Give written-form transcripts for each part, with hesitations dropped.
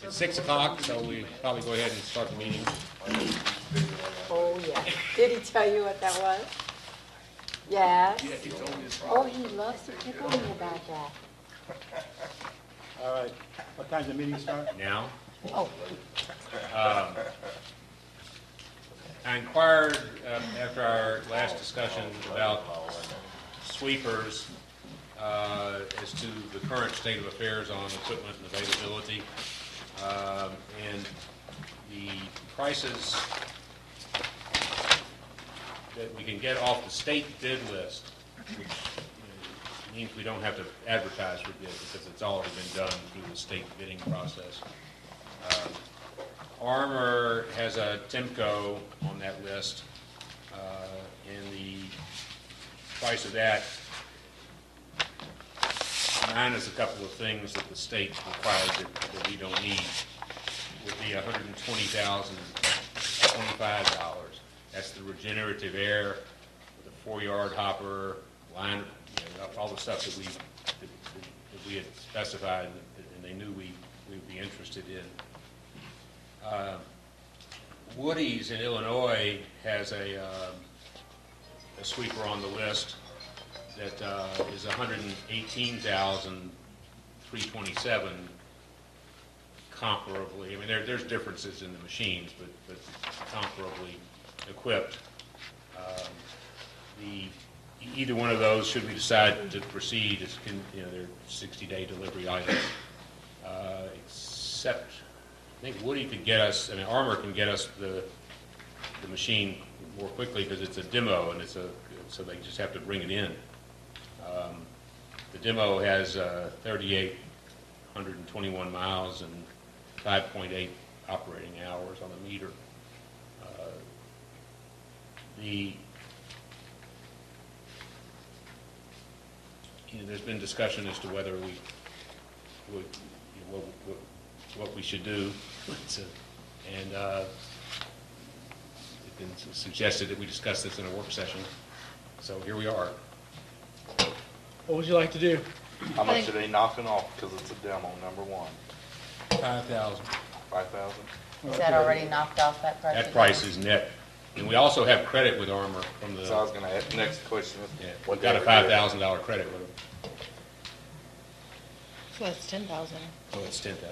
It's 6 o'clock, so we probably go ahead and start the meeting. Oh, yeah. Did he tell you what that was? Yes. Yeah, he told me. Oh, he loves to pick on me about that. All right, what time's the meeting start? Now, Oh, I inquired after our last discussion about sweepers as to the current state of affairs on equipment and availability. And the prices that we can get off the state bid list, which means we don't have to advertise for bid because it's already been done through the state bidding process. Armor has a Timco on that list, and the price of that, minus a couple of things that the state requires that we don't need, would be $120,025. That's the regenerative air, the 4-yard hopper, line, all the stuff that we had specified and they knew we would be interested in. Woody's in Illinois has a sweeper on the list that is $118,327 comparably. I mean, there's differences in the machines, but comparably equipped. Either one of those, should we decide to proceed, they're 60-day delivery items. Except, I think Woody could get us, Armor can get us the machine more quickly because it's a demo and so they just have to bring it in. The demo has 3,821 miles and 5.8 operating hours on the meter. There's been discussion as to whether we would, what we should do, and it's been suggested that we discuss this in a work session. So here we are. What would you like to do? How much are they knocking off? Because it's a demo, number one. 5,000. 5,000? is that already knocked off that price? That price is net, and we also have credit with Armor from the. So I was going to ask, next question is, Yeah, what we got a $5,000 credit with them. So that's 10,000. So it's 10,000.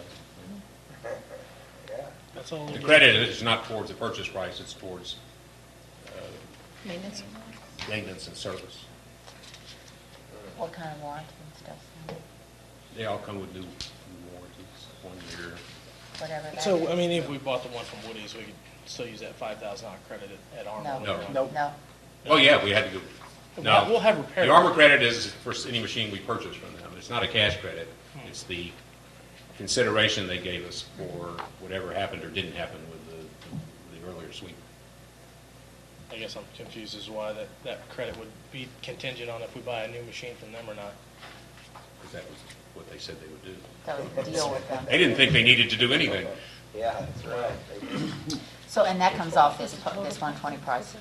That's all. The credit is not towards the purchase price; it's towards Maintenance. maintenance and service. What kind of warranty and stuff? They all come with new warranties, 1 year. Whatever that is. So, I mean, if we bought the one from Woody's, we could still use that $5,000 credit at Armor? No. No. No. Oh yeah, we had to go. No, We'll have repair. the Armor credit is for any machine we purchase from them. It's not a cash credit. It's the consideration they gave us for whatever happened or didn't happen with the earlier sweep. I guess I'm confused as to why that credit would be contingent on if we buy a new machine from them or not. Because that was what they said they would do. That was the deal with them. They didn't think they needed to do anything. Yeah, that's right. So, and that comes off this 120 price?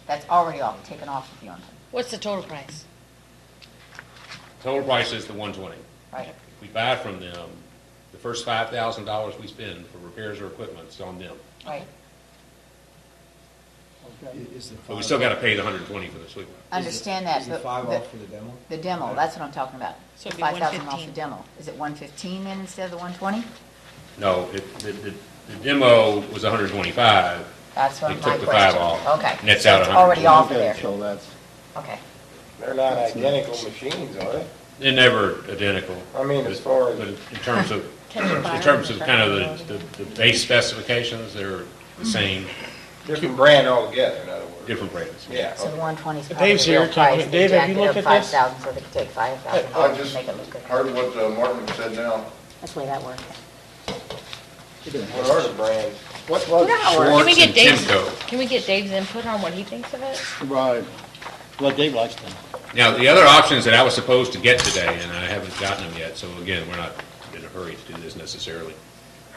That's already taken off of the 120, What's the total price? Total price is the 120. right? If we buy from them, the first $5,000 we spend for repairs or equipment is on them. Right. But we still got to pay the 120 for the sweeper. Understand that. Is the but 5 off for the demo? The demo, that's what I'm talking about. So The it'd be 5,000 off the 115. demo. Is it 115 then instead of the 120? No, the demo was 125. That's what They my took the question. 5 off. Okay. Nets So out it's already off of Okay, there. so that's, Okay. They're not identical machines, are they? They're never identical. I mean, as far as- But in terms of, Can you buy in terms them of kind of the base specifications, they're the same, Different brand altogether, in other words. different brands. Yeah. So the 120 is If probably Dave's the real here, can we- price. They Dave, have jacked you it looked up at this? 5,000 so they could take $5,000 I and just make it look good. heard what Martin said now. That's the way that works. What are the brands? You know how it works. Can we Schwartz get and Dave's, Timco. can we get Dave's input on what he thinks of it? Right. What Dave likes then. Now, the other options that I was supposed to get today, and I haven't gotten them yet, so again, we're not in a hurry to do this necessarily,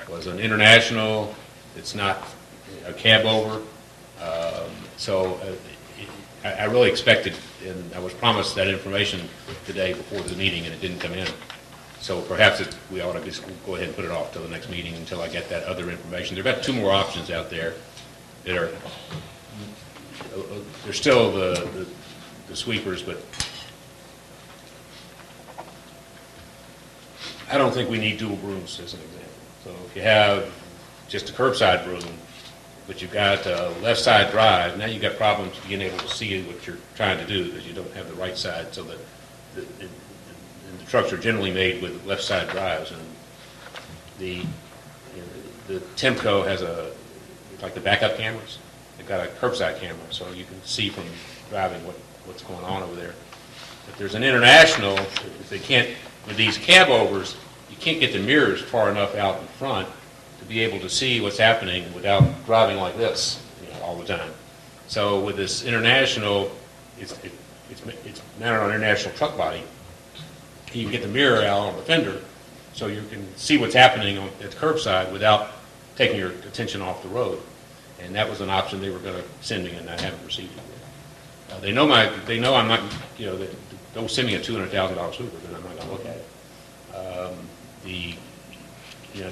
was an international, it's not a cab over. I really expected, and I was promised that information today before the meeting, and it didn't come in. So perhaps we ought to just go ahead and put it off till the next meeting until I get that other information. There are about 2 more options out there that are, there's still the sweepers, but I don't think we need dual brooms as an example. So if you have just a curbside broom, but you've got a left side drive, now you've got problems being able to see what you're trying to do because you don't have the right side. So the trucks are generally made with left side drives, and the Temco has like the backup cameras. They've got a curbside camera, so you can see from driving what's going on over there. If there's an international, if they can't, with these cab overs, you can't get the mirrors far enough out in front to be able to see what's happening without driving like this, all the time. So with this international, it's mounted on an international truck body. You can get the mirror out on the fender, so you can see what's happening at the curbside without taking your attention off the road. And that was an option they were going to send me, and I haven't received it yet. They know I'm not, don't send me a $200,000 sweeper, then I'm not going to look at it.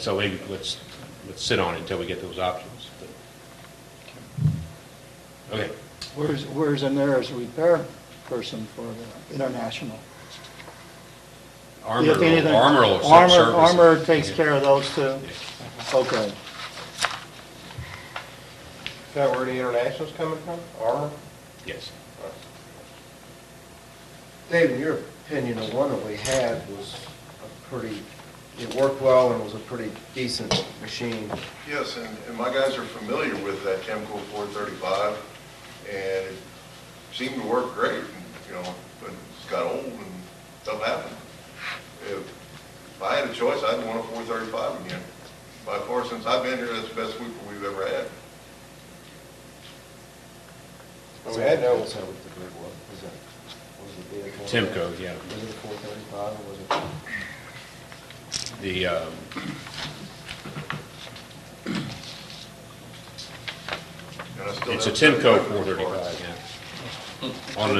So maybe let's sit on it until we get those options. But, okay. Where's the nearest repair person for the international? Armor If anything, or some services. Armor takes care of those too? Yeah. Okay. Is that where the international's coming from? Armor? Yes. Dave, in your opinion, the one that we had was it worked well and was a pretty decent machine. Yes, and my guys are familiar with that Chemical 435, and it seemed to work great, but it's got old and stuff happened. If I had a choice, I'd want a 435 again. By far, since I've been here, that's the best sweeper we've ever had. We had no, Timco, yeah. Was it a 435 or was it? And I still It's a have Timco 75 parts. 435, yeah. On a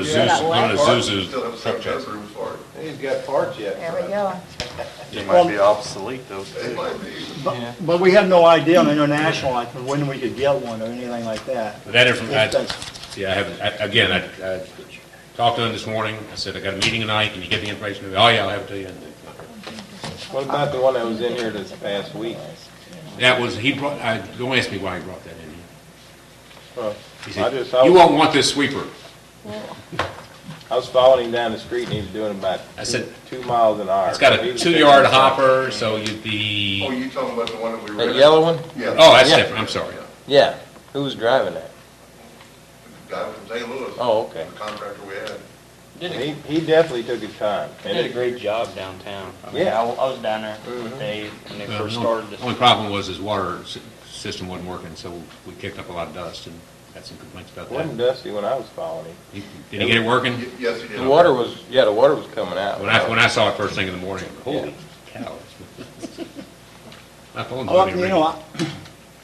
Parts, Zuzu Still have the truck same chassis. bedrooms for it. he's got parts yet. There we go. They might be obsolete though. It might be. But we have no idea on international, like when we could get one or anything like that. But that If information, that's- I talked to him this morning. I said, I got a meeting tonight. Can you get the information? Oh, yeah, I'll have it to you. And it's not here. What about the one that was in here this past week? That was, don't ask me why he brought that in here. Well, He I said, just, I you was, won't want this sweeper. I was following him down the street and he was doing about I said, 2 miles an hour. It's got He a was 2-yard taking- hopper, so you'd Oh, be, you talking about the one that we That rented? yellow one? Yeah. oh, that's Yeah. different. I'm sorry. Yeah. Who was driving that? Guy from St. Louis. Oh, okay. The contractor we had. He definitely took his time. They did a great job downtown. I mean, Yeah. I was down there with Dave when they first started. The only problem was his water system wasn't working, so we kicked up a lot of dust and had some complaints about It wasn't that. dusty when I was following him. Did he get it working? Yes, he did. The water was coming out. When I saw it first thing in the morning, holy cow. My phone's Well, not even ringing.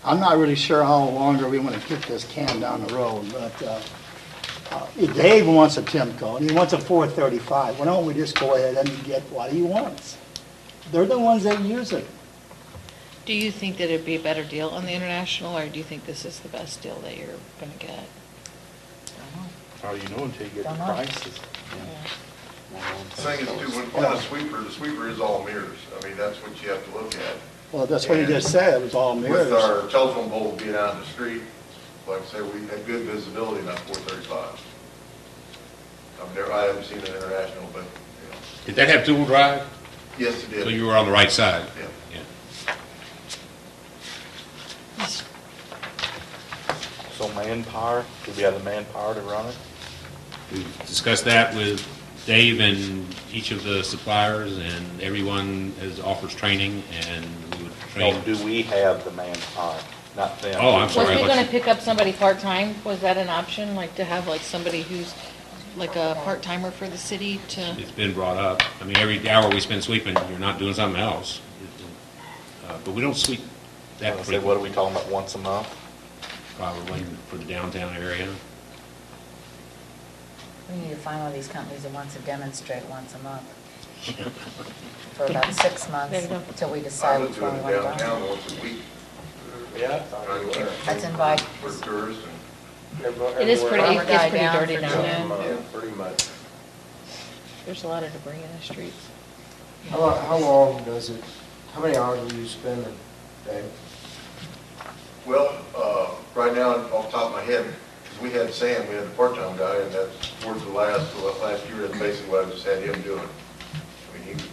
I'm not really sure how longer we want to kick this can down the road, but Dave wants a Timco, and he wants a 435. Why don't we just go ahead and get what he wants? They're the ones that use it. Do you think that it'd be a better deal on the international, or do you think this is the best deal that you're gonna get? How do you know until you get Don't the know. prices? The thing is, too, when the sweeper is all mirrors. I mean, that's what you have to look at. Well, that's what he just said, it was all mirrors. With our telephone pole being out in the street, like I say, we had good visibility in that 435. I haven't seen an international, but, Did that have dual drive? yes, it did. So you were on the right side? Yeah. So manpower, do we have the manpower to run it? We discussed that with Dave and each of the suppliers, and everyone offers training, and we would train. No, do we have the manpower, not them? Oh, I'm Was sorry. we gonna pick up somebody part-time? Was that an option, like to have like somebody who's like a part-timer for the city to? It's been brought up. I mean, every hour we spend sweeping, you're not doing something else. But we don't sweep that Say, what are frequently, we talking about, once a month? probably, for the downtown area. We need to find one of these companies that wants to demonstrate once a month. for about 6 months There you go. until we I decide was which doing one we it want to buy. downtown once a week. Yeah. That's in Biden. For tourists and It is pretty, Farmer it guy gets pretty down dirty for down June. there. Pretty much. There's a lot of debris in the streets. How long does it, how many hours do you spend a day? well, right now, off the top of my head, because we had Sam, we had the part-time guy, and that's towards the last year, that's basically what I just had him doing. I mean, he was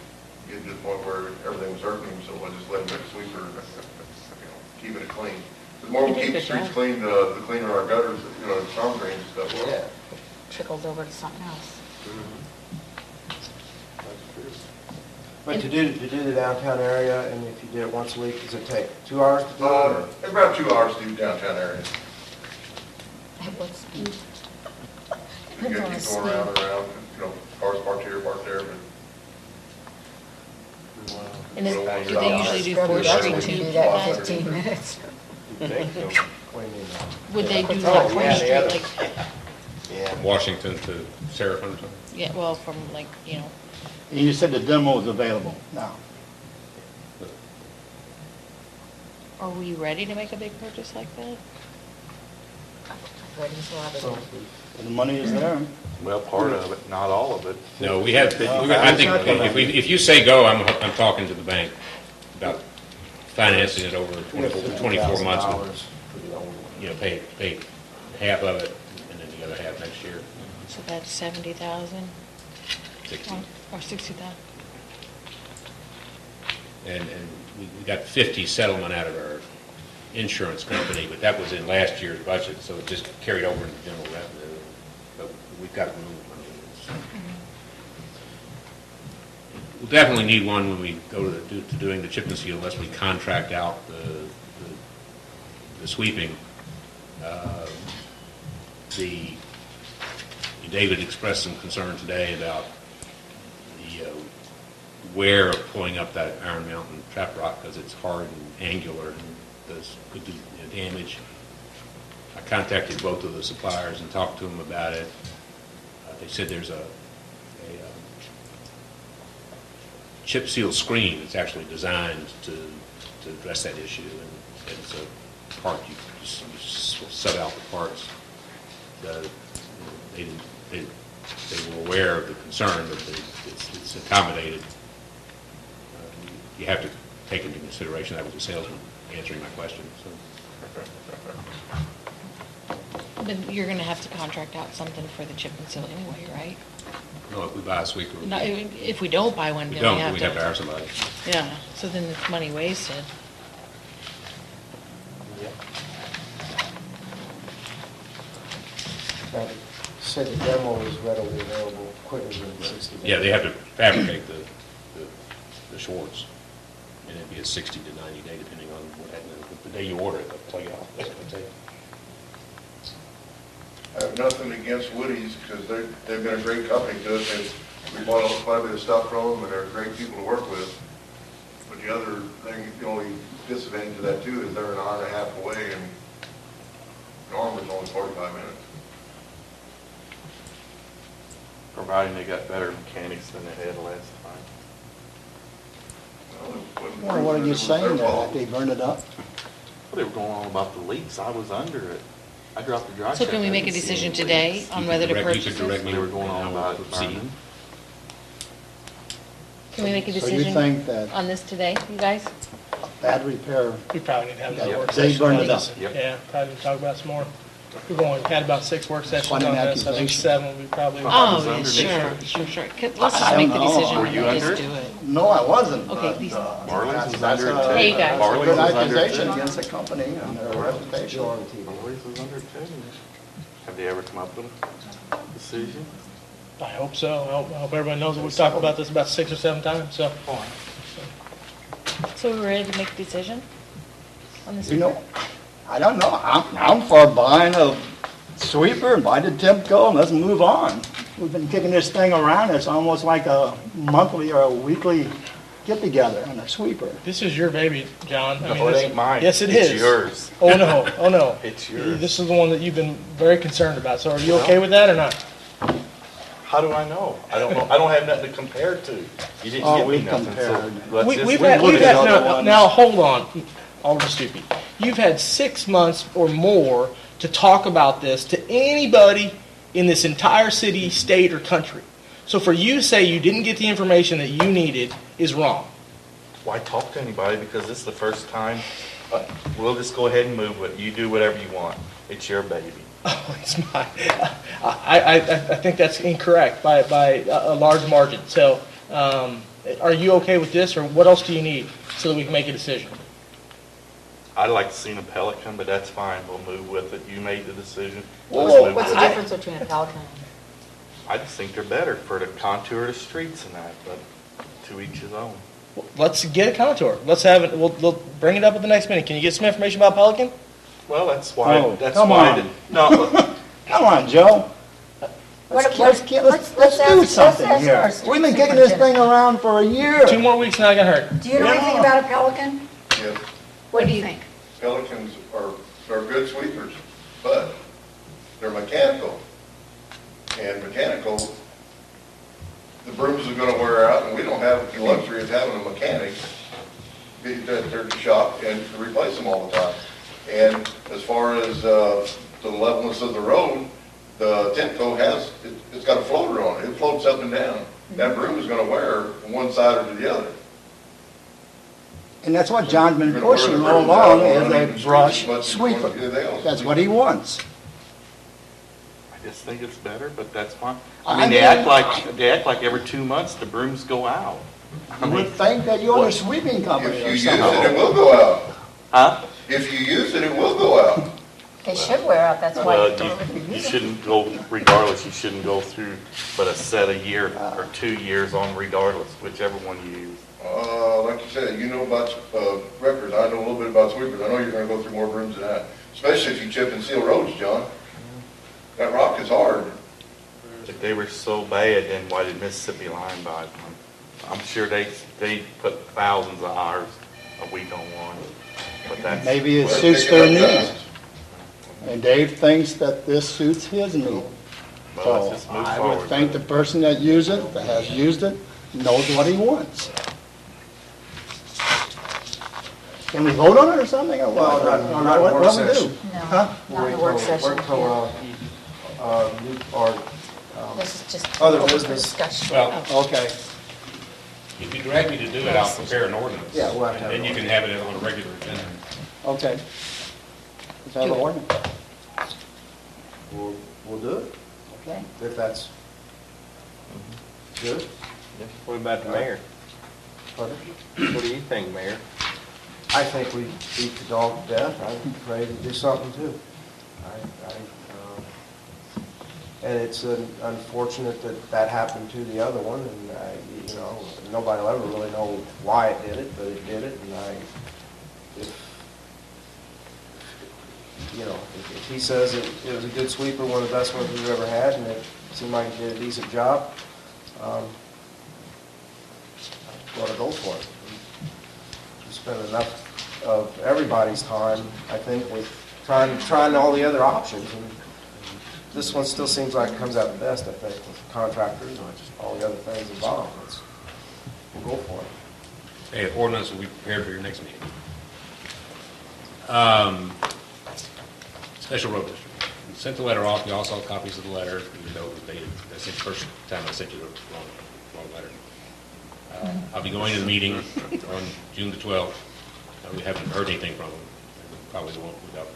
getting to the point where everything was hurting him, so I just let him make a sweeper, keeping it clean. The more we He did a keep the good streets job. clean, the cleaner our gutters, the storm drains and stuff are. Yeah. Trickles over to something else. But to do the downtown area, and if you did it once a week, does it take 2 hours to do it? or- It's about 2 hours to do downtown area. At what speed? You Depends get on the people around, speed. cars parked here, parked there, but And then, Well, do they usually do Scrub Fourth your Street guts, we too? do that in 15 minutes. Cleaning Would they do Yeah, like the Fourth Street, other- like, Washington to Seraphim or something? yeah, well, from like, you know, And you said the demo is available now. are we ready to make a big purchase like that? Ready to have it. So, The money is there. Well, part of it, not all of it. No, we have, I think, if you say go, I'm talking to the bank about financing it over 24 months. $50,000 for the old one. You know, pay half of it, and then the other half next year, So that's 70,000 60. or 60,000? And we got 50 settlement out of our insurance company, but that was in last year's budget, so it just carried over into general revenue. But we've got room. We'll definitely need one when we go to doing the chip and seal, unless we contract out the sweeping. David expressed some concern today about the wear of pulling up that Iron Mountain trap rock, because it's hard and angular and could do damage. I contacted both of the suppliers and talked to them about it. They said there's a chip seal screen that's actually designed to address that issue, and it's a part you just sub out the parts. They were aware of the concern, but it's accommodated. You have to take into consideration that was a salesman answering my question. So. Then you're gonna have to contract out something for the chip and seal anyway, right? No, if we buy a sweeper, we No, if we don't buy one, then don't, we have we'd have to to. hire somebody. Yeah, so then it's money wasted. Now, you said the demo is readily available quicker than 60 days. Yeah, they have to fabricate the shorts, and it'd be a 60 to 90 day, depending on what happens. The day you order it, they'll tell you how long it's going to take. I have nothing against Woody's, because they've been a great company to us. We bought quite a bit of stuff from them, and they're great people to work with. But the other thing, the only disadvantage of that too, is they're an hour and a half away, and Norman's only 45 minutes. Providing they got better mechanics than they had last time. Well, it wasn't Well, what are proven you it was their saying there, fault. that they burned it up? Well, they were going on about the leaks. I was under it. I dropped the dry So check. can we I make a didn't see decision any today leaks. on You whether could to direct- you purchase could direct this? me They were going on and I will about proceed. burning. Can we make a So you decision think that on this today, you guys? bad repair, We probably need to have another Yeah, work they session. burned on it up. this. Yep. Yeah, probably need to talk about some more. We've only had about 6 work sessions on Funny this. I think accusation. 7 we probably. Oh, was yeah, underneath sure, it. sure. Let's I just make the don't know. decision. Were you Let's under it? do it. no, I wasn't, Okay, but these- Marlins was that's under it a- too. Hey, guys. that's a Marlins good was under it accusation too. against the company and their reputation. On TV. Marlins was under it too. Have they ever come up with a decision? I hope so. I hope everybody knows that we've talked about this about 6 or 7 times, so. So we're ready to make a decision on this? You know, I don't know, I'm for buying a sweeper and buy the Timco and let's move on. We've been kicking this thing around, it's almost like a monthly or a weekly get-together on a sweeper. This is your baby, John. I mean, No, it this- ain't mine. Yes, it It's is. yours. Oh, no, oh, no. It's yours. This is the one that you've been very concerned about, so are you okay with that or not? How do I know? I don't know. I don't have nothing to compare to. You didn't Oh, give me we nothing, so compared. let's We- just. We've we had, look we've at had, other no, ones. now, hold on, Alderman Stupi. You've had 6 months or more to talk about this to anybody in this entire city, state, or country. So for you to say you didn't get the information that you needed is wrong. Why talk to anybody? Because this is the first time. We'll just go ahead and move it. You do whatever you want. It's your baby. Oh, it's my, I think that's incorrect by a large margin. So, are you okay with this, or what else do you need so that we can make a decision? I'd like to see a Pelican, but that's fine. We'll move with it. You made the decision. Whoa, Let's move What's with the it. difference between a Pelican? I just think they're better for the contour of the streets and that, but to each his own. Let's get a contour. Let's have it, we'll bring it up at the next meeting. Can you get some information about Pelican? Well, that's why, Oh, that's come why, on. no, Come on, Joe. Let's do something here. We've been kicking this thing around for a year. 2 more weeks, not gonna hurt. Do you know anything about a Pelican? Yes, What do you think? Pelicans are good sweepers, but they're mechanical. And mechanical, the brooms are gonna wear out, and we don't have the luxury of having a mechanic be at their shop and replace them all the time. And as far as the levelness of the road, the Timco it's got a floater on it. It floats up and down. That broom is gonna wear from one side or to the other. And that's what John's been You're gonna wear pushing the all brooms out along, on is uneven a streets brush as much as sweeper. anything else. That's what he wants. I just think it's better, but that's fine. I I mean, mean- they act like every 2 months the brooms go out. I You would mean, think that you're the what? sweeping company If you or use it, something. it will go out. Huh? If you use it, it will go out. They should wear out, that's why Well, you don't really you use them. shouldn't go, regardless, you shouldn't go through but a set a year or 2 years on regardless, whichever one you use. Like you said, you know about records. I know a little bit about sweepers. I know you're gonna go through more brooms than that, especially if you chip and seal roads, John. That rock is hard. If they were so bad, then why did Mississippi Line buy them? I'm sure they put thousands of hours a week on one, but that's. Maybe it Well, suits take it their up needs. fast. And Dave thinks that this suits his need. Well, So let's just move I forward. would think the person that used it, that has used it, knows what he wants. Can we vote on it or something, or what? Well, Or not what work we do? session. Huh? No, not in the work session. Wait till, our This is just. Other open for business. discussion. Well, Okay. if you direct me to do it, I'll prepare an ordinance. Yeah, we'll have to have And then an you can have it on a regular agenda. Okay. Is that the ordinance? we'll do it, Okay. if that's good. What about the mayor? Pardon? What do you think, Mayor? I think we beat the dog to death. I'm ready to do something too. And it's unfortunate that happened to the other one, and nobody will ever really know why it did it, but it did it, and if he says it was a good sweeper, one of the best ones we've ever had, and it seemed like he did a decent job, ought to go for it. We spent enough of everybody's time, I think, with trying all the other options, and this one still seems like it comes out the best, I think, with contractors and all the other things involved. We'll go for it. Okay, ordinance will be prepared for your next meeting. Special road district. You sent the letter off, you all saw copies of the letter, even though that's the first time I sent you the wrong letter. I'll be going to the meeting on June the 12th. We haven't heard anything from them, and probably won't without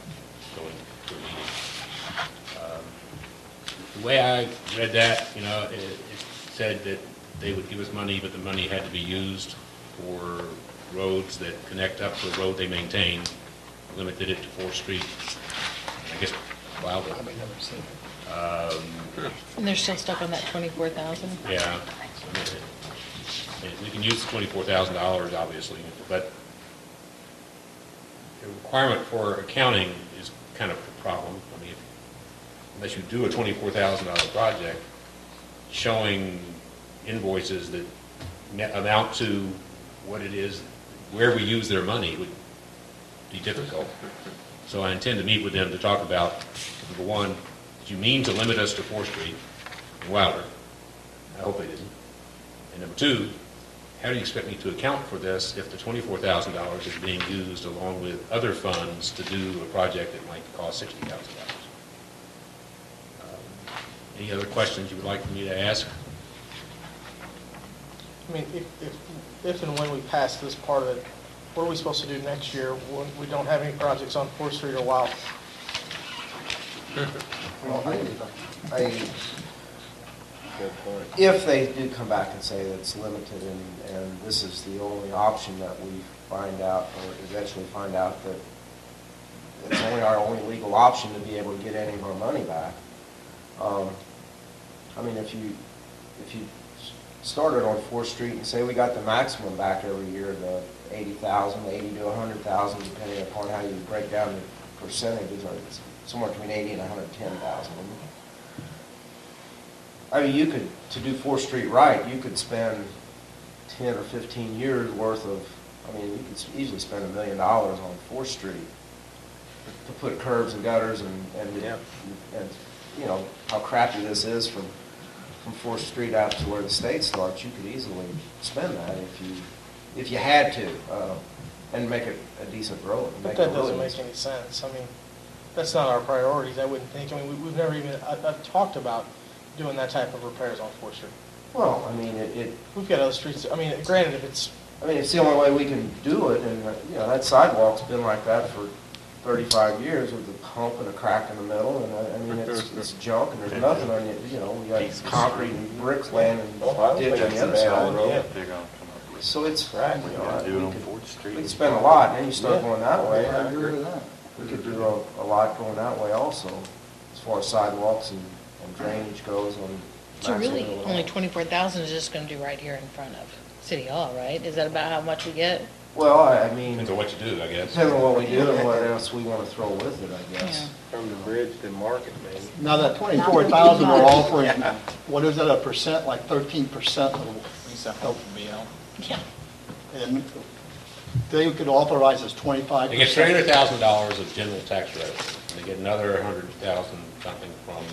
going to a meeting. The way I read that, it said that they would give us money, but the money had to be used for roads that connect up to the road they maintain, limited it to 4th Street, I guess, Wilder. And they're still stuck on that 24,000? Yeah. We can use the $24,000, obviously, but the requirement for accounting is kind of a problem. I mean, unless you do a $24,000 project, showing invoices that amount to what it is, where we use their money would be difficult. So I intend to meet with them to talk about, number one, do you mean to limit us to 4th Street in Wilder? I hope they didn't. And number two, how do you expect me to account for this if the $24,000 is being used along with other funds to do a project that might cost $60,000? Any other questions you would like me to ask? I mean, if and when we pass this part of it, what are we supposed to do next year when we don't have any projects on 4th Street or Wild? Well, if they do come back and say that it's limited and this is the only option that we find out, or eventually find out that it's only our only legal option to be able to get any of our money back. I mean, if you started on 4th Street and say we got the maximum back every year, the 80,000, 80 to 100,000, depending upon how you break down the percentages, or it's somewhere between 80 and 110,000. I mean, you could, to do 4th Street right, you could spend 10 or 15 years worth of, I mean, you could easily spend $1 million on 4th Street to put curbs and gutters and you know, how crappy this is from 4th Street out to where the state starts. You could easily spend that if you had to, and make it a decent road. But that doesn't make any sense. I mean, that's not our priorities, I wouldn't think. I mean, we've never even talked about doing that type of repairs on 4th Street. Well, I mean, We've got other streets, I mean, granted, if it's, I mean, it's the only way we can do it, and, you know, that sidewalk's been like that for 35 years with a hump and a crack in the middle, and I mean, it's junk, and there's nothing on it, you know, we got concrete and bricks laying and ditch on the other side. So it's, you know, we could spend a lot, and then you start going that way. I agree with that. We could do a lot going that way also, as far as sidewalks and drainage goes on. So really, Maxwell. only 24,000 is just gonna do right here in front of City Hall, right? Is that about how much we get? Well, I mean, Depends on what you do, I guess. depends on what we do and what else we want to throw with it, I guess. From the bridge to market, maybe. Now, that 24,000 we're offering, what is that, a percent, like 13% of, Yeah. and they could authorize us 25%? They get $300,000 of general tax revenue, and they get another 100,000 something from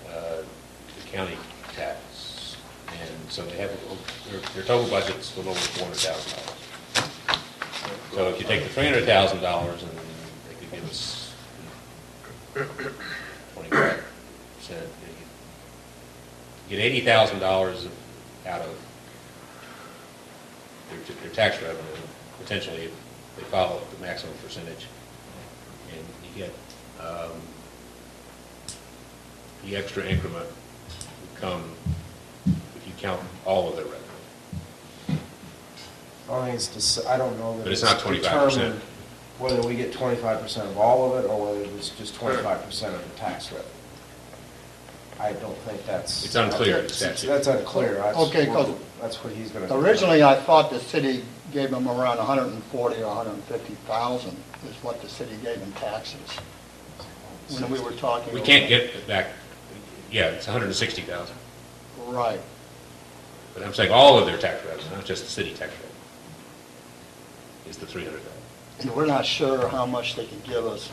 the county tax. And so they have, their total budget's a little over $400,000. So if you take the $300,000 and they could give us 25%, you get $80,000 out of their tax revenue, potentially, if they follow the maximum percentage. And you get the extra increment would come if you count all of their revenue. I think it's I don't know that. But it's not 25%. determined whether we get 25% of all of it, or whether it's just 25% of the tax revenue. I don't think that's. It's unclear in the statute. That's unclear. Okay, 'cause That's what he's gonna do. Originally, I thought the city gave them around 140 or 150,000 is what the city gave in taxes. When we were talking. We can't get it back, yeah, it's 160,000. Right. But I'm saying all of their tax revenue, not just the city tax revenue, is the 300,000. And we're not sure how much they can give us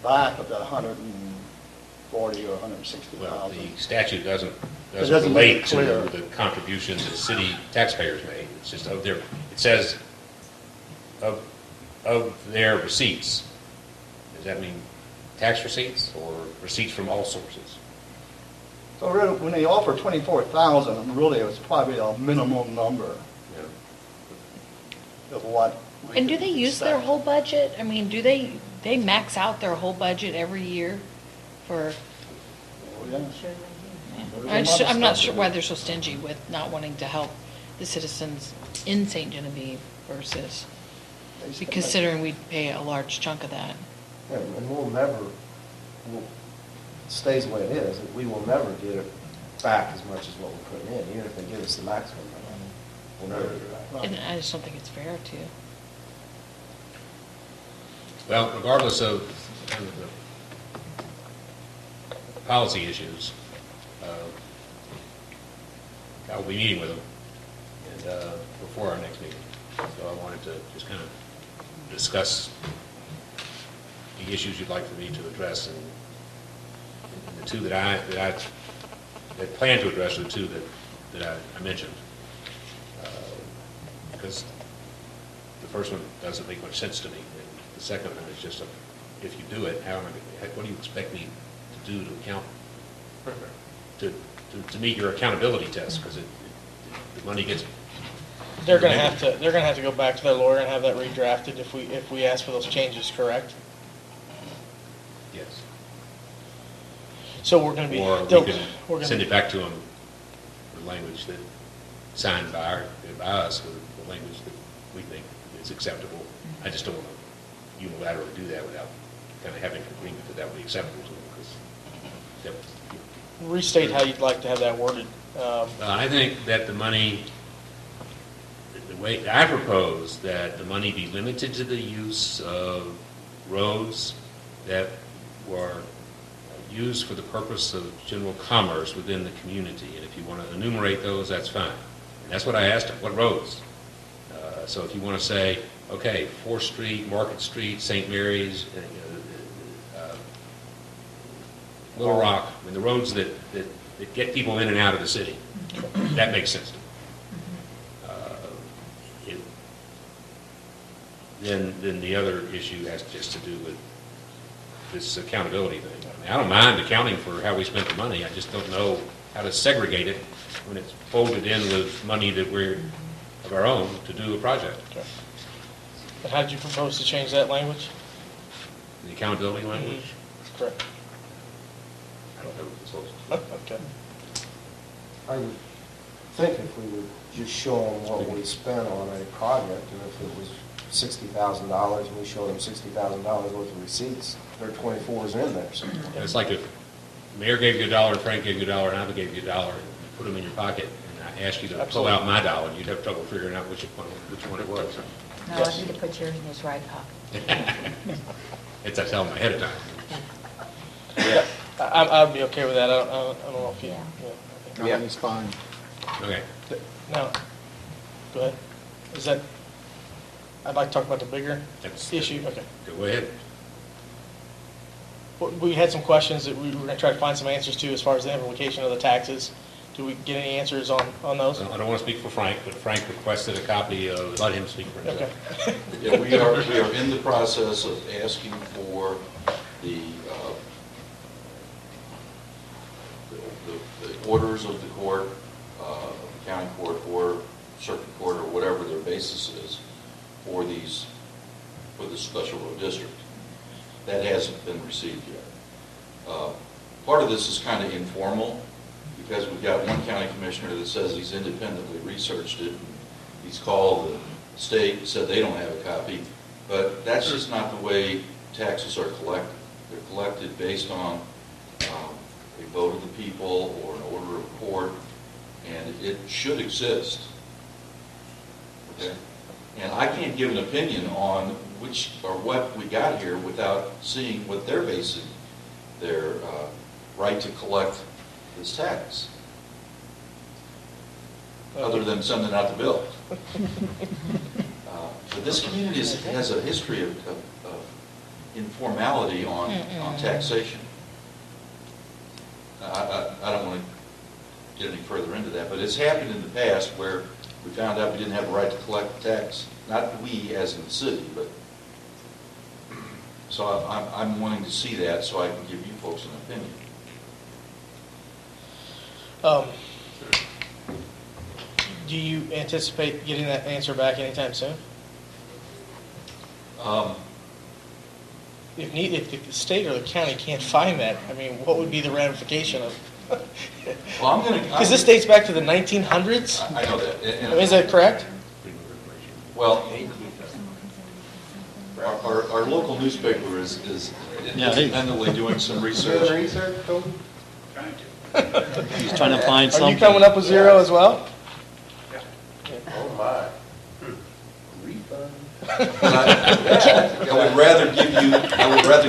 back of that 140 or Well, 160,000. the statute doesn't doesn't relate make it to clear. the contributions that city taxpayers made. It's just of their, it says of their receipts. Does that mean tax receipts or receipts from all sources? So really, when they offer 24,000, really it was probably a minimum number Yeah. of what. we And do could they use their expect. whole budget? I mean, do they max out their whole budget every year for, Oh, yeah. I'm not sure why they're so stingy with not wanting to help the citizens in St. Genevieve versus, They spend it. considering we pay a large chunk of that. Yeah, and it stays the way it is. We will never get it back as much as what we're putting in, even if they give us the maximum. We'll never get it back. And I just don't think it's fair to. Well, regardless of kind of the policy issues, I will be meeting with them and, before our next meeting. So I wanted to just kind of discuss the issues you'd like for me to address, and the two that I plan to address are the two that that I mentioned. Because the first one doesn't make much sense to me. And the second one is just, if you do it, what do you expect me to do to account, to meet your accountability test? Because the money gets. They're gonna have to go back to their lawyer and have that redrafted if we ask for those changes, correct? Yes. So we're gonna be. Or they'll- we can we're gonna- send it back to them with language that, signed by us, with the language that we think is acceptable. I just don't want to unilaterally do that without kind of having an agreement that would be acceptable to them, because Restate how you'd like to have that worded. I think that the money, the way, I propose that the money be limited to the use of roads that were used for the purpose of general commerce within the community. And if you want to enumerate those, that's fine. And that's what I asked them, what roads? So if you want to say, okay, 4th Street, Market Street, St. Mary's, Little Rock, I mean, the roads that get people in and out of the city, that makes sense to me. Then the other issue has just to do with this accountability thing. I mean, I don't mind accounting for how we spent the money, I just don't know how to segregate it when it's folded in with money that we're, of our own, to do a project. Okay. And how did you propose to change that language? The accountability language? Correct. I don't know what it's supposed to. Okay. I would think if we would just show them what we spent on a project, and if it was $60,000, and we showed them $60,000 worth of receipts, their 24s in there. So. And it's like if the mayor gave you $1, and Frank gave you $1, and I gave you $1, and you put them in your pocket, and I asked you to pull out my $1, you'd have trouble figuring out which one it was. No, I need to put yours in his right pocket. It's, I tell them ahead of time. Yeah. I'd be okay with that. I don't know if you. Yeah. Yeah. It's fine. Okay. Now, go ahead. Is that? I'd like to talk about the bigger issue. Okay. Go ahead. We had some questions that we were going to try to find some answers to as far as the implication of the taxes. Do we get any answers on those? I don't want to speak for Frank, but Frank requested a copy of, let him speak for himself. Okay. Yeah, we are in the process of asking for the orders of the court, county court or circuit court or whatever their basis is for the special road district. That hasn't been received yet. Part of this is kind of informal because we've got one county commissioner that says he's independently researched it. He's called the state and said they don't have a copy, but that's just not the way taxes are collected. They're collected based on a vote of the people or an order of court, and it should exist. Okay? And I can't give an opinion on which or what we got here without seeing what they're basing their right to collect this tax, other than sending out the bill. But this community has a history of informality on taxation. I don't want to get any further into that, but it's happened in the past where we found out we didn't have a right to collect the tax. Not we as in the city, but so I'm wanting to see that so I can give you folks an opinion. Do you anticipate getting that answer back anytime soon? If the state or the county can't find that, I mean, what would be the ramification of? Well, I'm going to. Because this dates back to the 1900s. I know that. Is that correct? Well, our local newspaper is independently doing some research. He's trying to find Are something. you coming up with zero as well? Oh, my. I would rather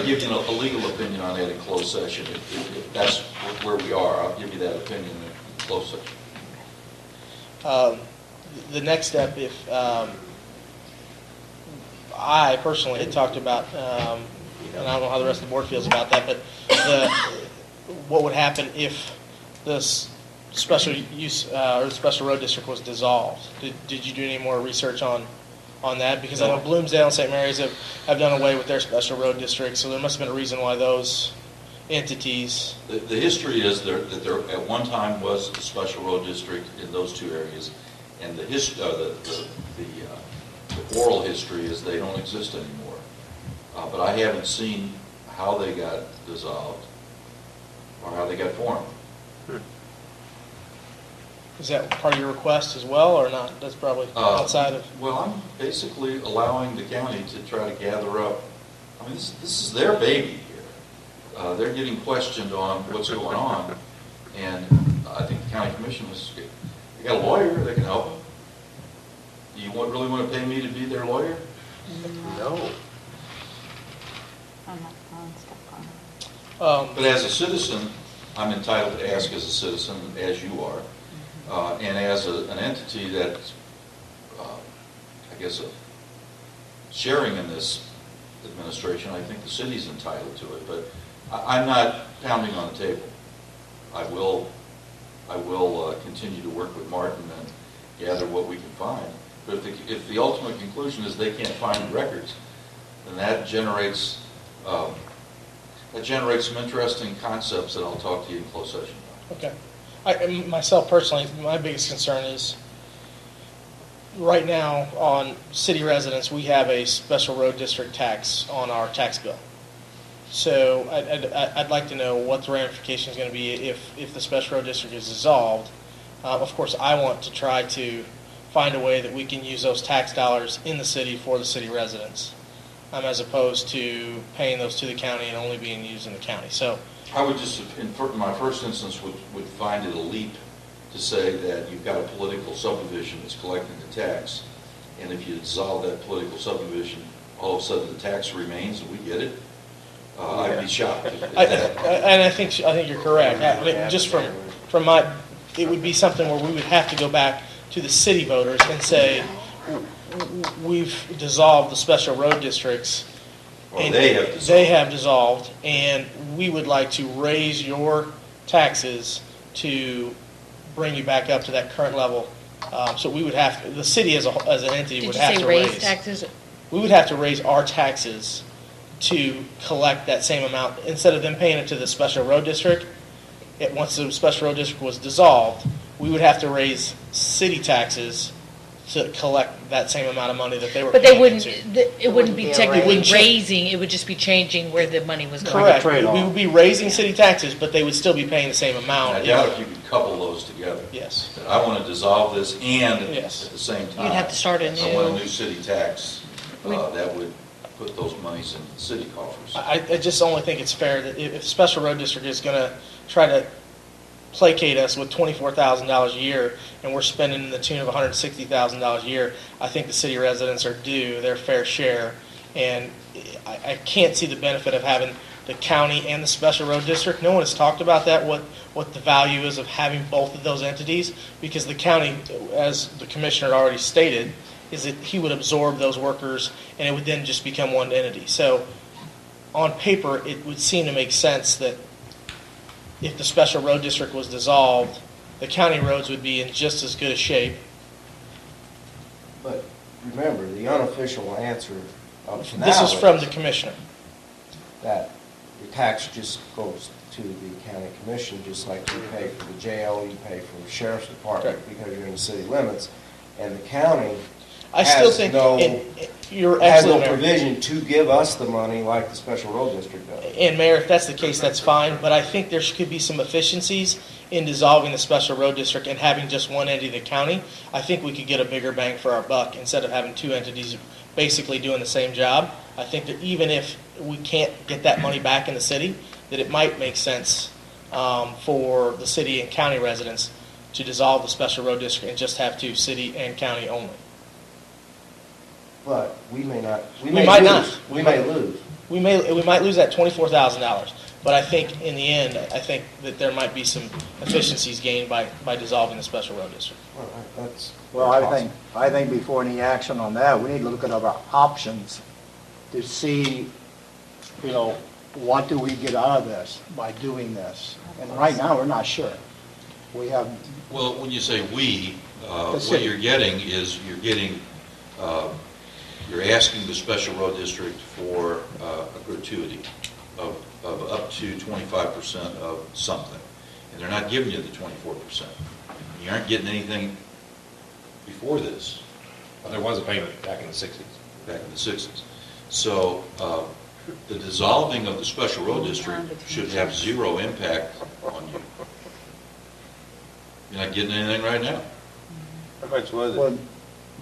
give you a legal opinion on that in closed session. If that's where we are, I'll give you that opinion in closed session. The next step, if I personally had talked about, and I don't know how the rest of the board feels about that, but what would happen if this special use, or the special road district was dissolved. Did you do any more research on that? Because I know Bloomsdale and St. Mary's have done away with their special road district, so there must have been a reason why those entities. The history is that there at one time was a special road district in those two areas, and the oral history is they don't exist anymore. But I haven't seen how they got dissolved or how they got formed. Is that part of your request as well, or not? That's probably outside of. Well, I'm basically allowing the county to try to gather up. I mean, this is their baby here. They're getting questioned on what's going on, and I think the county commission is. They got a lawyer that can help them. Do you really want to pay me to be their lawyer? No. I'm not on stuff on it. But as a citizen, I'm entitled to ask as a citizen, as you are. And as an entity that, I guess, sharing in this administration, I think the city's entitled to it. But I'm not pounding on the table. I will continue to work with Martin and gather what we can find. But if the ultimate conclusion is they can't find the records, then that generates some interesting concepts that I'll talk to you in closed session about. Okay. Myself personally, my biggest concern is right now on city residents, we have a special road district tax on our tax bill. So I'd like to know what the ramification is going to be if the special road district is dissolved. Of course, I want to try to find a way that we can use those tax dollars in the city for the city residents, as opposed to paying those to the county and only being used in the county. So I would just, in my first instance, would find it a leap to say that you've got a political subdivision that's collecting the tax, and if you dissolve that political subdivision, all of a sudden the tax remains and we get it. I'd be shocked. And I think you're correct. Just from my, it would be something where we would have to go back to the city voters and say, we've dissolved the special road districts. Or they have dissolved. They have dissolved, and we would like to raise your taxes to bring you back up to that current level. So we would have, the city as an entity would have to raise. Did you say raise taxes? We would have to raise our taxes to collect that same amount. Instead of them paying it to the special road district, once the special road district was dissolved, we would have to raise city taxes to collect that same amount of money that they were But paying they wouldn't, into. it wouldn't be technically raise. raising, it would just be changing where the money was going. Correct. trade-off. We would be raising city taxes, but they would still be paying the same amount. I doubt if you could couple those together. Yes. That I want to dissolve this and Yes. at the same time. You'd have to start I want a new city tax that would put those monies in the city coffers. I just only think it's fair that if the special road district is going to try to placate us with $24,000 a year, and we're spending in the tune of $160,000 a year, I think the city residents are due their fair share. And I can't see the benefit of having the county and the special road district. No one has talked about that, what the value is of having both of those entities, because the county, as the commissioner already stated, is that he would absorb those workers, and it would then just become one entity. So on paper, it would seem to make sense that if the special road district was dissolved, the county roads would be in just as good a shape. But remember, the unofficial answer up to now This is from the is commissioner. that the tax just goes to the county commission, just like you pay for the jail, you pay for the sheriff's department because you're in the city limits. And the county I still has think no, you're has absolutely no Mayor. provision to give us the money like the special road district does. And Mayor, if that's the case, that's fine, but I think there could be some efficiencies in dissolving the special road district and having just one entity, the county. I think we could get a bigger bang for our buck instead of having two entities basically doing the same job. I think that even if we can't get that money back in the city, that it might make sense for the city and county residents to dissolve the special road district and just have two, city and county only. But we may not, We might not. We may lose. We might lose that $24,000, but I think in the end, I think that there might be some efficiencies gained by dissolving the special road district. Well, that's Well, I think before any action on that, we need to look at our options to see, what do we get out of this by doing this? And right now, we're not sure. We have, Well, when you say "we," what city. you're getting is, you're asking the special road district for a gratuity of up to 25% of something. And they're not giving you the 24%. You aren't getting anything before this, Well, there was a payment back in the 60s. back in the 60s. So the dissolving of the special road district should have zero impact on you. You're not getting anything right now. How much was what, it?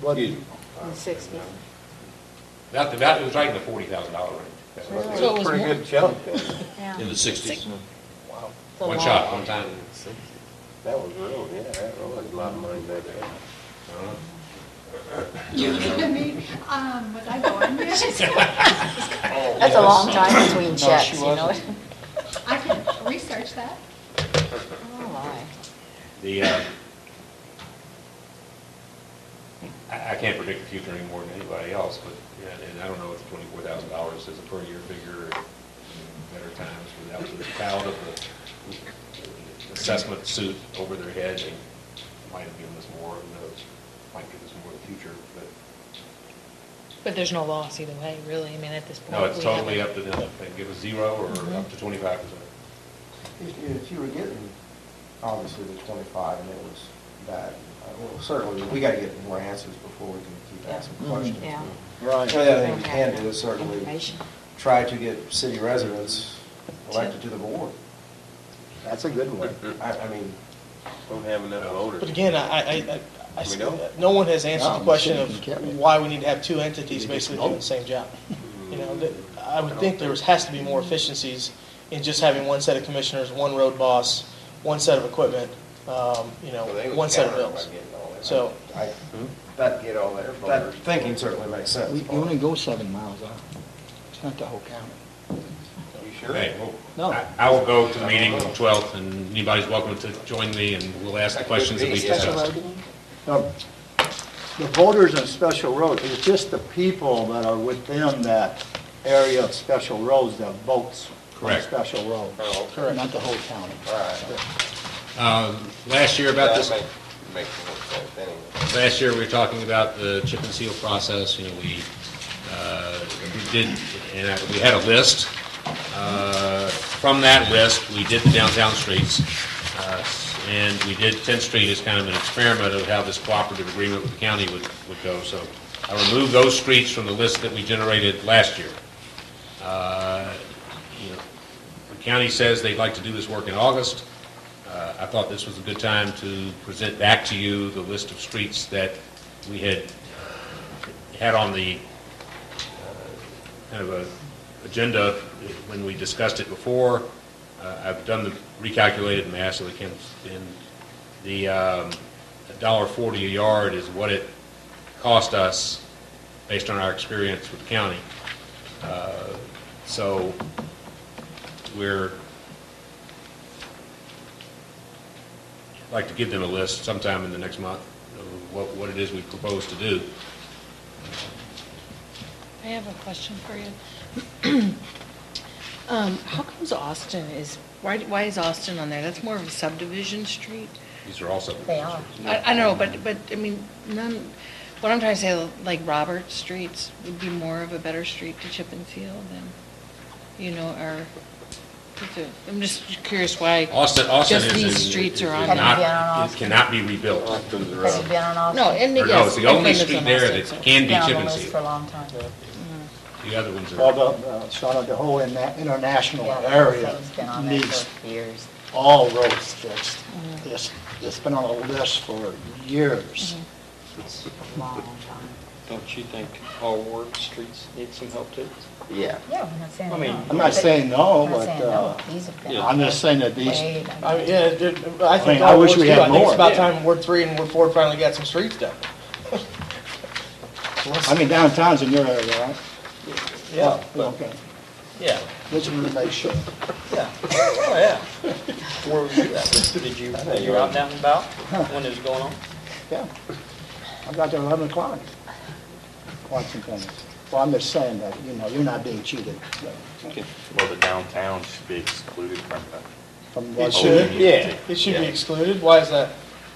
what, Excuse me. In the 60s. It was right in the $40,000 range. That was- It So it was was a pretty more- good chunk. Yeah. In the 60s. Wow. a One lot. shot, one time. That was real, yeah, that was a lot of money back then. You kidding me? Was I born yet? That's a long time between checks, she you know? wasn't. I can research that. Oh, my. I can't predict the future any more than anybody else, but, yeah, and I don't know if the $24,000 is a per year figure, or better times without the cloud of the assessment suit over their head, they might have given us more, who knows, might give us more in the future, but But there's no loss either way, really. I mean, at this point. no, it's we totally haven't- up to them. They can give us 0 or up to 25%. If you were getting, obviously, the 25 and it was bad, well, certainly, we gotta get more answers before we can keep asking questions. Yeah. right. The other thing we can do is certainly Information. try to get city residents elected to the board. That's a good one. I mean, Don't have enough voters. But again, We don't? no one has answered No, the question the of city can carry it. why we need to have two entities basically doing the same job. You know, I would think there has to be more efficiencies in just having one set of commissioners, one road boss, one set of equipment, one set of bills. So- that, Get all their that voters. thinking certainly makes sense. We only go 7 miles out. It's not the whole county. You sure? Hey, well, No. I will go to the meeting on the 12th, and anybody's welcome to join me, and we'll ask the questions that we Special discussed. road, the voters on special roads, it's just the people that are within that area of special roads that votes on Correct. special road. Oh, Correct. Not the whole county. All right. Last year about this, That makes more sense anyway. last year we were talking about the chip and seal process, we did, and we had a list. From that list, we did the downtown streets, and we did 10th Street as kind of an experiment of how this cooperative agreement with the county would go. So I removed those streets from the list that we generated last year. The county says they'd like to do this work in August. I thought this was a good time to present back to you the list of streets that we had on the kind of a agenda when we discussed it before. I've done the recalculated math, so the $1.40 a yard is what it cost us based on our experience with the county. So we're like to give them a list sometime in the next month of what it is we propose to do. I have a question for you. How comes Austin why is Austin on there? That's more of a subdivision street. These are also. They are. I know, but I mean, what I'm trying to say, like Robert Streets would be more of a better street to chip and seal than, I'm just curious why Austin just is these in- streets are is on Have you there. been on not, it Austin? cannot be rebuilt. Have you been on Austin? No, and Or no, yes. it's the my only friend lives street on there Austin, that so- can be Been on chip the and list for a sealed. long time. The other ones Well, are. Charlotte, the whole international Yeah, area thing's been on there needs for years. all roads fixed. It's been on the list for years. Long time. Don't you think all Ward streets need some help too? Yeah. Yeah, we're not saying no. I mean- I'm not saying no, I'm not but, saying no. These have been yeah. on I'm there just saying that these, way back. I mean, yeah, I think mean, all I wish Wards we do. had I think it's more. about Yeah. time Ward 3 and Ward 4 finally got some streets done. I mean, downtown's in your area, right? Yeah. Okay. Yeah. Just want to make sure. Yeah. Oh, yeah. Where were you at? Did you were out down and about when it was going on? Yeah. I got there 11 o'clock. Watching things. Well, I'm just saying that, you're not being cheated. Well, the downtown should be excluded from from It what? should, Yeah. it should be excluded. Why is that?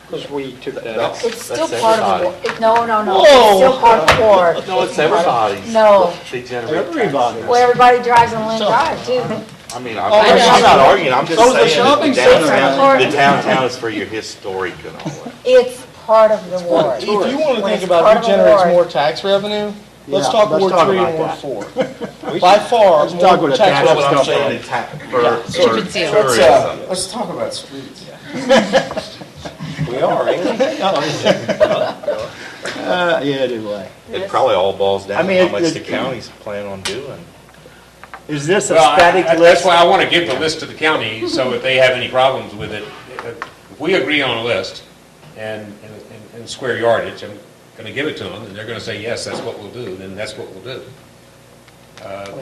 Because we took that out. It's still That's part of the, everybody. no, no, no, Whoa. it's still part of the ward. No, it's everybody's. No. They generate taxes. Everybody. Well, everybody drives on Lynn Drive too. I mean, Oh, I'm not arguing, I'm just so is the saying shopping that center. the downtown is for your historic and all that. It's part of the ward. If you want to When think it's about part who of the generates ward. more tax revenue, let's Yeah, talk let's Ward talk 3 and about Ward that. 4. By far, Let's talk more with the tax tax That's what revenue. I'm saying, for Chip and seal. tourism. Let's talk about streets. We are, ain't we? Yeah, anyway. It probably all boils I down to mean, how much it- the counties plan on doing. Is this a Well, static that's list? why I want to give the list to the county, so if they have any problems with it, if we agree on a list and square yardage, I'm going to give it to them, and they're going to say, yes, that's what we'll do, then that's what we'll do.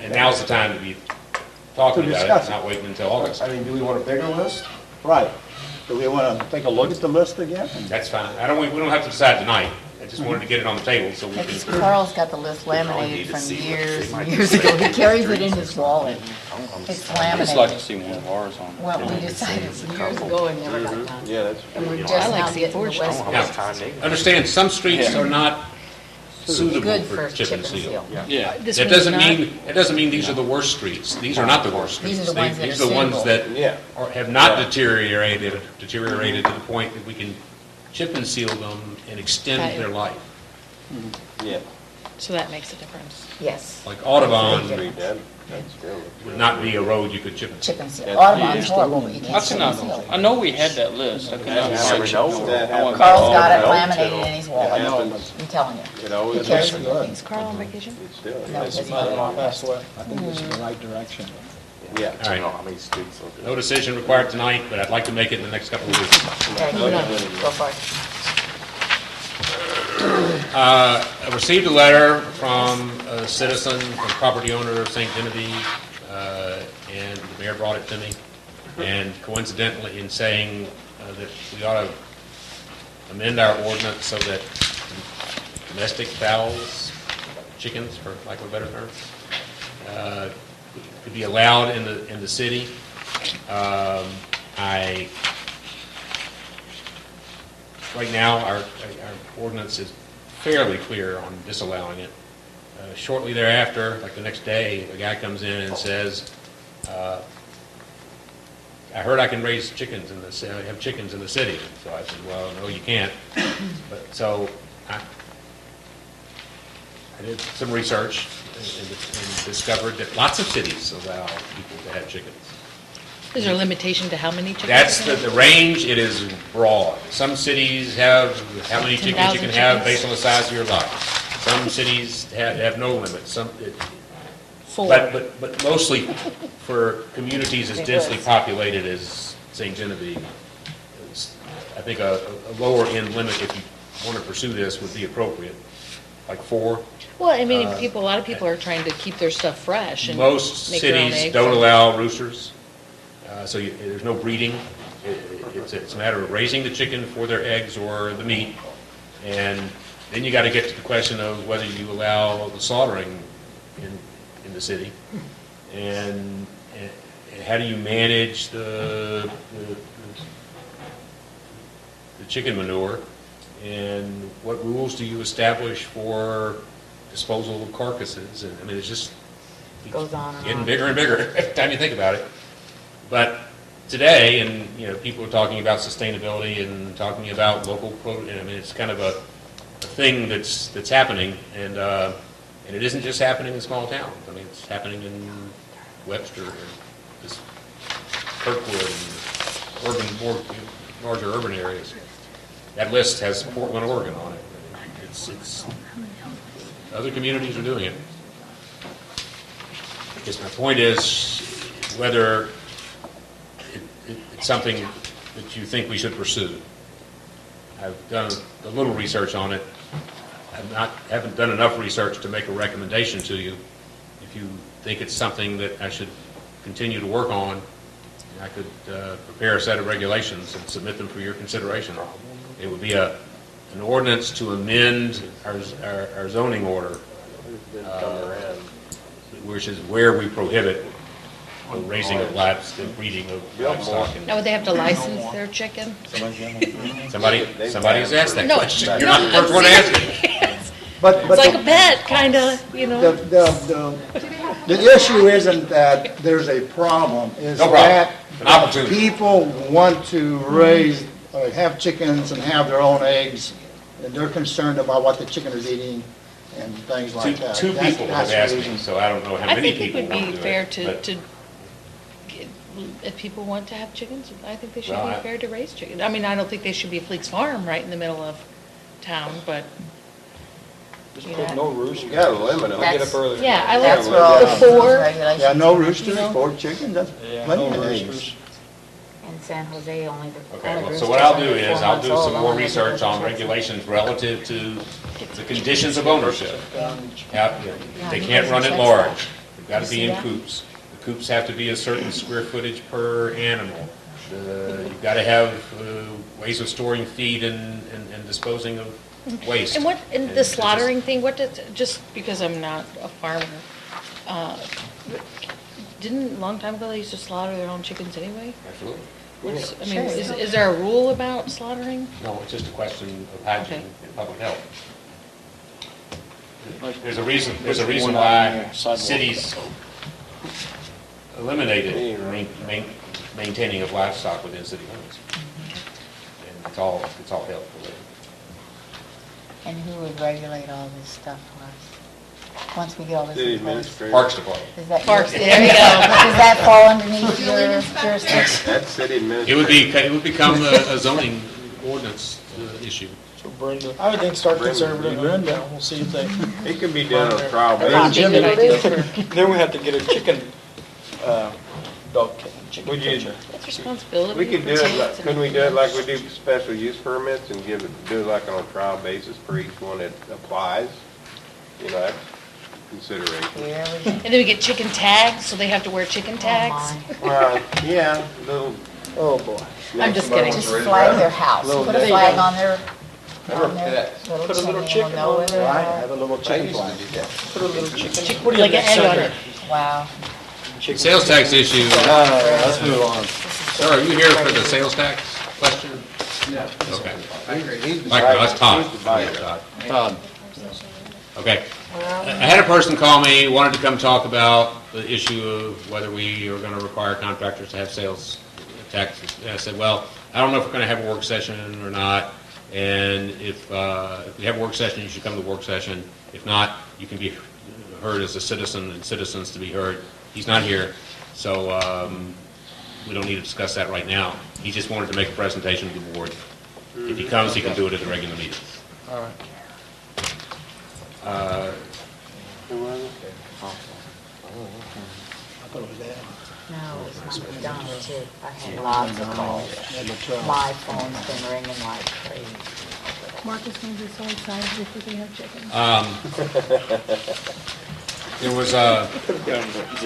And now's the time to be talking To about discuss it, it. not waiting until August. I mean, do we want a bigger list? Right. Do we want to take a look at the list again? That's fine. We don't have to decide tonight. I just wanted to get it on the table so we Because can. Carl's got the list laminated need to from see what years they might and years say. ago. He carries it in his wallet. It's I'd just like to laminated. see one of ours on. Well, we decided years ago and never got done. Yeah, that's. And we're You know, just I like now getting the C4 west. How much time they. Understand, some streets are not suitable Good for chip and seal. Yeah. This That one's doesn't not. mean, that doesn't mean these are the worst streets. These are not the worst streets. These are the ones that These are are the ones suitable. that Yeah. have not deteriorated to the point that we can chip and seal them and extend Right. their life. Yeah. So that makes a difference. Yes, Like Audubon Street, that's still. would not be a road you could chip and seal. chip and seal. That's- Audubon's horrible, but you I can't chip and seal. I know we had that list. I could not That find happens. it. That I want- Carl's got it Oh, no, laminated too. in his It wallet. happens. I'm telling you. You know, He it's carries just, it. Is Carl on vacation? it's still. No, it's- his Mother-in-law passed away. I think this is the right direction. Yeah. All I right. don't know how many streets will do. No decision required tonight, but I'd like to make it in the next couple of weeks. Okay, go for it. I received a letter from a citizen, a property owner of St. Genevieve, and the mayor brought it to me. And coincidentally, in saying that we ought to amend our ordinance so that domestic fowls, chickens, for lack of a better term, could be allowed in the city. Right now, our ordinance is fairly clear on disallowing it. Shortly thereafter, like the next day, a guy comes in and says, I heard I can raise chickens in have chickens in the city. So I said, well, no, you can't. But so I did some research and discovered that lots of cities allow people to have chickens. Is there a limitation to how many chickens? That's you can the have? range, it is broad. Some cities have how many chickens you 10,000 can have chickens? based on the size of your lot. Some cities have no limit, Four. but mostly for communities as densely populated as St. Genevieve, I think a lower end limit, if you want to pursue this, would be appropriate, like 4. Well, I mean, a lot of people are trying to keep their stuff fresh and Most make their own cities eggs. don't allow roosters, so there's no breeding. It's a matter of raising the chicken for their eggs or the meat, and then you got to get to the question of whether you allow the slaughtering in the city, and how do you manage the chicken manure, and what rules do you establish for disposal of carcasses? And I mean, it's just Goes on and getting on. bigger and bigger every time you think about it. But today, and people are talking about sustainability and talking about local produce. I mean, it's kind of a thing that's happening, and it isn't just happening in small towns. I mean, it's happening in Webster, and just Kirkwood, and more larger urban areas. That list has Portland, Oregon on it. It's other communities are doing it. I guess my point is whether it's something that you think we should pursue. I've done a little research on it. Haven't done enough research to make a recommendation to you. If you think it's something that I should continue to work on, I could prepare a set of regulations and submit them for your consideration. It would be an ordinance to amend our zoning order, which is where we prohibit the raising of the breeding of livestock. and- Now, would they have to license their chicken? Somebody has asked that No, question. You're no, not the first one to ask it. But It's like a pet, kind of, you know? The issue isn't that there's a problem, is No problem. that An opportunity. people want to raise, or have chickens and have their own eggs, and they're concerned about what the chicken is eating and things like that. Two That's- people that's have the asked me, reason. so I don't know how I many think it people would want be to do fair it. to, but- if people want to have chickens, I think they should Well, be I- fair to raise chickens. I mean, I don't think they should be Fleet's Farm right in the middle of town, but, Just you put know. no roosters. You gotta limit them. Get up early. Yeah, I That's like where all the these four. regulations. Yeah, no come in. roosters, You know? 4 chickens, that's Yeah, plenty no of eggs. roosters. In San Jose, only the. Okay, only well, so roosters what I'll do under is, 4 I'll months do old, some more only research on the- regulations relative to the conditions of ownership. They can't run at large. They've got to be in coops. The coops have to be a certain square footage per animal. You've got to have ways of storing feed and disposing of waste. And what, and it's the just- slaughtering thing, what does, just because I'm not a farmer, didn't, a long time ago, they used to slaughter their own chickens anyway? Absolutely. I mean, is there a rule about slaughtering? No, it's just a question of hygiene Okay. and public health. There's a reason One why on the sidewalk. cities eliminated maintaining of livestock within city limits. And it's all health related. And who would regulate all this stuff for us? Once we get all this City in place? administrator. Parks Department. Is that Parks, your- there you go. Does that fall underneath your Building inspector. jurisdiction? That's city It would administrator. become a zoning ordinance issue. So Brenda. I would think start Brenda, conservative, and we'll see if they. It can be done on a trial That would basis. be a good idea for, Then we have to get a chicken, dog, chicken Would you- catcher. that's responsibility. We could for do it, kids like- and- couldn't we do it like we do special use permits and do it like on a trial basis for each one that applies? You know, that's consideration. Here we go. And then we get chicken tags, so they have to wear chicken tags. Oh, my. Well, yeah, little. Oh, boy. I'm just kidding. Just flag their house, Little put a bit. flag on their Little little Put a little thing, chicken we'll know on where there. they Right, are. have a little chicken flag. Put a little chicken. What do you Like an have egg next on on it. Wow. Chicken. Sales tax issue. Let's move on. Sir, are you here for the sales tax question? Yeah. Okay. He's the Mike, no, that's Todd. He's the buyer. Todd. Okay. I had a person call me, wanted to come talk about the issue of whether we are going to require contractors to have sales taxes. And I said, well, I don't know if we're going to have a work session or not, and if we have a work session, you should come to the work session. If not, you can be heard as a citizen and citizens to be heard. He's not here, so we don't need to discuss that right now. He just wanted to make a presentation to the board. If he comes, he can do it at the regular meeting. All right. Who was it? I thought it was that. No, it's not McDonald's, I had lots of calls. My phone's been ringing like crazy. Mark is going to be so excited if we can have chickens. There was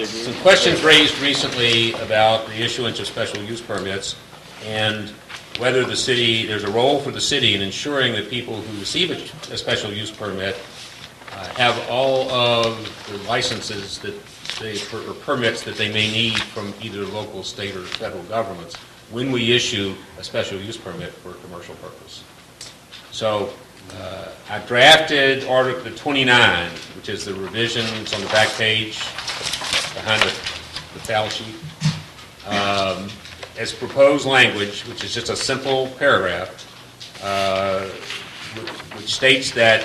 some questions raised recently about the issuance of special use permits and whether the city, there's a role for the city in ensuring that people who receive a special use permit have all of the licenses that or permits that they may need from either local, state, or federal governments when we issue a special use permit for a commercial purpose. So I drafted Article 29, which is the revisions on the back page behind the tally sheet, as proposed language, which is just a simple paragraph, which states that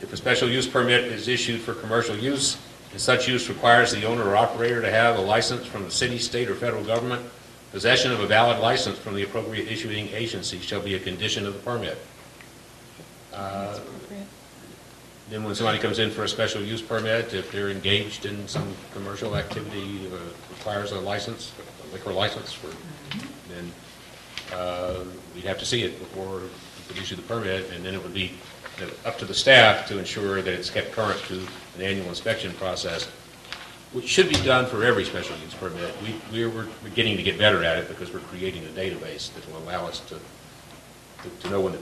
if a special use permit is issued for commercial use, and such use requires the owner or operator to have a license from the city, state, or federal government, possession of a valid license from the appropriate issuing agency shall be a condition of the permit. Then when somebody comes in for a special use permit, if they're engaged in some commercial activity requires a license, a liquor license, then we'd have to see it before we could issue the permit, and then it would be up to the staff to ensure that it's kept current to an annual inspection process, which should be done for every special use permit. We're beginning to get better at it because we're creating a database that will allow us to know when the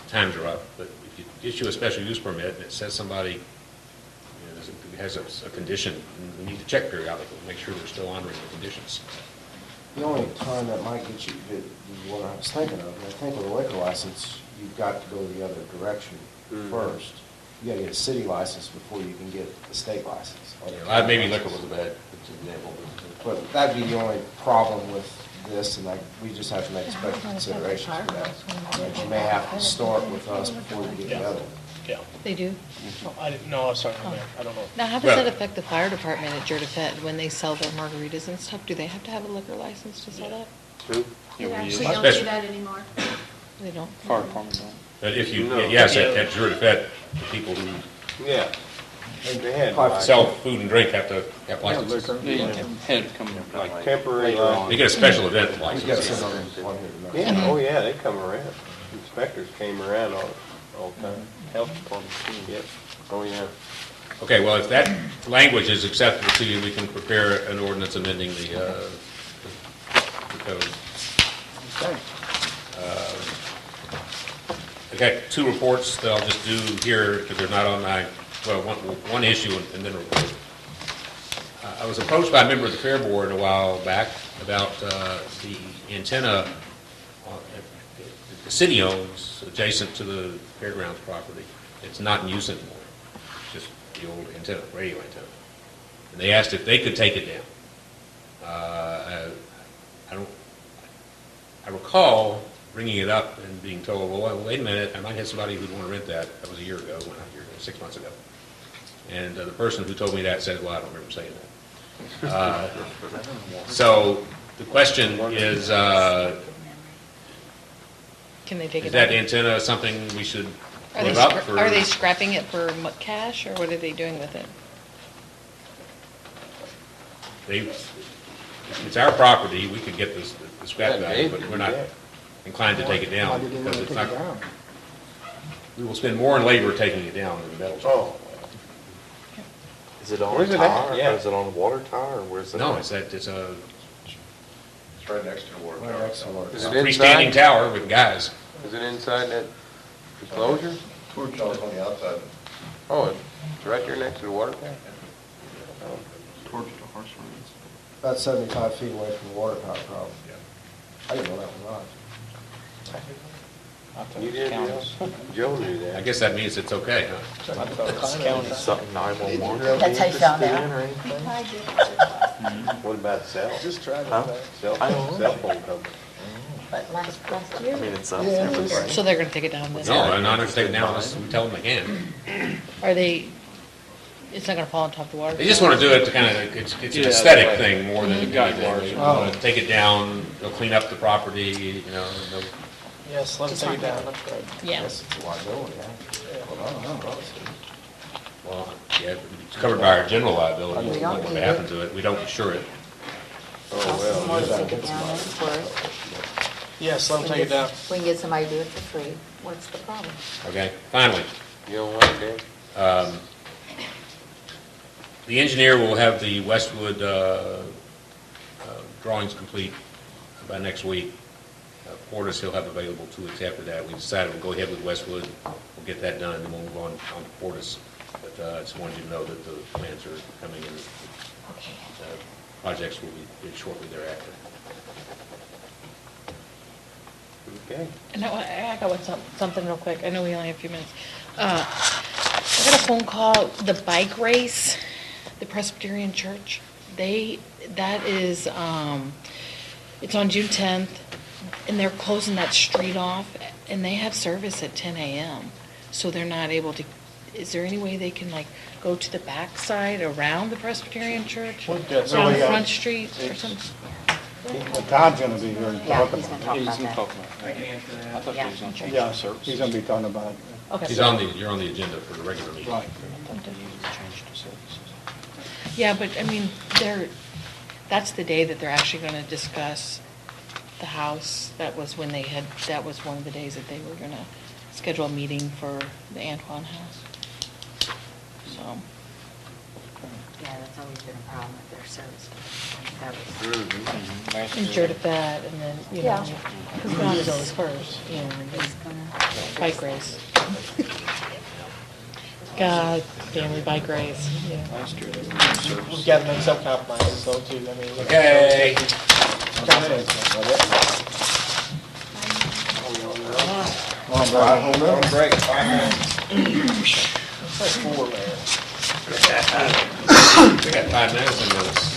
times are up. But if you issue a special use permit and it says somebody, has a condition, and we need to check periodically, make sure they're still honoring the conditions. The only time that might get you, what I was thinking of, and I think with a liquor license, you've got to go the other direction first. You gotta get a city license before you can get a state license. Maybe liquor was a bad example. But that'd be the only problem with this, and we just have to make special considerations for that. But you may have to start with us before you get the other. Yeah. They do? No, I didn't, no, sorry, I don't know. Now, how does Well- that affect the fire department at Jerdafet when they sell their margaritas and stuff? Do they have to have a liquor license to sell that? Who? We actually use. don't do that anymore. They don't? Fire department don't. But if you, No. yes, at Druid Fed, the people who Yeah. They had sell food and drink have to have licenses. Had to come like temporary later on. They get a special event We got license. some on one here tonight. Yeah, oh yeah, they come around. Inspectors came around all the time. Health department too. Yep, oh yeah. Okay, well, if that language is acceptable to you, we can prepare an ordinance amending the code. Okay. Okay, two reports that I'll just do here because they're not on my, well, one issue and then a report. I was approached by a member of the Fair Board a while back about the antenna the city owns adjacent to the fairgrounds property. It's not in use anymore, just the old antenna, radio antenna. And they asked if they could take it down. I recall bringing it up and being told, well, wait a minute, I might have somebody who'd want to rent that. That was a year ago, 6 months ago. And the person who told me that said, well, I don't remember saying that. So the question is, Can they take is it that out? antenna something we should Are they live up for? Are they scrapping it for cash, or what are they doing with it? It's our property, we could get the scrap Yeah, value, Dave but could we're do not that. inclined to take it Why down. did they Because want to it's take it not, down? we will spend more in labor taking it down than metal. Oh, Is it on Where's a it at? tower, Yeah. or is it on a water tower, or where's it? No, at? it's a It's right next to the water Right tower. next to water. Is it freestanding inside? tower with guys. Is it inside that enclosure? No, it's on the outside. Oh, it's right there next to the water tank? Towards the horse runs. About 75 feet away from the water tower, probably. I didn't know that was You did, Bill? Joe knew I that. guess that means it's okay, huh? I thought it was county. Something 911. That's how you found out. What about cell? Just try Huh? Cell I don't know. cell phone company? But last I year, mean, it's up. So they're gonna take it down this No, year? I'm not gonna take it down unless we tell them they can. Are they, it's not gonna fall on top of the water? They just wanna do it to kind of, it's an Yeah, aesthetic right. thing more than anything. They wanna take it down, they'll clean up the property, you know, they'll Yes, let them take it down. Yeah. Yes, it's a liability, well, yeah, it's covered by our general liability. We If don't something need happened it. to it, we don't insure it. Oh, cost well. us more to take it down than it's worth. Yes, let them take it down. We can get somebody to do it for free. What's the problem? Okay, finally, You don't want it, Dave? the engineer will have the Westwood drawings complete by next week. Portis he'll have available 2 weeks after that. We decided we'll go ahead with Westwood, we'll get that done, and then we'll move on to Portis. But I just wanted you to know that the plans are coming in. Okay. Projects will be bid shortly thereafter. Okay. And I got something real quick. I know we only have a few minutes. I got a phone call, the bike race, the Presbyterian Church. That is, it's on June 10th, and they're closing that street off, and they have service at 10 a.m. So they're not able to, is there any way they can like go to the backside around the Presbyterian Church? Down Front Street or something? Tom's gonna be here and Yeah, talk he's about gonna it. talk He's about gonna that. talk about it. I thought he was gonna change Yeah, the service. he's gonna be talking about it. Okay. You're on the agenda for the regular meeting. Right. Change the services. Yeah, but I mean, that's the day that they're actually gonna discuss the house. That was one of the days that they were gonna schedule a meeting for the Antoine house. So, Yeah, that's always been a problem with their service. That was, and Jerdafet, and then, you know, Yeah. because Ron is always first, you know, and he's gonna. bike race. God, family by grace, yeah. Last year they were in service. We've got to make some compromises though too, I mean. Okay. Break. It's like 4, man. We got 5 minutes in this.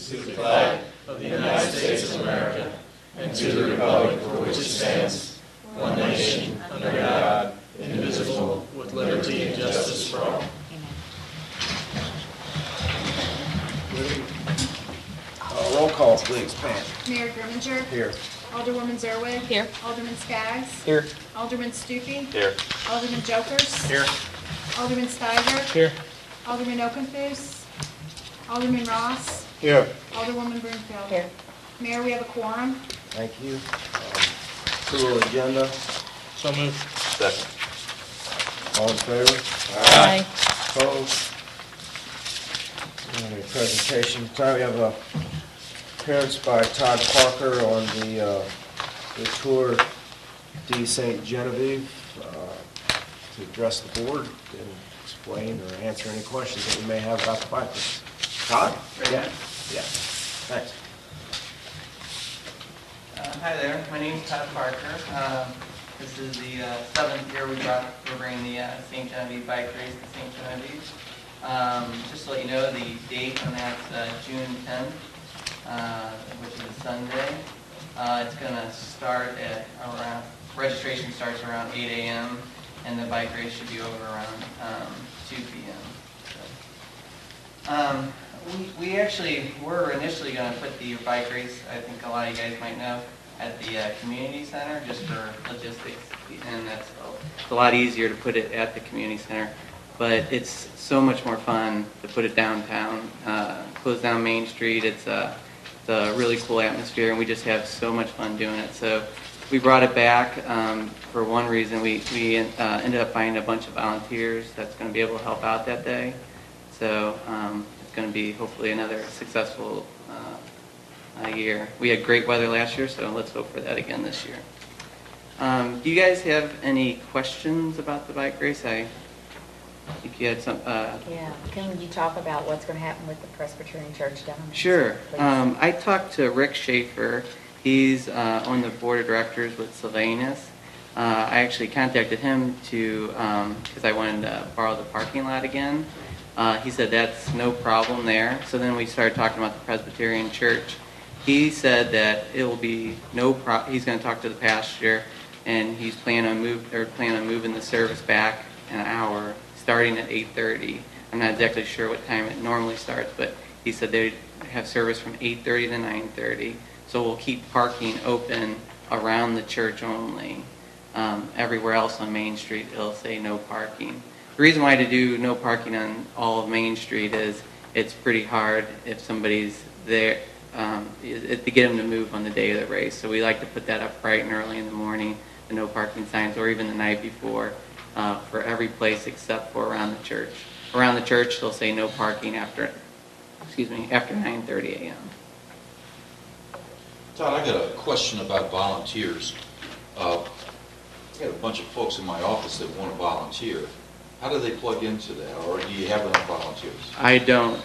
to the flag of the United States of America and to the republic for which it stands, one nation, under God, indivisible, with liberty and justice for all. Roll call, please. Pam. Mayor Grimminger? Here. Alderwoman Zerwig? Here. Alderman Skaggs? Here. Alderman Stupi? Here. Alderman Jokers? Here. Alderman Steiger? Here. Alderman Okenthus? Alderman Ross? Here. Alderwoman Broomfield? Here. Mayor, we have a quorum. Thank you. Approval agenda. So moved. Second. All in favor? Aye. Opposed? Any presentation? Tonight we have a appearance by Todd Parker on the Tour de Saint Genevieve to address the board and explain or answer any questions that we may have about the bike race. Todd? Yeah. Yeah. Thanks. Hi there, my name is Todd Parker. This is the 7th year we're bringing the St. Genevieve bike race to St. Genevieve. Just to let you know, the date on that's June 10th, which is a Sunday. It's going to start at around, registration starts around 8 a.m. and the bike race should be over around 2 p.m. So, we actually were initially going to put the bike race, I think a lot of you guys might know, at the community center just for logistics, and that's a lot easier to put it at the community center. But it's so much more fun to put it downtown, close down Main Street. It's a really cool atmosphere, and we just have so much fun doing it. So we brought it back for one reason. We ended up finding a bunch of volunteers that's going to be able to help out that day. So it's going to be hopefully another successful year. We had great weather last year, so let's hope for that again this year. Do you guys have any questions about the bike race? I think you had some. Yeah, can you talk about what's going to happen with the Presbyterian Church down there? Sure. Please. I talked to Rick Schaefer. He's on the board of directors with Sylvanus. I actually contacted him to because I wanted to borrow the parking lot again. He said that's no problem there. So then we started talking about the Presbyterian Church. He said that it will be no problem. He's going to talk to the pastor, and he's planning on moving the service back an hour, starting at 8:30. I'm not exactly sure what time it normally starts, but he said they'd have service from 8:30 to 9:30. So we'll keep parking open around the church only. Everywhere else on Main Street, it'll say no parking. The reason why to do no parking on all of Main Street is it's pretty hard if somebody's there to get them to move on the day of the race. So we like to put that up bright and early in the morning, the no parking signs, or even the night before for every place except for around the church. Around the church, they'll say no parking after 9:30 a.m. Todd, I got a question about volunteers. I got a bunch of folks in my office that want to volunteer. How do they plug into that, or do you have enough volunteers? I don't.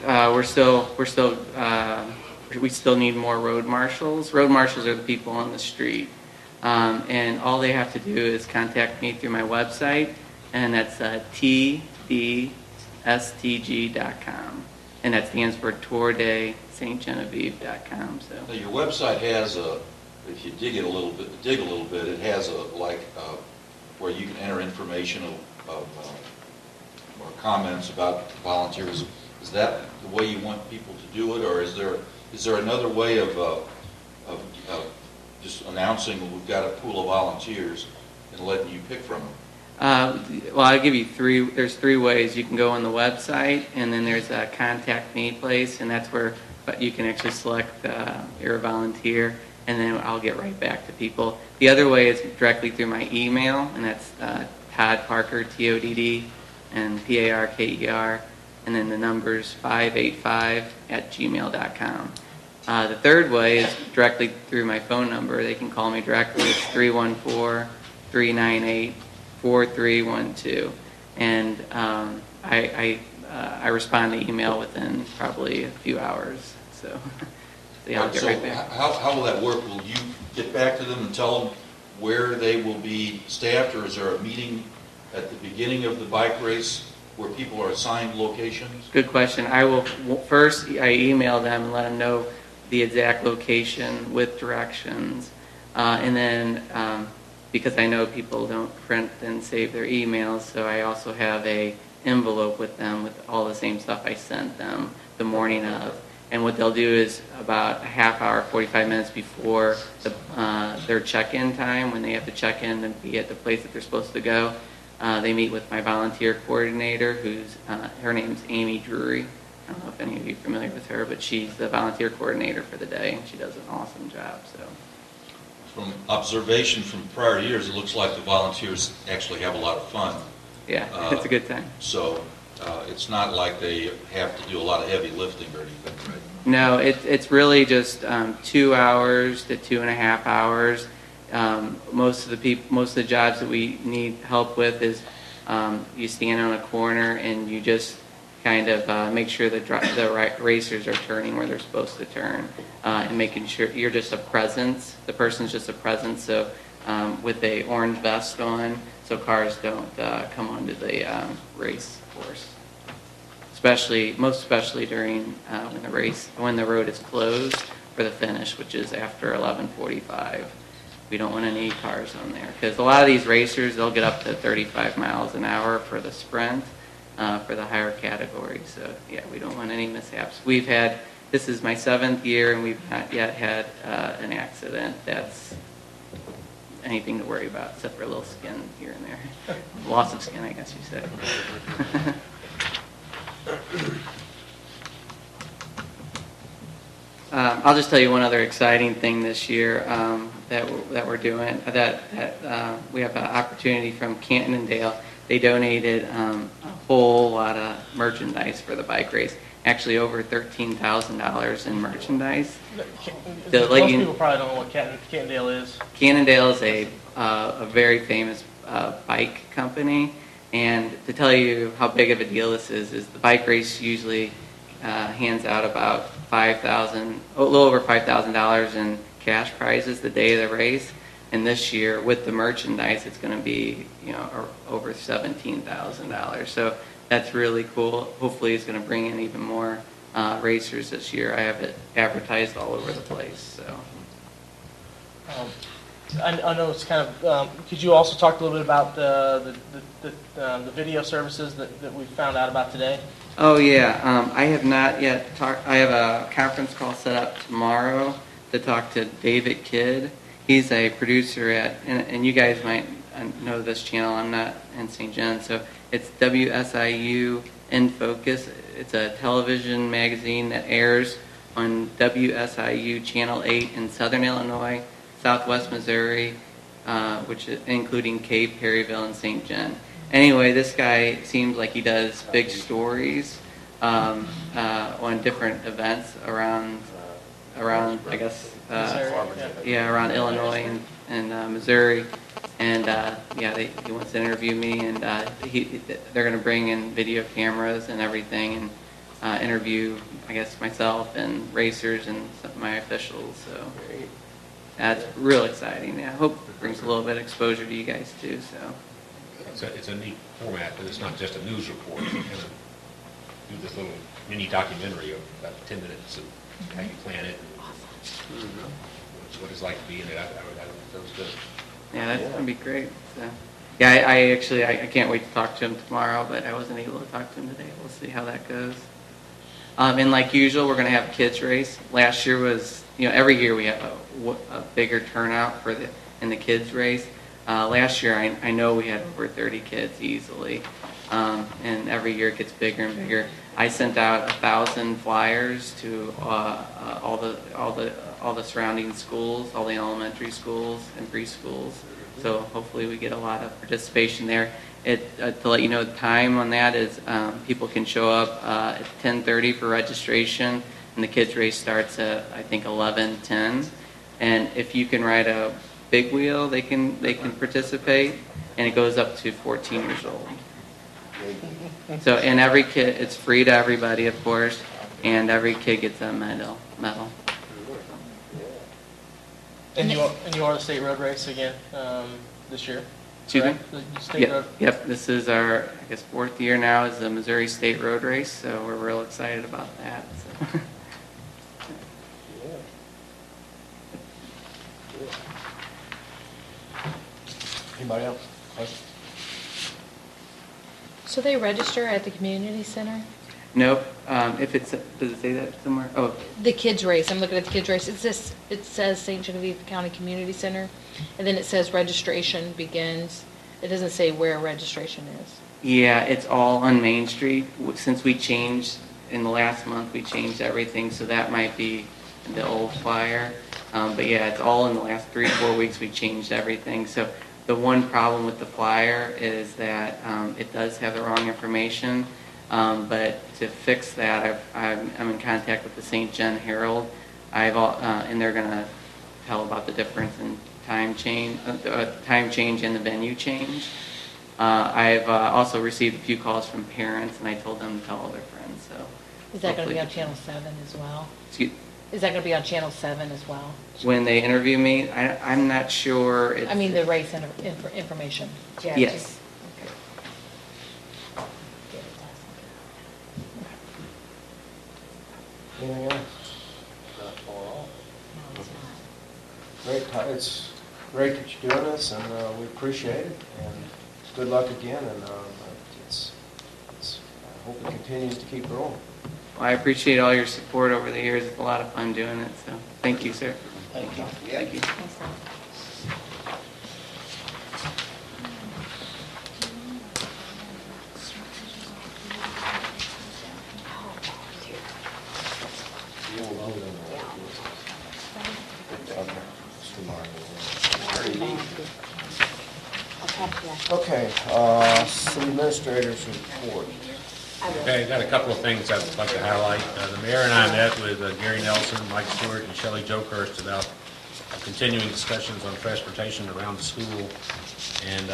We still need more road marshals. Road marshals are the people on the street, and all they have to do is contact me through my website, and that's tdstg.com, and that stands for tourdestgenevieve.com. So Now, your website has if you dig a little bit, it has where you can enter information of or comments about volunteers. Is that the way you want people to do it, or is there another way of just announcing we've got a pool of volunteers and letting you pick from them? well, I'll give you three. There's three ways. You can go on the website, and then there's a contact me place, and that's where you can actually select you're a volunteer, and then I'll get right back to people. The other way is directly through my email, and that's Todd Parker, TODD, and PARKER, and then the numbers 585@gmail.com. The third way is directly through my phone number. They can call me directly. It's 314-398-4312, and I respond to email within probably a few hours. So I'll get right back. How will that work? Will you get back to them and tell them where they will be staffed, or is there a meeting at the beginning of the bike race where people are assigned locations? Good question. First, I email them and let them know the exact location with directions. And then, because I know people don't print and save their emails, so I also have a envelope with them with all the same stuff I sent them the morning of. And what they'll do is about a half hour, 45 minutes before their check-in time, when they have to check in and be at the place that they're supposed to go, they meet with my volunteer coordinator, her name's Amy Drury. I don't know if any of you are familiar with her, but she's the volunteer coordinator for the day, and she does an awesome job. So, From observation from prior years, it looks like the volunteers actually have a lot of fun. yeah, it's a good time. So it's not like they have to do a lot of heavy lifting or anything, right? No, it's really just 2 hours to 2.5 hours. Most of the jobs that we need help with is you stand on a corner and you just kind of make sure the racers are turning where they're supposed to turn, and making sure you're just a presence. The person's just a presence. So with a orange vest on, so cars don't come onto the race course. Most especially during when the road is closed for the finish, which is after 11:45. We don't want any cars on there because a lot of these racers, they'll get up to 35 miles an hour for the sprint, for the higher category. So yeah, we don't want any mishaps. This is my 7th year and we've not yet had an accident that's anything to worry about except for a little skin here and there. Loss of skin, I guess you said. I'll just tell you one other exciting thing this year that we're doing. We have an opportunity from Cantondale. They donated a whole lot of merchandise for the bike race. Actually, over $13,000 in merchandise. Most people probably don't know what Cantondale is. Cannondale is a very famous bike company. And to tell you how big of a deal this is the bike race usually hands out about a little over $5,000 in cash prizes the day of the race. And this year, with the merchandise, it's going to be over $17,000. So that's really cool. Hopefully, it's going to bring in even more racers this year. I have it advertised all over the place. So. I know it's kind of. Could you also talk a little bit about the video services that we found out about today? Oh yeah, I have not yet talked. I have a conference call set up tomorrow to talk to David Kidd. He's a producer and you guys might know this channel. I'm not in St. John, so it's WSIU in Focus. It's a television magazine that airs on WSIU Channel 8 in Southern Illinois, Southwest Missouri, which is including Cave, Perryville, and St. John. Anyway, this guy seems like he does big stories on different events around I guess around Illinois and Missouri, and he wants to interview me, and they're going to bring in video cameras and everything and interview I guess myself and racers and some of my officials. So. That's real exciting. I hope it brings a little bit of exposure to you guys too. So It's a neat format, but it's not just a news report. You kind of do this little mini documentary of about 10 minutes of how you plan it and what it's like to be in it. That was good. Yeah, that's going to be great. So, yeah, I can't wait to talk to him tomorrow, but I wasn't able to talk to him today. We'll see how that goes. And like usual, we're going to have a kids race. Last year was, every year we have a bigger turnout in the kids race. Last year, I know we had over 30 kids easily, and every year it gets bigger and bigger. I sent out 1,000 flyers to all the surrounding schools, all the elementary schools and preschools. So hopefully we get a lot of participation there. To let you know, the time on that is people can show up at 10:30 for registration, and the kids race starts at I think 11:10. And if you can ride a big wheel, they can participate, and it goes up to 14 years old. So, and every kid, it's free to everybody, of course, and every kid gets a medal. And you are the state road race again this year? Excuse me? correct? The state Yep, road? yep, this is our, I guess, 4th year now as the Missouri State Road Race, so we're real excited about that. So. Anybody else? Questions? So they register at the community center? Nope, if it's, does it say that somewhere? Oh, The kids race, I'm looking at the kids race, it says St. Genevieve County Community Center, and then it says registration begins. It doesn't say where registration is. yeah, it's all on Main Street. Since we changed, in the last month, we changed everything, so that might be the old flyer. But yeah, it's all in the last 3-4 weeks, we changed everything. So the one problem with the flyer is that it does have the wrong information. But to fix that, I'm in contact with the St. John Herald, and they're going to tell about the difference in time change and the venue change. I've also received a few calls from parents, and I told them to tell all their friends. So Is that going to be on hopefully- Channel 7 as well? Excuse- Is that going to be on Channel 7 as well? When they interview me, I'm not sure. I mean, the race information. Yes. Anything else? Not far off. Great, it's great that you're doing this, and we appreciate it, and good luck again, and I hope it continues to keep growing. Well, I appreciate all your support over the years. It's a lot of fun doing it, so thank you, sir. Thank you. Thank you. Okay, city administrators report. Okay, I got a couple of things I'd like to highlight. The mayor and I met with Gary Nelson, Mike Stewart, and Shelley Jokerst about continuing discussions on transportation around the school. And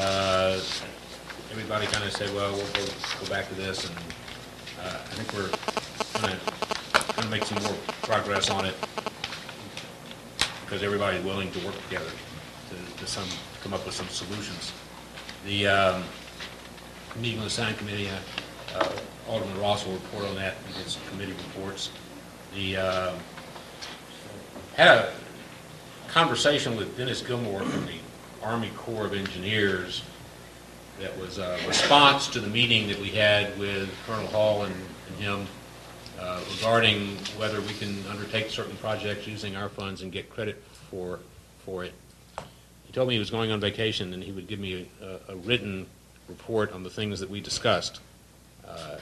everybody kind of said, well, we'll go back to this. And I think we're going to make some more progress on it because everybody's willing to work together to come up with some solutions. The meeting with the sign committee, Alderman Ross will report on that in his committee reports. The had a conversation with Dennis Gilmore from the Army Corps of Engineers that was a response to the meeting that we had with Colonel Hall and him regarding whether we can undertake certain projects using our funds and get credit for it. He told me he was going on vacation and he would give me a written report on the things that we discussed. I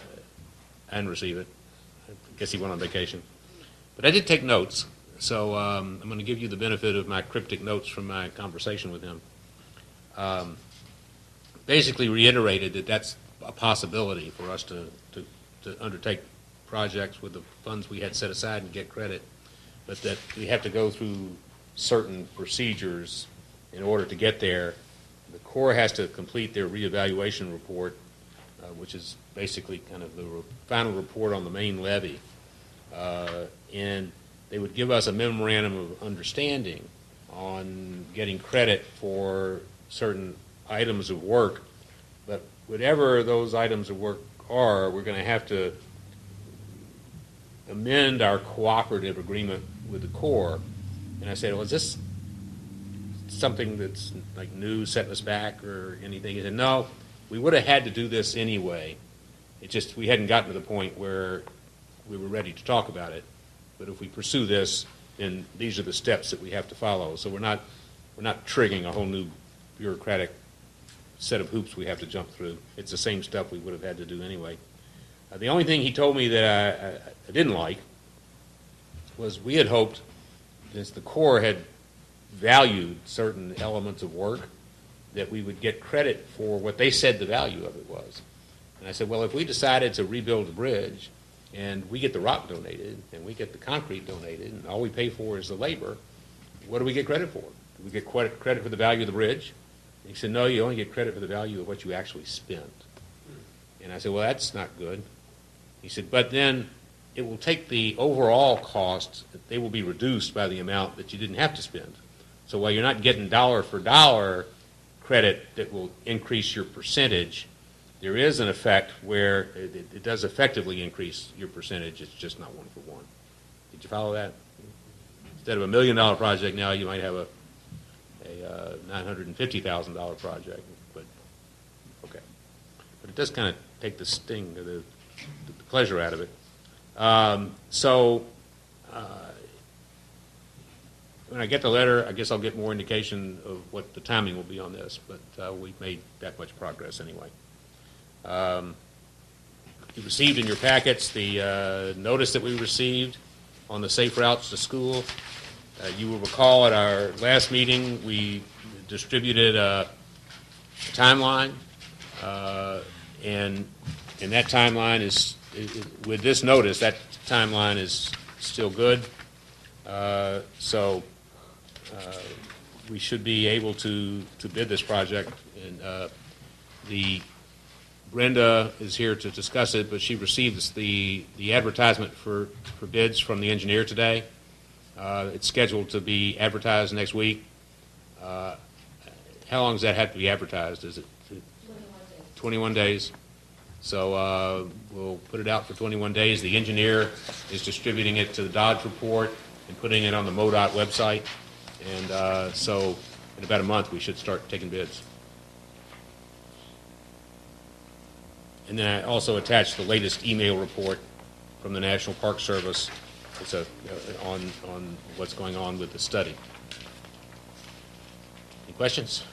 didn't receive it. I guess he went on vacation. But I did take notes, so I'm going to give you the benefit of my cryptic notes from my conversation with him. Basically reiterated that that's a possibility for us to undertake projects with the funds we had set aside and get credit, but that we have to go through certain procedures in order to get there. The Corps has to complete their reevaluation report, which is basically kind of the final report on the main levy. And they would give us a memorandum of understanding on getting credit for certain items of work. But whatever those items of work are, we're going to have to amend our cooperative agreement with the Corps. And I said, well, is this something that's like new, setting us back or anything? He said, no, we would have had to do this anyway. It just, we hadn't gotten to the point where we were ready to talk about it. But if we pursue this, then these are the steps that we have to follow. So we're not triggering a whole new bureaucratic set of hoops we have to jump through. It's the same stuff we would have had to do anyway. The only thing he told me that I didn't like was we had hoped, since the Corps had valued certain elements of work, that we would get credit for what they said the value of it was. And I said, well, if we decided to rebuild the bridge and we get the rock donated and we get the concrete donated and all we pay for is the labor, what do we get credit for? Do we get credit for the value of the bridge? And he said, no, you only get credit for the value of what you actually spent. And I said, well, that's not good. He said, but then it will take the overall cost, they will be reduced by the amount that you didn't have to spend. So while you're not getting dollar for dollar credit that will increase your percentage, there is an effect where it does effectively increase your percentage. It's just not one for one. Did you follow that? Instead of $1 million project now, you might have a $950,000 project. But okay, but it does kind of take the sting, the pleasure out of it. When I get the letter, I guess I'll get more indication of what the timing will be on this, but we've made that much progress anyway. You received in your packets the notice that we received on the safe routes to school. You will recall at our last meeting, we distributed a timeline, and that timeline is, with this notice, that timeline is still good. So we should be able to bid this project. And Brenda is here to discuss it, but she received the advertisement for bids from the engineer today. It's scheduled to be advertised next week. How long does that have to be advertised? Is it 21 days? So we'll put it out for 21 days. The engineer is distributing it to the Dodge Report and putting it on the MoDOT website. And so in about a month, we should start taking bids. And then I also attached the latest email report from the National Park Service. It's on what's going on with the study. Any questions?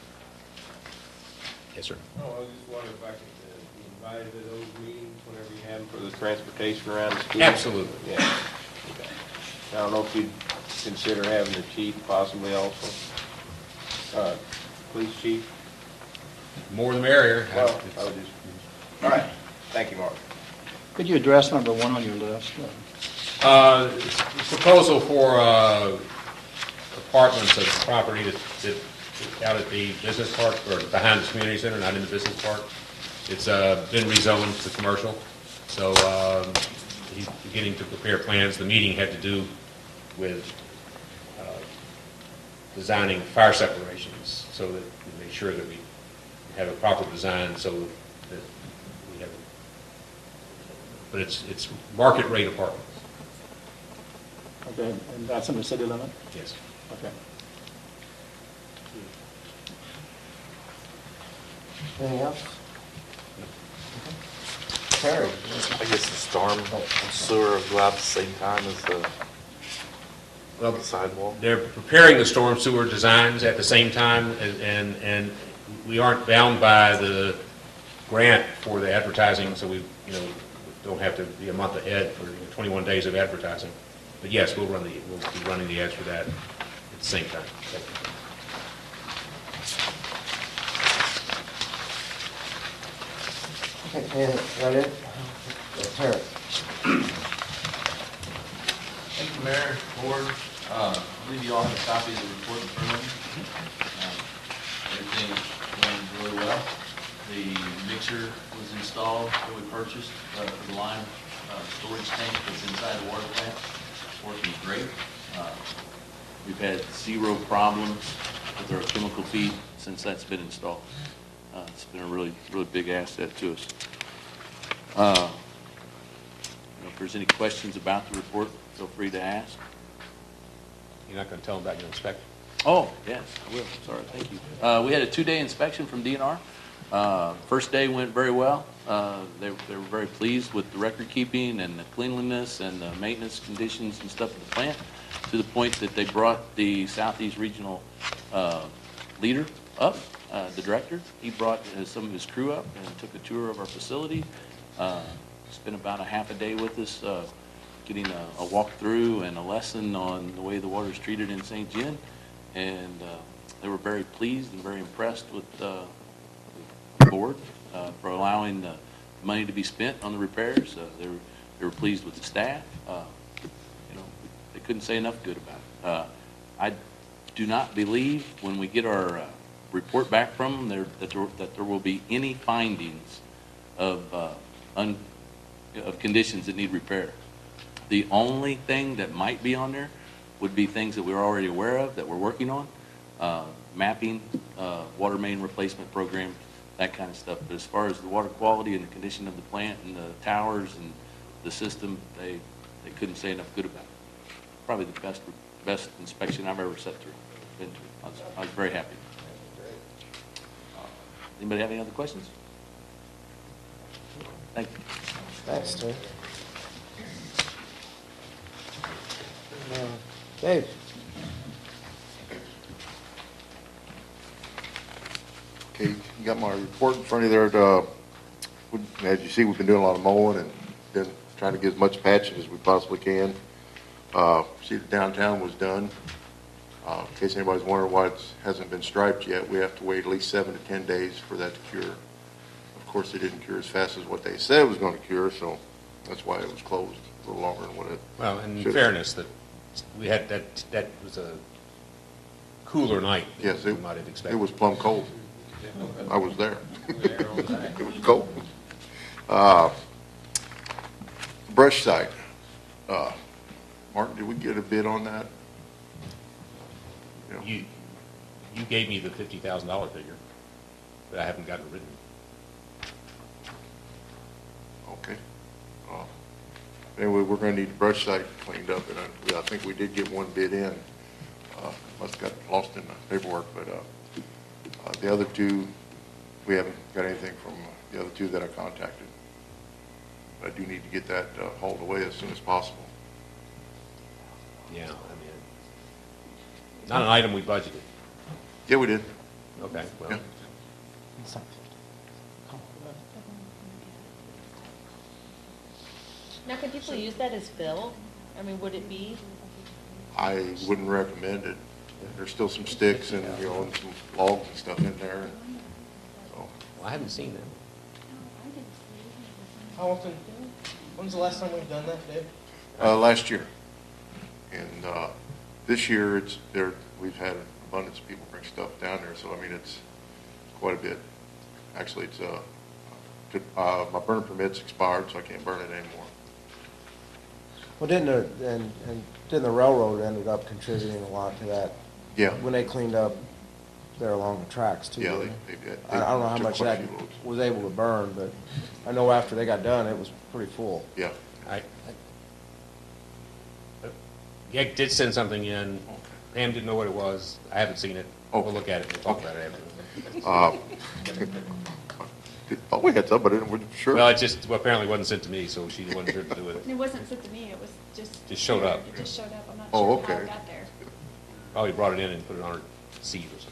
Yes, sir. Oh, I was just wondering if I could be invited to those meetings whenever you have them for the transportation around the school. Absolutely. Yeah. Okay. I don't know if you'd consider having the chief possibly also. Police chief. More the merrier. Well, I would just. All right. Thank you, Mark. Could you address number one on your list? Proposal for apartments of property that out at the business park, or behind the community center, not in the business park. It's been rezoned to commercial, so he's beginning to prepare plans. The meeting had to do with designing fire separations, so that we make sure that we have a proper design, so that we have. But it's market rate apartments. Okay, and that's in the city limit? Yes. Okay. Anything else? Terry? I guess the storm sewer will go out at the same time as the sidewalk. They're preparing the storm sewer designs at the same time, and we aren't bound by the grant for the advertising, so we don't have to be a month ahead for 21 days of advertising. But yes, we'll be running the ads for that at the same time. Okay, is that it? Terry? Thank you, Mayor, Board. I believe you all have a copy of the report in front of you. Everything went really well. The mixer was installed that we purchased for the lime storage tank that's inside the water plant. It's working great. We've had zero problems with our chemical feed since that's been installed. It's been a really big asset to us. If there's any questions about the report, feel free to ask. You're not going to tell them about your inspection? Oh, yes, I will. Sorry, thank you. We had a 2-day inspection from DNR. First day went very well. They were very pleased with the record keeping and the cleanliness and the maintenance conditions and stuff of the plant, to the point that they brought the Southeast Regional leader up, the director. He brought some of his crew up and took a tour of our facility. Spent about a half a day with us, getting a walkthrough and a lesson on the way the water is treated in St. John. And they were very pleased and very impressed with the board for allowing the money to be spent on the repairs. They were pleased with the staff. They couldn't say enough good about it. I do not believe when we get our report back from them that there will be any findings of conditions that need repair. The only thing that might be on there would be things that we're already aware of that we're working on. mapping, water main replacement program, that kind of stuff. But as far as the water quality and the condition of the plant and the towers and the system, they couldn't say enough good about it. Probably the best inspection I've ever been to. I was very happy. Anybody have any other questions? Thank you. Thanks, Steve. Dave? Okay, you got my report in front of you there. As you see, we've been doing a lot of mowing and been trying to get as much patching as we possibly can. See, the downtown was done. In case anybody's wondering why it hasn't been striped yet, we have to wait at least 7 to 10 days for that to cure. Of course, it didn't cure as fast as what they said it was going to cure, so that's why it was closed a little longer than what it Well, in should. fairness, that we had, that was a cooler night than Yes, we might have expected. it was plumb cold. I was there. It was cold. Brush site. Martin, did we get a bid on that? You gave me the $50,000 figure, but I haven't gotten it written. Okay. Anyway, we're going to need the brush site cleaned up, and I think we did get one bid in. Must have got lost in the paperwork, but the other two, we haven't got anything from the other two that I contacted. But I do need to get that hauled away as soon as possible. Yeah, I mean, not an item we budgeted. Yeah, we did. Okay, well. Yeah. Now, can people use that as fill? I mean, would it be? I wouldn't recommend it. There's still some sticks and, and some logs and stuff in there. So. Well, I haven't seen them. How often, when's the last time we've done that, Dave? Last year. And this year, we've had an abundance of people bring stuff down there, so I mean, it's quite a bit. Actually, it's my burn permit's expired, so I can't burn it anymore. Well, didn't the railroad ended up contributing a lot to that? Yeah. When they cleaned up there along the tracks too. Yeah, didn't they did. I don't know how took much quite a that few loads. was able to burn, but I know after they got done, it was pretty full. Yeah. Yeah, did send something in. Pam didn't know what it was. I haven't seen it. Oh. We'll look at it. We'll talk about it after. Thought we had some, but I wasn't sure. Well, apparently wasn't sent to me, so she wasn't sure to do with it. It wasn't sent to me, it was just. Just showed up. It just showed up, I'm not Oh, sure how okay. it got there. Probably brought it in and put it on her seat or something.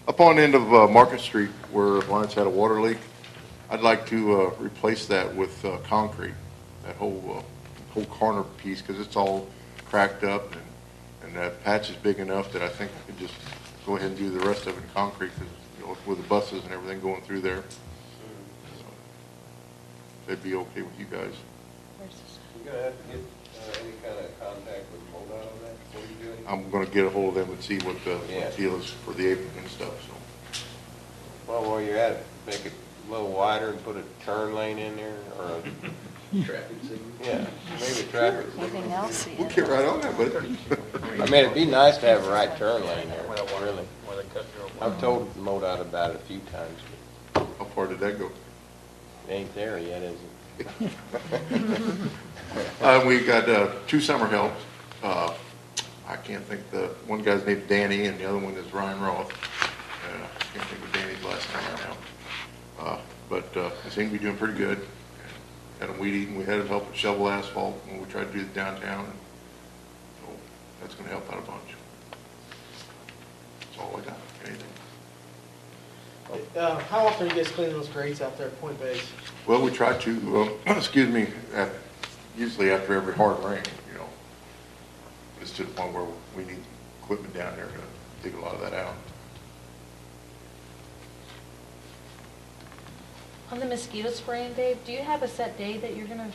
Up on the end of Market Street, where Alliance had a water leak, I'd like to replace that with concrete, that whole corner piece, because it's all cracked up, and that patch is big enough that I think we could just go ahead and do the rest of it in concrete, because with the buses and everything going through there. So, that'd be okay with you guys. You're gonna have to get any kind of contact with MoDOT on that before you do anything? I'm going to get a hold of them and see what the Yeah. deal is for the apron and stuff, so. Well, while you're at it, make it a little wider and put a turn lane in there, or a... Traffic signal. Yeah, maybe a traffic Anything signal. else? We'll get right on that, buddy. I mean, it'd be nice to have a right turn lane there, really. I've told MoDOT about it a few times, How far did that go? but it ain't there yet, is it? We got 2 summer helps. I can't think, the one guy's name is Danny and the other one is Ryan Roth. I can't think of Danny's last name right now. But they seem to be doing pretty good. Had them weed eating. We had them help shovel asphalt when we tried to do the downtown. So that's going to help out a bunch. That's all I got. Anything? How often are you guys cleaning those grates out there at Point Base? Well, we try to, excuse me, usually after every hard rain, It's to the point where we need equipment down there to dig a lot of that out. On the mosquito spraying, Dave, do you have a set day that you're gonna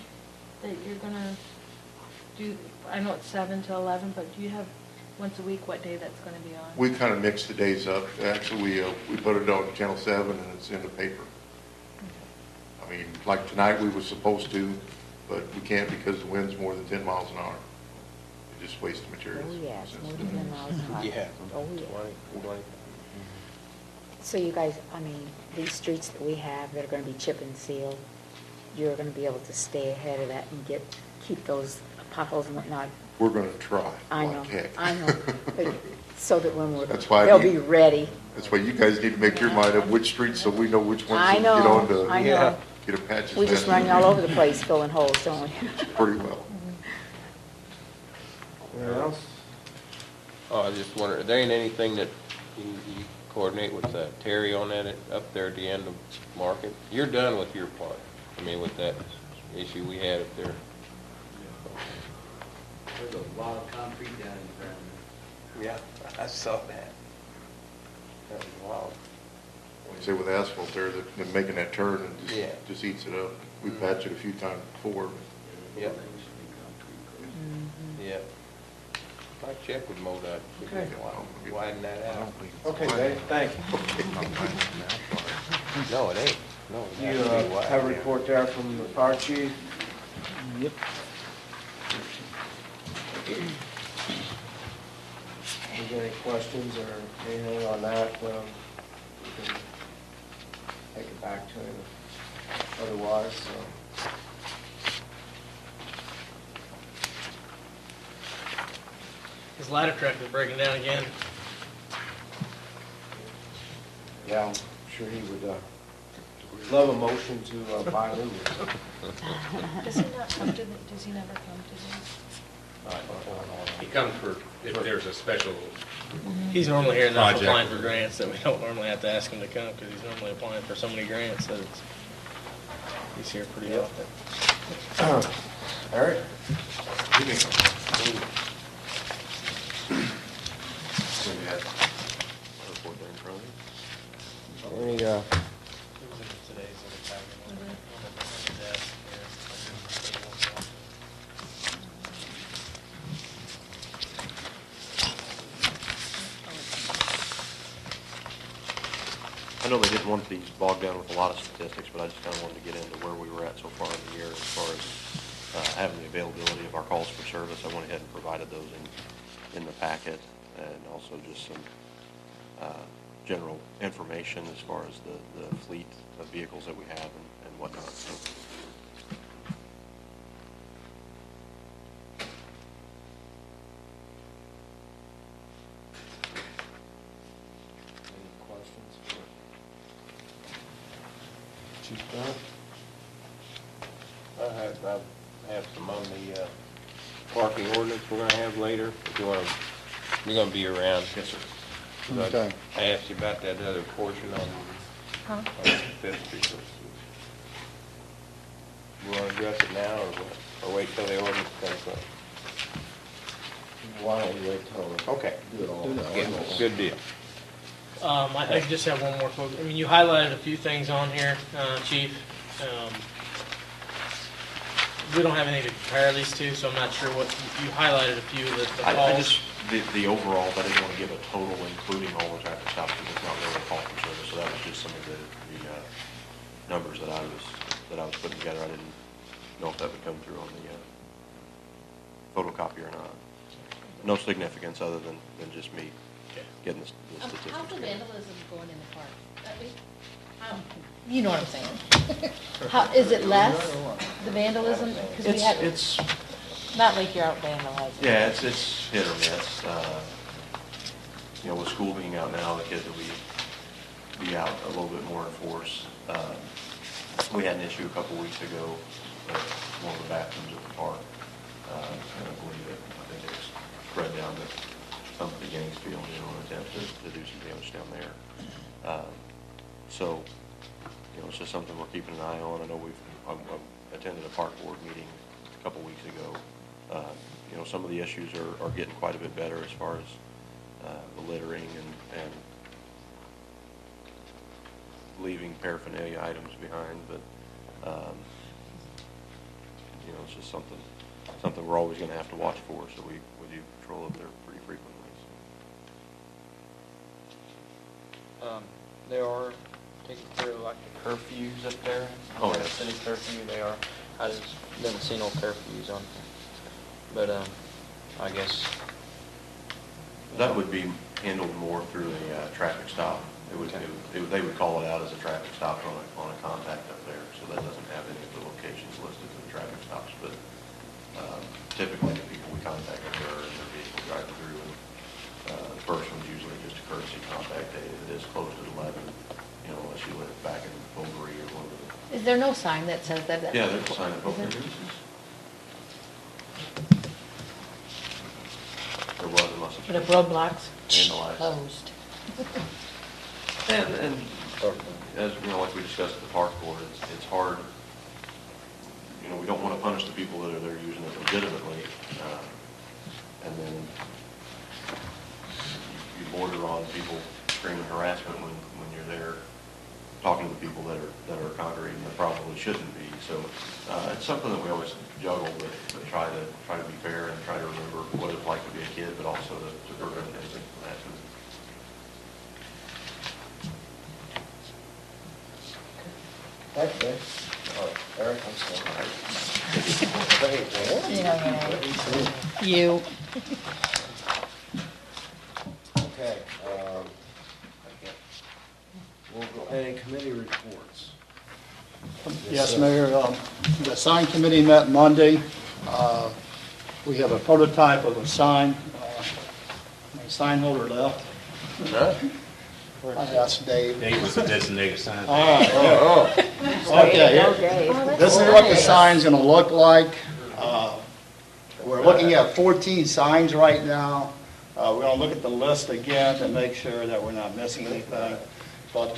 do? I know it's 7 to 11, but do you have once a week what day that's gonna be on? We kind of mix the days up. Actually, we put it on Channel 7 and it's in the paper. I mean, like tonight we were supposed to, but we can't because the wind's more than 10 miles an hour. It just waste of materials. Oh, yeah, it's more than 10,000 miles. Yeah. Oh, yeah. 20. So you guys, I mean, these streets that we have that are gonna be chip and sealed, you're gonna be able to stay ahead of that and keep those potholes and whatnot. We're gonna try, I know, like heck. I know, but so that when That's why they'll we- be ready. That's why you guys need to make your mind up which streets so we know which ones I to get know, on to. I know. Get a patch. We just run you all over the place filling holes, don't we? Pretty well. Anything else? Oh, I just wonder, there ain't anything that you coordinate with Terry on that up there at the end of Market? You're done with your part, I mean, with that issue we had up there. There's a lot of concrete down in front of Yeah, I saw that. That was wild. When you say with asphalt there, they're making that turn and Yeah. just eats it up. We patched it a few times before. Yep. Yep. Might check with MoDOT. Okay. Widen that out. Okay, Dave, thanks. No, it ain't. No, it You has to be wide. have a report there from the fire chief? Yep. Is there any questions or anything on that? We can take it back to him otherwise, so. His ladder truck is breaking down again. Yeah, I'm sure he would love a motion to buy a new one. Does he not come to does he never come to these? He comes for, if there's a special, He's normally here now Project. applying for grants that we don't normally have to ask him to come because he's normally applying for so many grants that he's here pretty often. Eric? Any, I know they didn't want these bogged down with a lot of statistics, but I just kind of wanted to get into where we were at so far in the year as far as having the availability of our calls for service. I went ahead and provided those in the packet, and also just some general information as far as the fleet of vehicles that we have and whatnot. So, any questions for Chief Dunn? I have some on the parking ordinance we're gonna have later. If you wanna, you're gonna be around. yes, sir. Okay. I asked you about that other portion on Fifth Street. You wanna address it now, or what? Or wait till the ordinance comes up? Why don't you wait till? Okay. Do it all. Yeah, good deal. I just have one more quote. I mean, you highlighted a few things on here, Chief. We don't have anything to compare these to, so I'm not sure what, you highlighted a few of the I calls. just, the overall, I didn't want to give a total including all the traffic stops, because it's not really a call for service, so that was just some of the numbers that I was putting together. I didn't know if that would come through on the photocopy or not. No significance other than just me getting the statistics. How's the together. vandalism going in the park? You know what I'm saying. How, is it less, the vandalism? 'Cause we had- It's, Not like you're out vandalizing. yeah, it's hit or miss. You know, with school being out now, the kids will be out a little bit more in force. We had an issue a couple weeks ago at one of the bathrooms at the park. And I believe I think it's spread down to some of the gangs feeling in an attempt to do some damage down there. So, you know, it's just something we're keeping an eye on. I know I attended a park board meeting a couple weeks ago. You know, some of the issues are getting quite a bit better as far as the littering and leaving paraphernalia items behind, but you know, it's just something we're always going to have to watch for. So we do patrol up there pretty frequently. They are taking care of like the curfews up there. Oh, yes. City curfew, they are. I just didn't see no curfews on. But I guess, That would be handled more through a traffic stop. They would call it out as a traffic stop on a contact up there, so that doesn't have any of the locations listed for the traffic stops. But typically, the people we contact up there are in their vehicle driving through, and the first one's usually just a courtesy contact. It is closed at 11, unless you live back in Bovary or one of the... Is there no sign that says that? Yeah, there's a sign at Bovary. There was, unless it's... Put up roadblocks. Vandalized. Closed. And as, like we discussed at the park board, it's hard, we don't want to punish the people that are there using it legitimately. And then you border on people screaming harassment when you're there talking to the people that are congregating that probably shouldn't be. So it's something that we always juggle, but try to be fair and try to remember what it's like to be a kid, but also to prevent anything from happening. Thanks, Dave. Eric, I'm sorry. You. Okay. We'll go, any committee reports? Yes, Mayor, the sign committee met Monday. We have a prototype of a sign. My sign holder left. I asked Dave. Dave was the designated sign. All right. Okay. This is what the sign's gonna look like. We're looking at 14 signs right now. We're gonna look at the list again to make sure that we're not missing anything. But,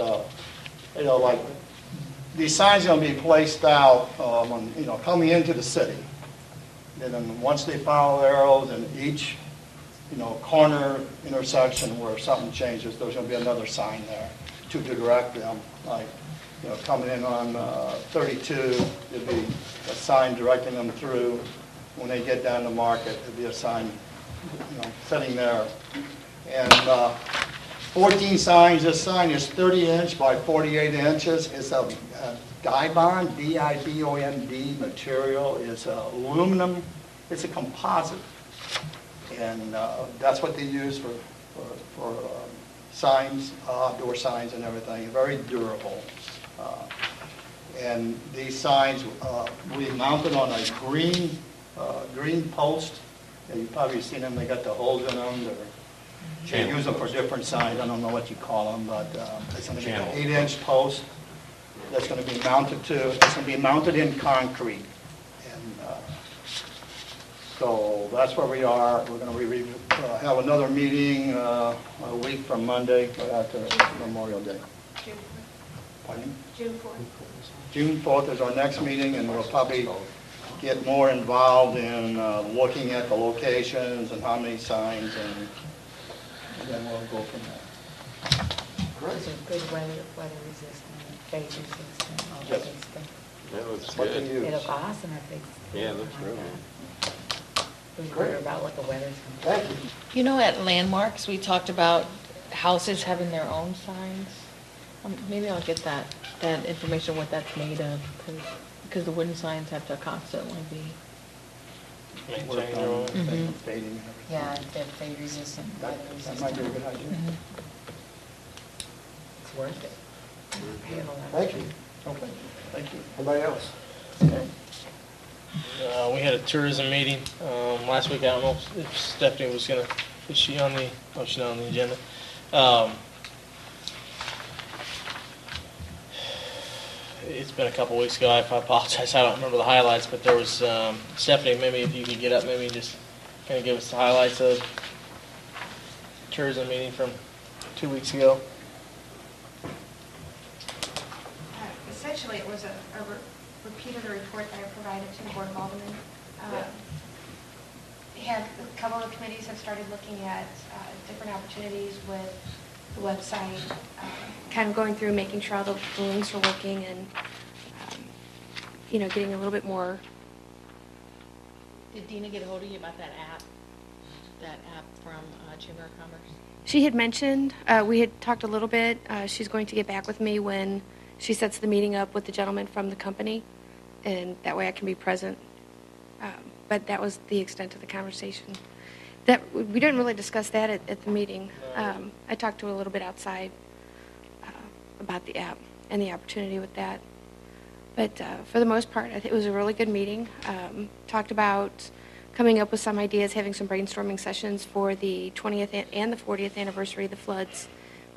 like, these signs are gonna be placed out, coming into the city. And then once they follow the arrows in each, corner intersection where something changes, there's gonna be another sign there to direct them. Like, coming in on 32, there'd be a sign directing them through. When they get down to Market, there'd be a sign, sitting there. And 14 signs. This sign is 30 inch by 48 inches. It's a Dibond, D-I-B-O-N-D material. It's aluminum. It's a composite. And that's what they use for signs, outdoor signs and everything. Very durable. And these signs we mounted on a green post. And you've probably seen them. They got the holes in them. They use them for different signs. I don't know what you call them, but it's going to be an 8-inch post that's going to be mounted to. It's going to be mounted in concrete. So that's where we are. We're going to have another meeting a week from Monday after Memorial Day. June 4th. Pardon? June 4th. June 4th is our next meeting, and we'll probably get more involved in looking at the locations and how many signs, and then we'll go from there. Those are good weather resistant, fade resistant, all Yes. that good stuff. That looks What they good. use. They look awesome if they. Yeah, it looks real good. We worry about what the weather's going to be. Thank you. At Landmarks, we talked about houses having their own signs. Maybe I'll get that information, what that's made of, because the wooden signs have to constantly be. Work on fading and everything. Yeah, they're fade resistant, weather That might be a resistant. good idea. It's worth it. Thank you. Okay, thank you. Anybody else? We had a tourism meeting last week. I don't know if Stephanie was gonna, is she on the, oh, she's not on the agenda. It's been a couple weeks ago. I apologize. I don't remember the highlights, but there was, Stephanie, maybe if you could get up, maybe just kind of give us the highlights of tourism meeting from 2 weeks ago. Essentially, it was a repeat of the report that I provided to the Board of Aldermen. A couple of committees have started looking at different opportunities with the website, kind of going through, making sure all the links are working, and getting a little bit more. Did Dina get a hold of you about that app from Chamber of Commerce? She had mentioned, we had talked a little bit. She's going to get back with me when she sets the meeting up with the gentleman from the company, and that way I can be present But that was the extent of the conversation. We didn't really discuss that at the meeting. I talked to her a little bit outside about the app and the opportunity with that. But for the most part, I think it was a really good meeting. Talked about coming up with some ideas, having some brainstorming sessions for the 20th and the 40th anniversary of the floods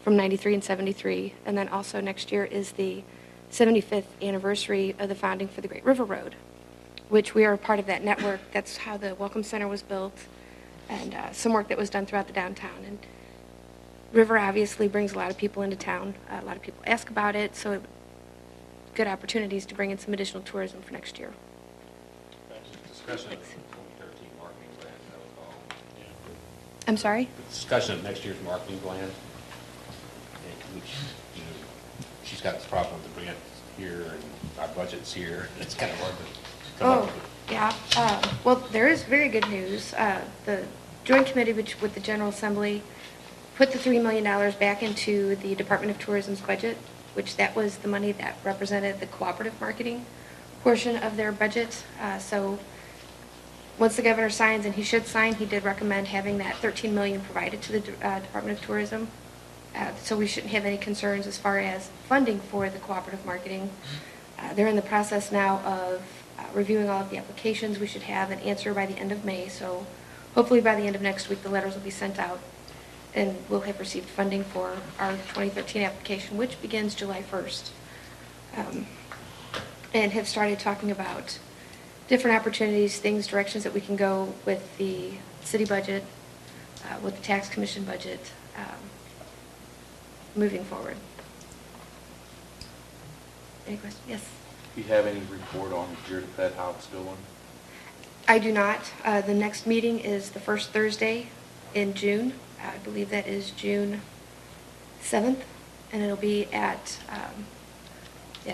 from 93 and 73. And then also next year is the 75th anniversary of the founding for the Great River Road, which we are a part of that network. That's how the Welcome Center was built, and some work that was done throughout the downtown. And River obviously brings a lot of people into town. A lot of people ask about it, so good opportunities to bring in some additional tourism for next year. Discussion of the 2013 marketing plan, that was all. I'm sorry? Discussion of next year's marketing plan, which, you know, she's got this problem with the grant here and our budget's here, and it's kind of hard to come up with it. Yeah. Well, there is very good news. The Joint Committee with the General Assembly put the $3 million back into the Department of Tourism's budget, which that was the money that represented the cooperative marketing portion of their budget. So once the governor signs, and he should sign, he did recommend having that $13 million provided to the Department of Tourism. So we shouldn't have any concerns as far as funding for the cooperative marketing. They're in the process now of reviewing all of the applications. We should have an answer by the end of May. So hopefully by the end of next week, the letters will be sent out, and we'll have received funding for our 2013 application, which begins July 1st. And have started talking about different opportunities, things, directions that we can go with the city budget, with the tax commission budget, moving forward. Any questions? Yes? Do you have any report on Gear to Pet, how it's going? I do not. The next meeting is the first Thursday in June. I believe that is June 7th, and it'll be at,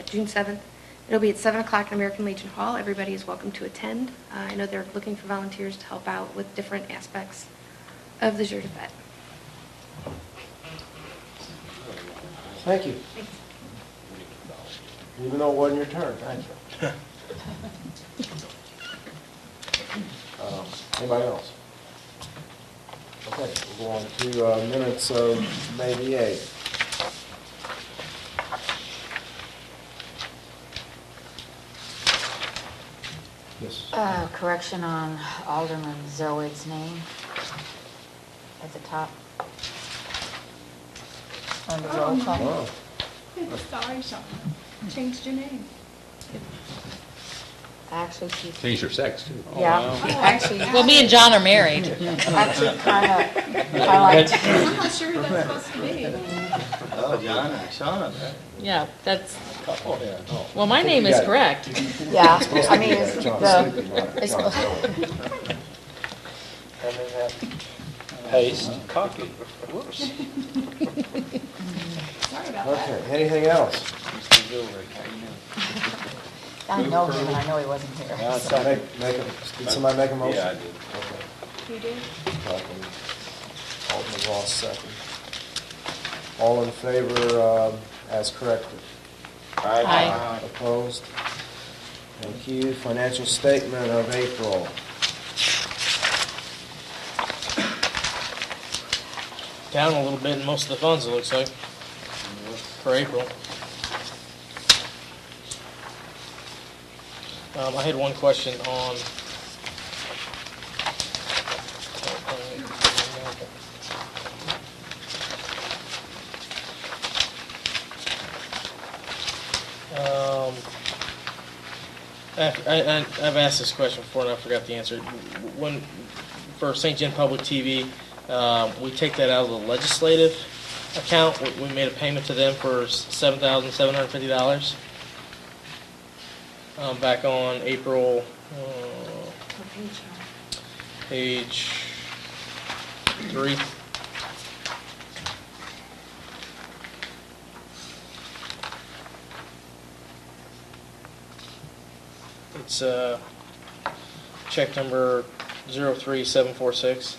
June 7th. It'll be at 7 o'clock in American Legion Hall. Everybody is welcome to attend. I know they're looking for volunteers to help out with different aspects of the Jour de Fête. Thank you. Even though it wasn't your turn, thank you. Anybody else? Okay, we'll go on to minutes of May the 8th. Yes. Correction on Alderman Zerwig's name at the top. On the roll call. Oh. Sorry, Sean. Changed your name. Actually, she. Change your sex, too. Yeah, wow. actually. Well, me and John are married. Actually, I like. I'm not sure who that's supposed to be. Oh, John and Sean. Yeah, that's, Couple there. Oh. well, my name is correct. Yeah, I mean, it's Paste, copy. Whoops. Sorry about that. Okay, anything else? Mr. Gilbert, how you doing? I know him, and I know he wasn't here. Did somebody make a motion? Yeah, I did. Okay. You did? Alderman Ross, second. All in favor as corrected? Aye. Opposed? Thank you. Financial statement of April. Down a little bit in most of the funds, it looks like, for April. I had one question on. I've asked this question before and I forgot the answer. When, for St. John Public TV, we take that out of the legislative account. We made a payment to them for $7,750 back on April, page 3. It's check number 03746.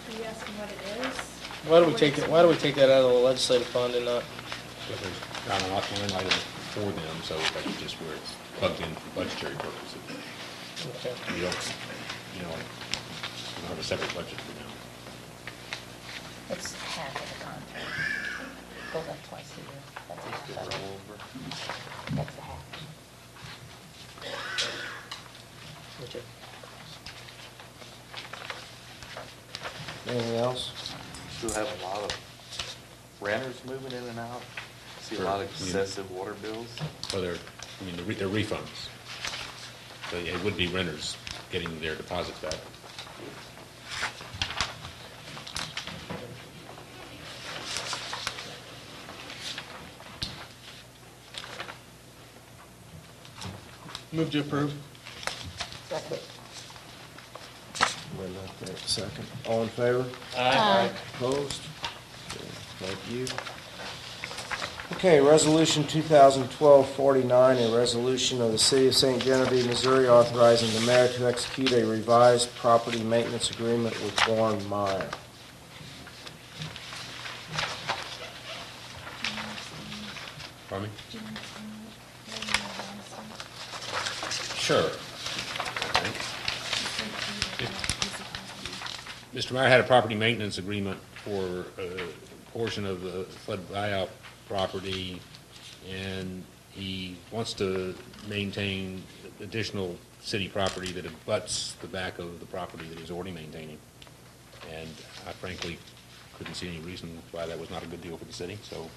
Are you asking what it is? Why do we take that out of the legislative fund and not? Because there's not an line item for them, so that's just where it's plugged in for budgetary purposes. Okay. You don't have a separate budget for them. It's half of the contract. Goes up twice a year. That's half of it. That's the half. Okay. Anything else? Still have a lot of renters moving in and out. See a lot of excessive water bills. Well, they're refunds. So it would be renters getting their deposits back. Move to approve. Second. Linda, okay, second. All in favor? Aye. Opposed? Okay, thank you. Okay, Resolution 2012-49, a resolution of the City of St. Genevieve, Missouri, authorizing the mayor to execute a revised property maintenance agreement with Warren Meyer. Pardon me? Sure. Mr. Meyer had a property maintenance agreement for a portion of the flood buyout property, and he wants to maintain additional city property that abuts the back of the property that he's already maintaining. And I frankly couldn't see any reason why that was not a good deal for the city, so.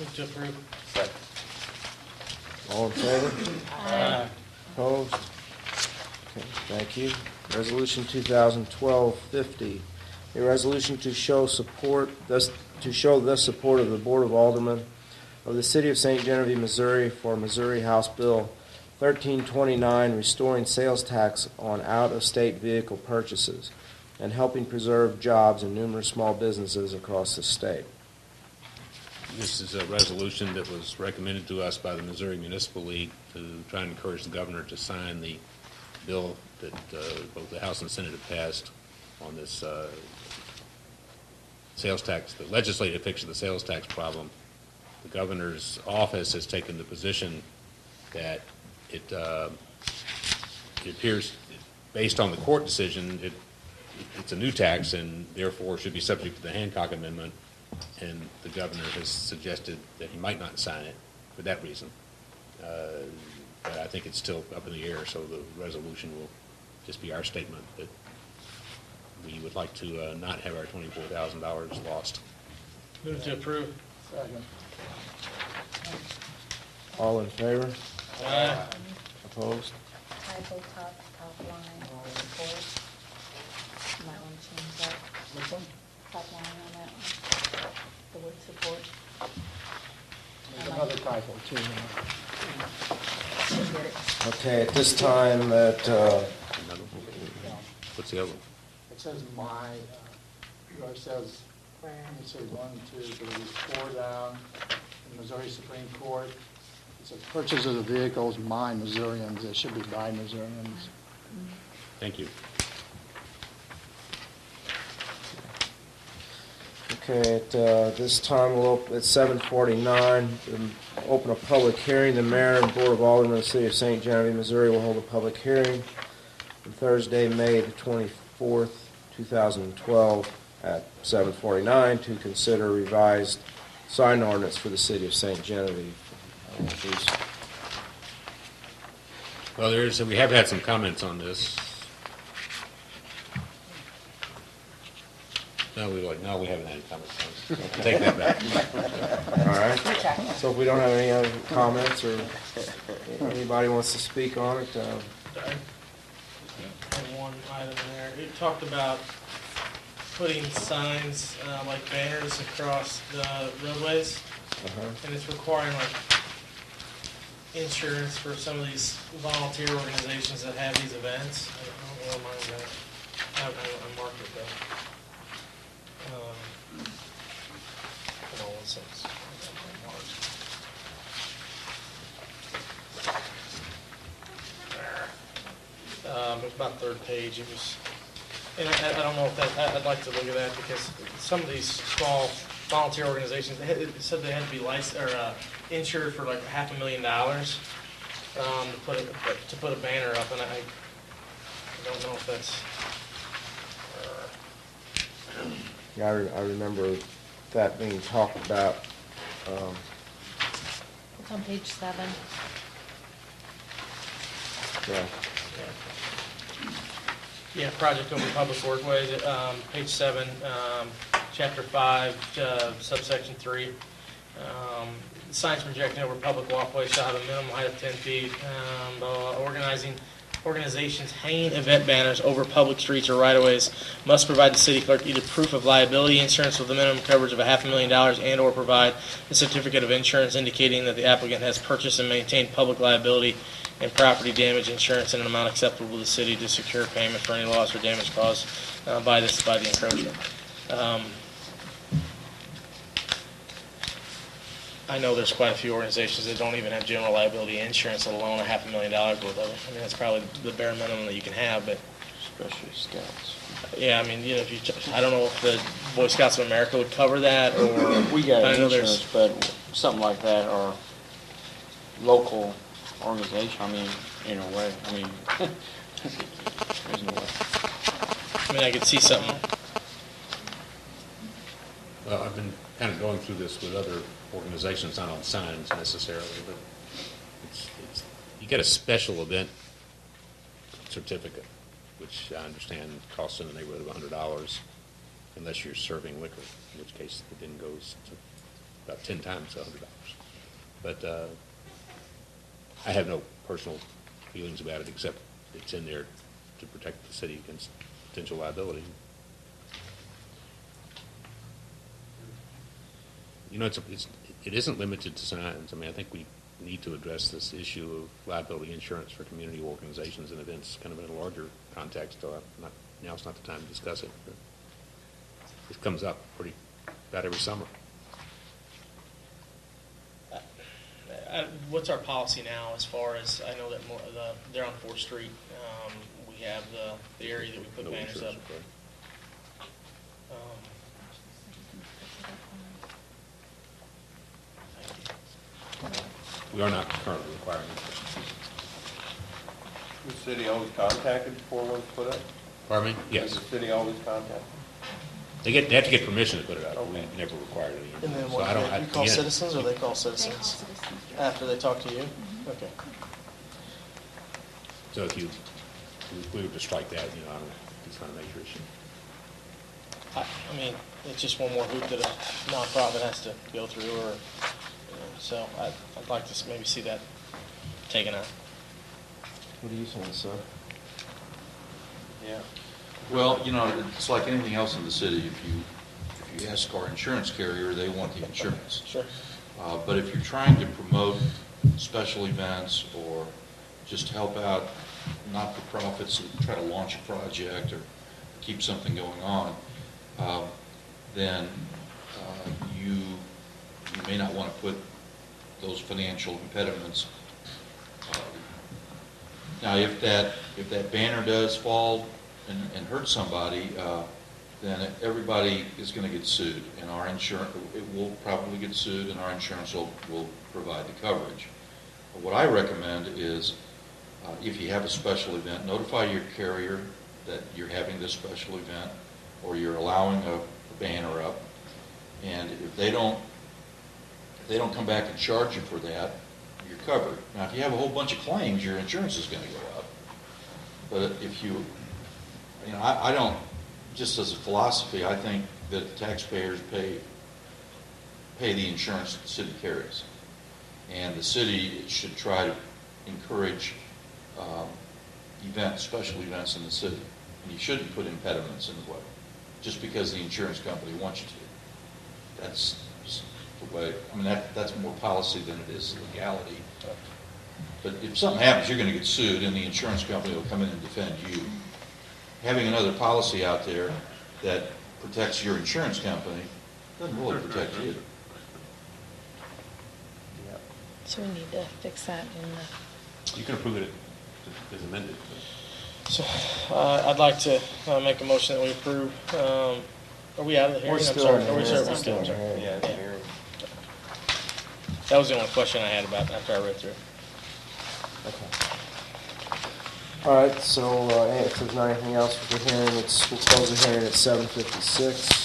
Move to approve. Second. All in favor? Aye. Opposed? Okay, thank you. Resolution 2012-50, a resolution to show the support of the Board of Aldermen of the City of St. Genevieve, Missouri for Missouri House Bill 1329, restoring sales tax on out-of-state vehicle purchases and helping preserve jobs in numerous small businesses across the state. This is a resolution that was recommended to us by the Missouri Municipal League to try and encourage the governor to sign the bill that both the House and Senate have passed on this sales tax, the legislative fix of the sales tax problem. The governor's office has taken the position that it appears, based on the court decision, it's a new tax and therefore should be subject to the Hancock Amendment, and the governor has suggested that he might not sign it for that reason. But I think it's still up in the air, so the resolution will just be our statement that we would like to not have our $24,000 lost. Move to approve. Second. All in favor? Aye. Opposed? Typo top line, support. You might want to change that. Which one? Top line on that one. The word support. There's another typo too. Get it. Okay, at this time, What's the other one? It says yours says, let me say 1, 2, but it was 4 down in Missouri Supreme Court. It says purchase of the vehicles, by Missourians. It should be by Missourians. Thank you. okay, at this time, at 7:49, open a public hearing. The mayor and board of aldermen of the city of St. Genevieve, Missouri will hold a public hearing on Thursday, May the 24th, 2012 at 7:49 to consider revised sign ordinance for the city of St. Genevieve. Well, we have had some comments on this. No, we haven't had any comments on this. Take that back. All right. So if we don't have any other comments or anybody wants to speak on it, One item there. It talked about putting signs, like banners across the roadways, and it's requiring like insurance for some of these volunteer organizations that have these events. I don't know where mine's at. I marked it though. Hold on 1 second. It's about third page. It was And I don't know if that, I'd like to look at that, because some of these small volunteer organizations, it said they had to be licensed, or insured for like $500,000 to put a banner up, and I don't know if that's, Yeah, I remember that being talked about. It's on page 7. Yeah. yeah, Project Open Public Workways, page 7, chapter 5, subsection 3. Signs projecting over public walkways shall have a minimum height of 10 feet. Organizations hanging event banners over public streets or right-of-ways must provide the city clerk either proof of liability insurance with a minimum coverage of $500,000 and/or provide a certificate of insurance indicating that the applicant has purchased and maintained public liability and property damage insurance in an amount acceptable to the city to secure payment for any loss or damage caused by the encroachment. I know there's quite a few organizations that don't even have general liability insurance, let alone $500,000 worth of it. I mean, that's probably the bare minimum that you can have, but. Especially scouts. Yeah, I mean, you know, I don't know if the Boy Scouts of America would cover that, or. We got I know insurance, but something like that, or local organization, I mean, in a way, I mean, there's no way. I mean, I could see something. Well, I've been kind of going through this with other organizations, not on signs necessarily, but you get a special event certificate, which I understand costs in the neighborhood of $100, unless you're serving liquor, in which case it then goes to about 10 times $100. But I have no personal feelings about it, except it's in there to protect the city against potential liability. You know, it isn't limited to signs. I mean, I think we need to address this issue of liability insurance for community organizations and events kind of in a larger context. So now's not the time to discuss it. But it comes up about every summer. What's our policy now as far as, I know that they're on 4th Street. We have the area that we put banners up. We are not currently requiring it. The city always contacted before one's put up? Pardon me? Yes. Does the city always contact? They have to get permission to put it up. We never required it. And then So what, I don't, you call again, citizens, or they call citizens? After they talk to you? Okay. So if we were to strike that, you know, it's not a major issue. I mean, it's just one more hoop that a nonprofit has to go through, or, you know, so I'd like to maybe see that taken out. What do you think, sir? Yeah. Well, you know, it's like anything else in the city. If you ask our insurance carrier, they want the insurance. Sure. But if you're trying to promote special events or just help out not-for-profits who try to launch a project or keep something going on, then you may not want to put those financial impediments. Now, if that banner does fall and hurt somebody, then everybody is going to get sued, and our insurance, it will probably get sued, and our insurance will provide the coverage. But what I recommend is, if you have a special event, notify your carrier that you're having this special event, or you're allowing a banner up, and if they don't come back and charge you for that, you're covered. Now, if you have a whole bunch of claims, your insurance is going to go up. But if you know, I don't, just as a philosophy, I think that taxpayers pay the insurance that the city carries. And the city should try to encourage special events in the city. And you shouldn't put impediments in the way, just because the insurance company wants you to. That's the way, I mean, that's more policy than it is legality. But if something happens, you're going to get sued, and the insurance company will come in and defend you. Having another policy out there that protects your insurance company doesn't really protect you. So we need to fix that in the. You can approve it as amended. So, I'd like to make a motion that we approve. Are we out of the hearing? We're I'm still sorry. in the Are we hearing. sorry? We're still in the hearing. Yeah, it's a hearing. That was the only question I had about it after I read through it. Okay. All right, so if there's not anything else for the hearing, we'll close the hearing at 7:56.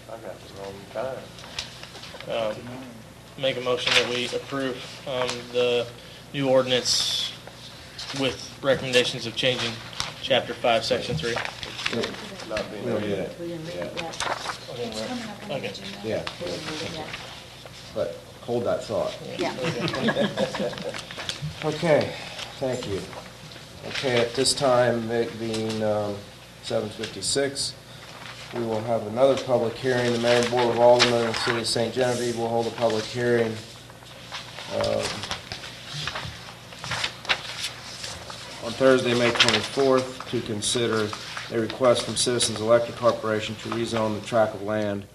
I got the wrong time. Make a motion that we approve the new ordinance with recommendations of changing Chapter 5, Section 3. Not being We don't do read. that. We didn't read it yet. It's coming up on the Okay. agenda. Yeah. We didn't read it yet. But hold that thought. Yeah. Okay, thank you. Okay, at this time, it being 7:56, we will have another public hearing. The Mayor and Board of Aldermen of the City of St. Genevieve will hold a public hearing on Thursday, May 24th, to consider a request from Citizens Electric Corporation to rezone the tract of land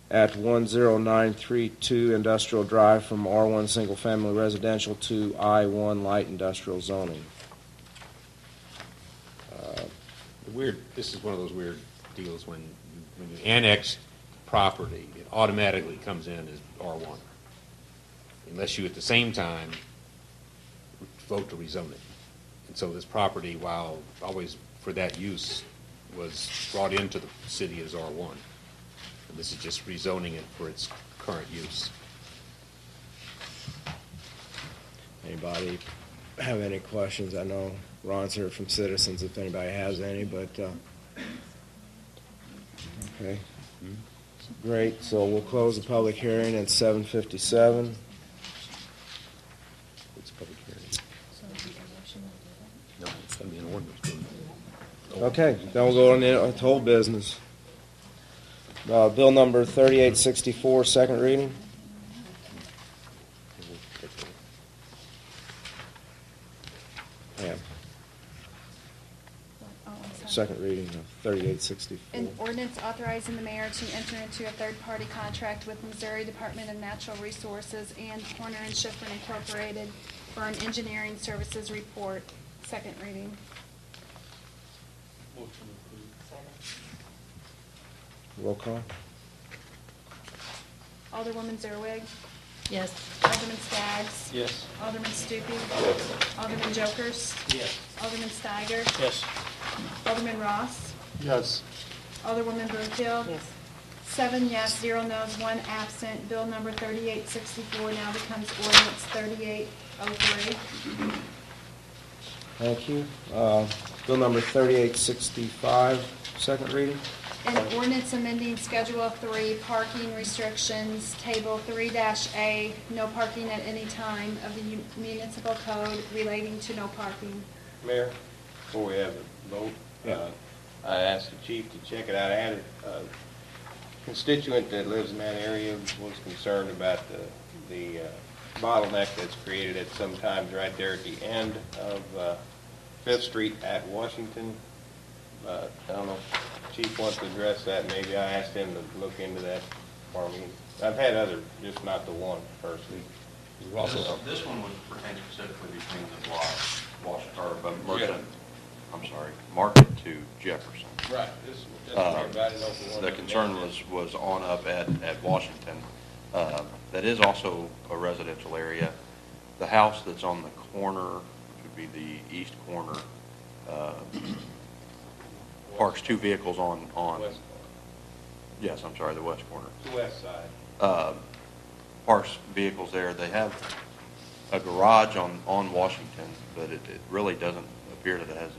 at 10932 Industrial Drive from R1 Single Family Residential to I1 Light Industrial Zoning. This is one of those weird deals when you annex property, it automatically comes in as R1. Unless you at the same time vote to rezone it. And so this property, while always for that use, was brought into the city as R1. And this is just rezoning it for its current use. Anybody have any questions? I know Ron's here from Citizens if anybody has any, but, okay. Great, so we'll close the public hearing at 7:57. It's a public hearing. No, it's going to be an ordinance. Okay, then we'll go on to whole business. Bill number 3864, second reading. Pam. Oh, I'm sorry. Second reading of 3864. An ordinance authorizing the mayor to enter into a third-party contract with Missouri Department of Natural Resources and Horner and Schifrin Incorporated for an engineering services report. Second reading. Roll call. Alderwoman Zerwig. Yes. Alderman Skaggs. Yes. Alderman Stupi. Yes. Alderman Jokers. Yes. Alderman Steiger. Yes. Alderman Ross. Yes. Alderwoman Broomfield. Yes. 7 yes, 0 no's, 1 absent. Bill number 3864 now becomes ordinance 3803. Thank you. Bill number 3865, second reading. An ordinance amending Schedule 3 parking restrictions, Table 3-A, no parking at any time of the municipal code relating to no parking. Mayor, before we have a vote, I asked the chief to check it out. I had a constituent that lives in that area was concerned about the bottleneck that's created at sometimes right there at the end of 5th Street at Washington. I don't know if the chief wants to address that. Maybe I asked him to look into that for me. I've had other, just not the one personally. This one would pertain specifically between the block, Merchant, Market to Jefferson. Right. The concern was on up at Washington. That is also a residential area. The house that's on the corner, which would be the east corner, parks two vehicles on, yes, I'm sorry, the west corner. The west side. Parks vehicles there. They have a garage on Washington, but it really doesn't appear that it has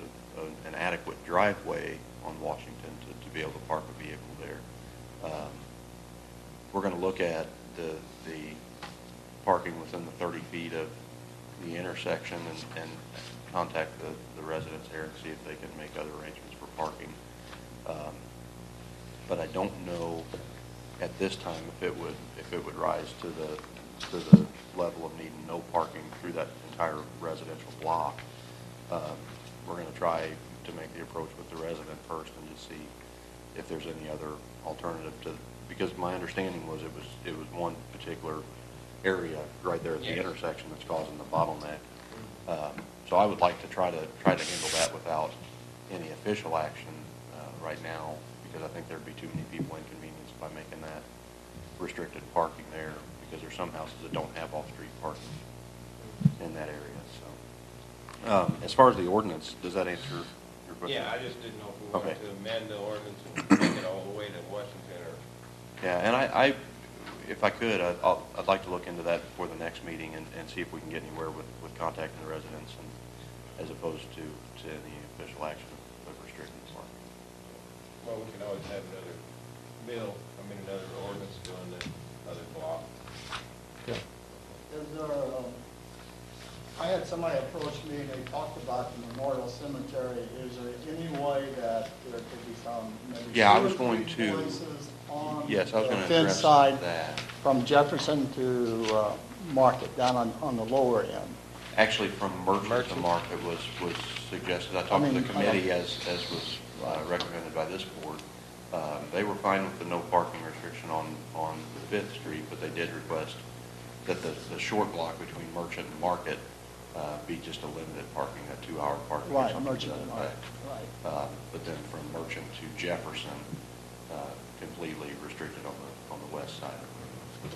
an adequate driveway on Washington to be able to park a vehicle there. We're going to look at the parking within the 30 feet of the intersection and contact the residents there and see if they can make other arrangements for parking. But I don't know at this time if it would rise to the level of needing no parking through that entire residential block. We're going to try to make the approach with the resident first and just see if there's any other alternative to, because my understanding was it was one particular area right there at the intersection that's causing the bottleneck. So I would like to try to handle that without any official action right now, because I think there'd be too many people inconvenienced by making that restricted parking there, because there's some houses that don't have off-street parking in that area. So, as far as the ordinance, does that answer your question? Yeah, I just didn't know if we wanted Okay. to amend the ordinance and take it all the way to Washington or. Yeah, and I if I could, I'd like to look into that before the next meeting and see if we can get anywhere with contacting the residents, and as opposed to the official action of restricting parking. Well, we can always have another ordinance doing the other block. Yeah. Is there, I had somebody approach me and they talked about the memorial cemetery. Is there any way that there could be some maybe Yeah, I two was or going three to. places on Yes, I was the going to fence address side that. from Jefferson to Market, down on the lower end? Actually, from Merchant to Market was suggested. I talked to the committee as was recommended by this board. They were fine with the no parking restriction on the 5th Street, but they did request that the short block between Merchant and Market be just a limited parking, a 2-hour parking. or Right, something to Merchant that and Market, effect. right. But then from Merchant to Jefferson, completely restricted on the west side.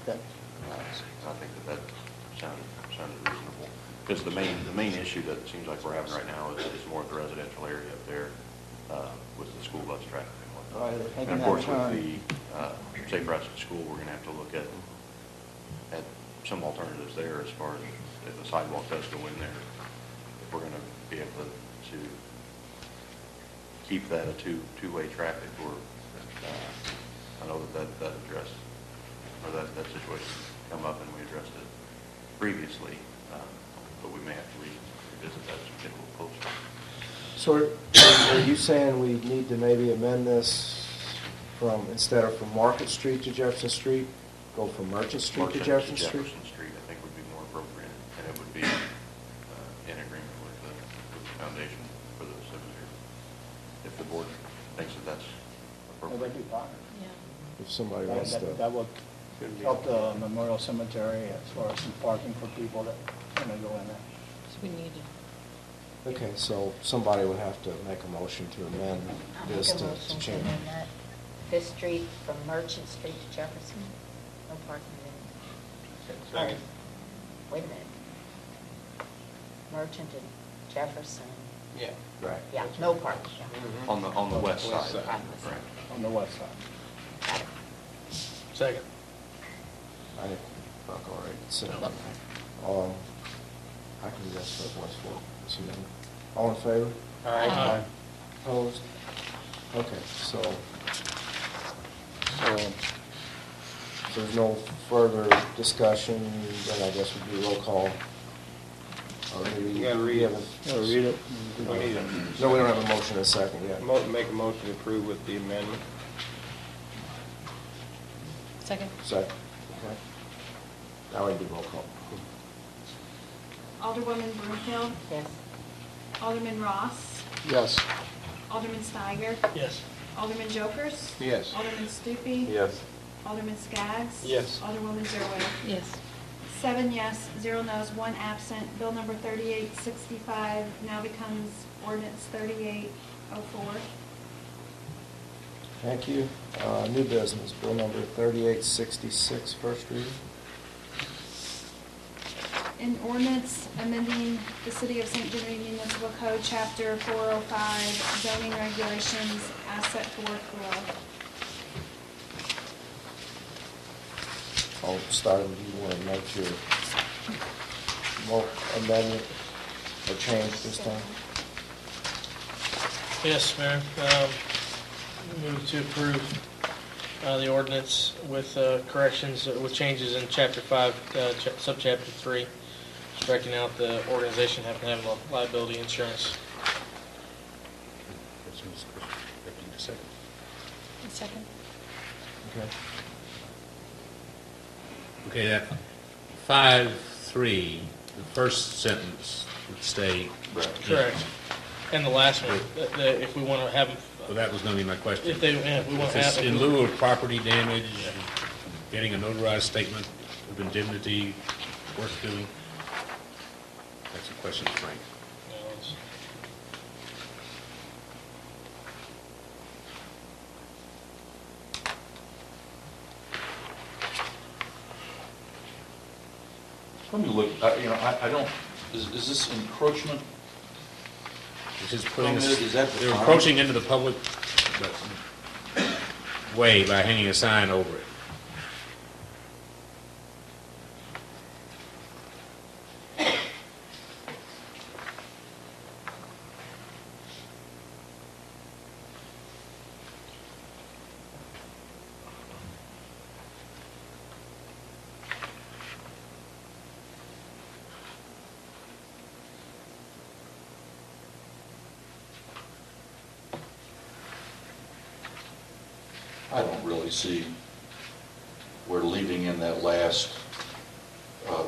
Okay. I think that sounded reasonable. Because the main issue that it seems like we're having right now is more of the residential area up there with the school bus traffic and whatnot. Right, And of course, with the safe routes to school, we're going to have to look at some alternatives there as far as if the sidewalk does go in there, if we're going to be able to keep that a two-way traffic, or I know that addressed, or that situation come up and we addressed it previously, but we may have to revisit that as we get a little closer. So are you saying we need to maybe amend this instead of from Market Street to Jefferson Street, go from Merchant Street to Jefferson Street? Jefferson Street, I think would be more appropriate, and it would be in agreement with the foundation for the cemetery. If the board thinks that that's appropriate. That'd be fine. If somebody wants to. That would help the memorial cemetery as far as some parking for people that want to go in there. So we need to. Okay, so somebody would have to make a motion to amend I'll this make a to motion to change. amend that. 5th Street from Merchant Street to Jefferson, no parking there. Second. Wait a minute. Merchant and Jefferson, Yeah. Right. yeah, no parking. yeah. On the west side. West side. Right. On the west side. Second. I think, fuck, all right, so, I can do that stuff, West Fork. So, all in favor? Aye. Opposed? Okay, so if there's no further discussion, then I guess we'd do roll call. Or maybe You gotta read it. Gotta read it. We need a No, we don't have a motion in a second yet. make a motion to approve with the amendment. Second. Second, okay. Now we can do roll call. Alderwoman Broomfield, Yes. Alderman Ross, Yes. Alderman Steiger, Yes. Alderman Jokers, Yes. Alderman Stupi, Yes. Alderman Skaggs. Yes. Alderwoman Zerwin. Yes. 7 yes, 0 no's, 1 absent. Bill number 3865 now becomes ordinance 3804. Thank you. New business, bill number 3866, first reading. An ordinance amending the City of St. Genevieve Municipal Code, Chapter 405, zoning regulations as set forth below. I'll start with you, want to make your amendment or change this time? Yes, Mayor. Move to approve the ordinance with corrections, with changes in Chapter 5, Subchapter 3, striking out the organization having to have liability insurance. Second. Okay. Okay, that 5.3, the first sentence would stay. Correct. And the last one, if we want to have them. Well, that was going to be my question. If we want to If it's have. in lieu of property damage, getting a notarized statement, of indemnity worth doing? That's a question for Frank. Let me look, I don't, is this encroachment? Which is putting us, Is that they're defined? encroaching into the public way by hanging a sign over it. I don't really see where leaving in that last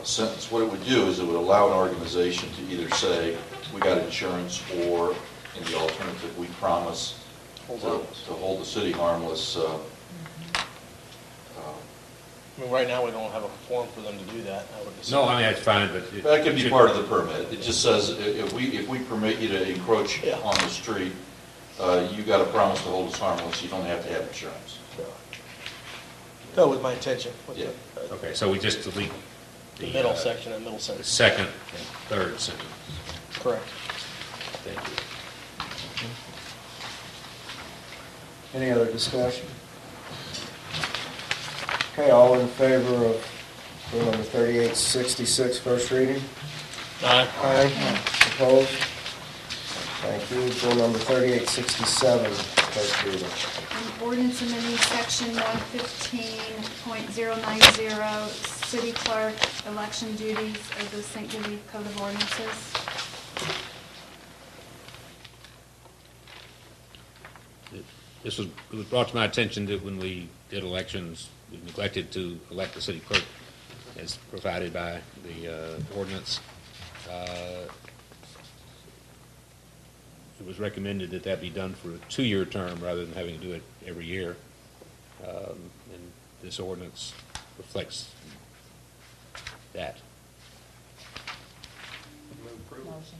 sentence. What it would do is it would allow an organization to either say, we got insurance, or in the alternative, we promise to hold the city harmless. I mean, right now, we don't have a form for them to do that, I would assume. No, I mean, that's fine, but. That could be part of the permit. It just says, if we permit you to encroach on the street, you got to promise to hold us harmless, you don't have to have insurance. That was my intention. with Yeah. Okay, so we just delete The middle section and middle the sentence. second and third sentence. Correct. Thank you. Any other discussion? Okay, all in favor of bill number 3866, first reading? Aye. Aye. Opposed? Thank you. Bill number 3867, first reading. An ordinance amending section 115.090, city clerk election duties of the St. Genevieve Code of Ordinances. It was brought to my attention that when we did elections, we neglected to elect the city clerk as provided by the ordinance. It was recommended that that be done for a 2-year term rather than having to do it every year. And this ordinance reflects that. Motion.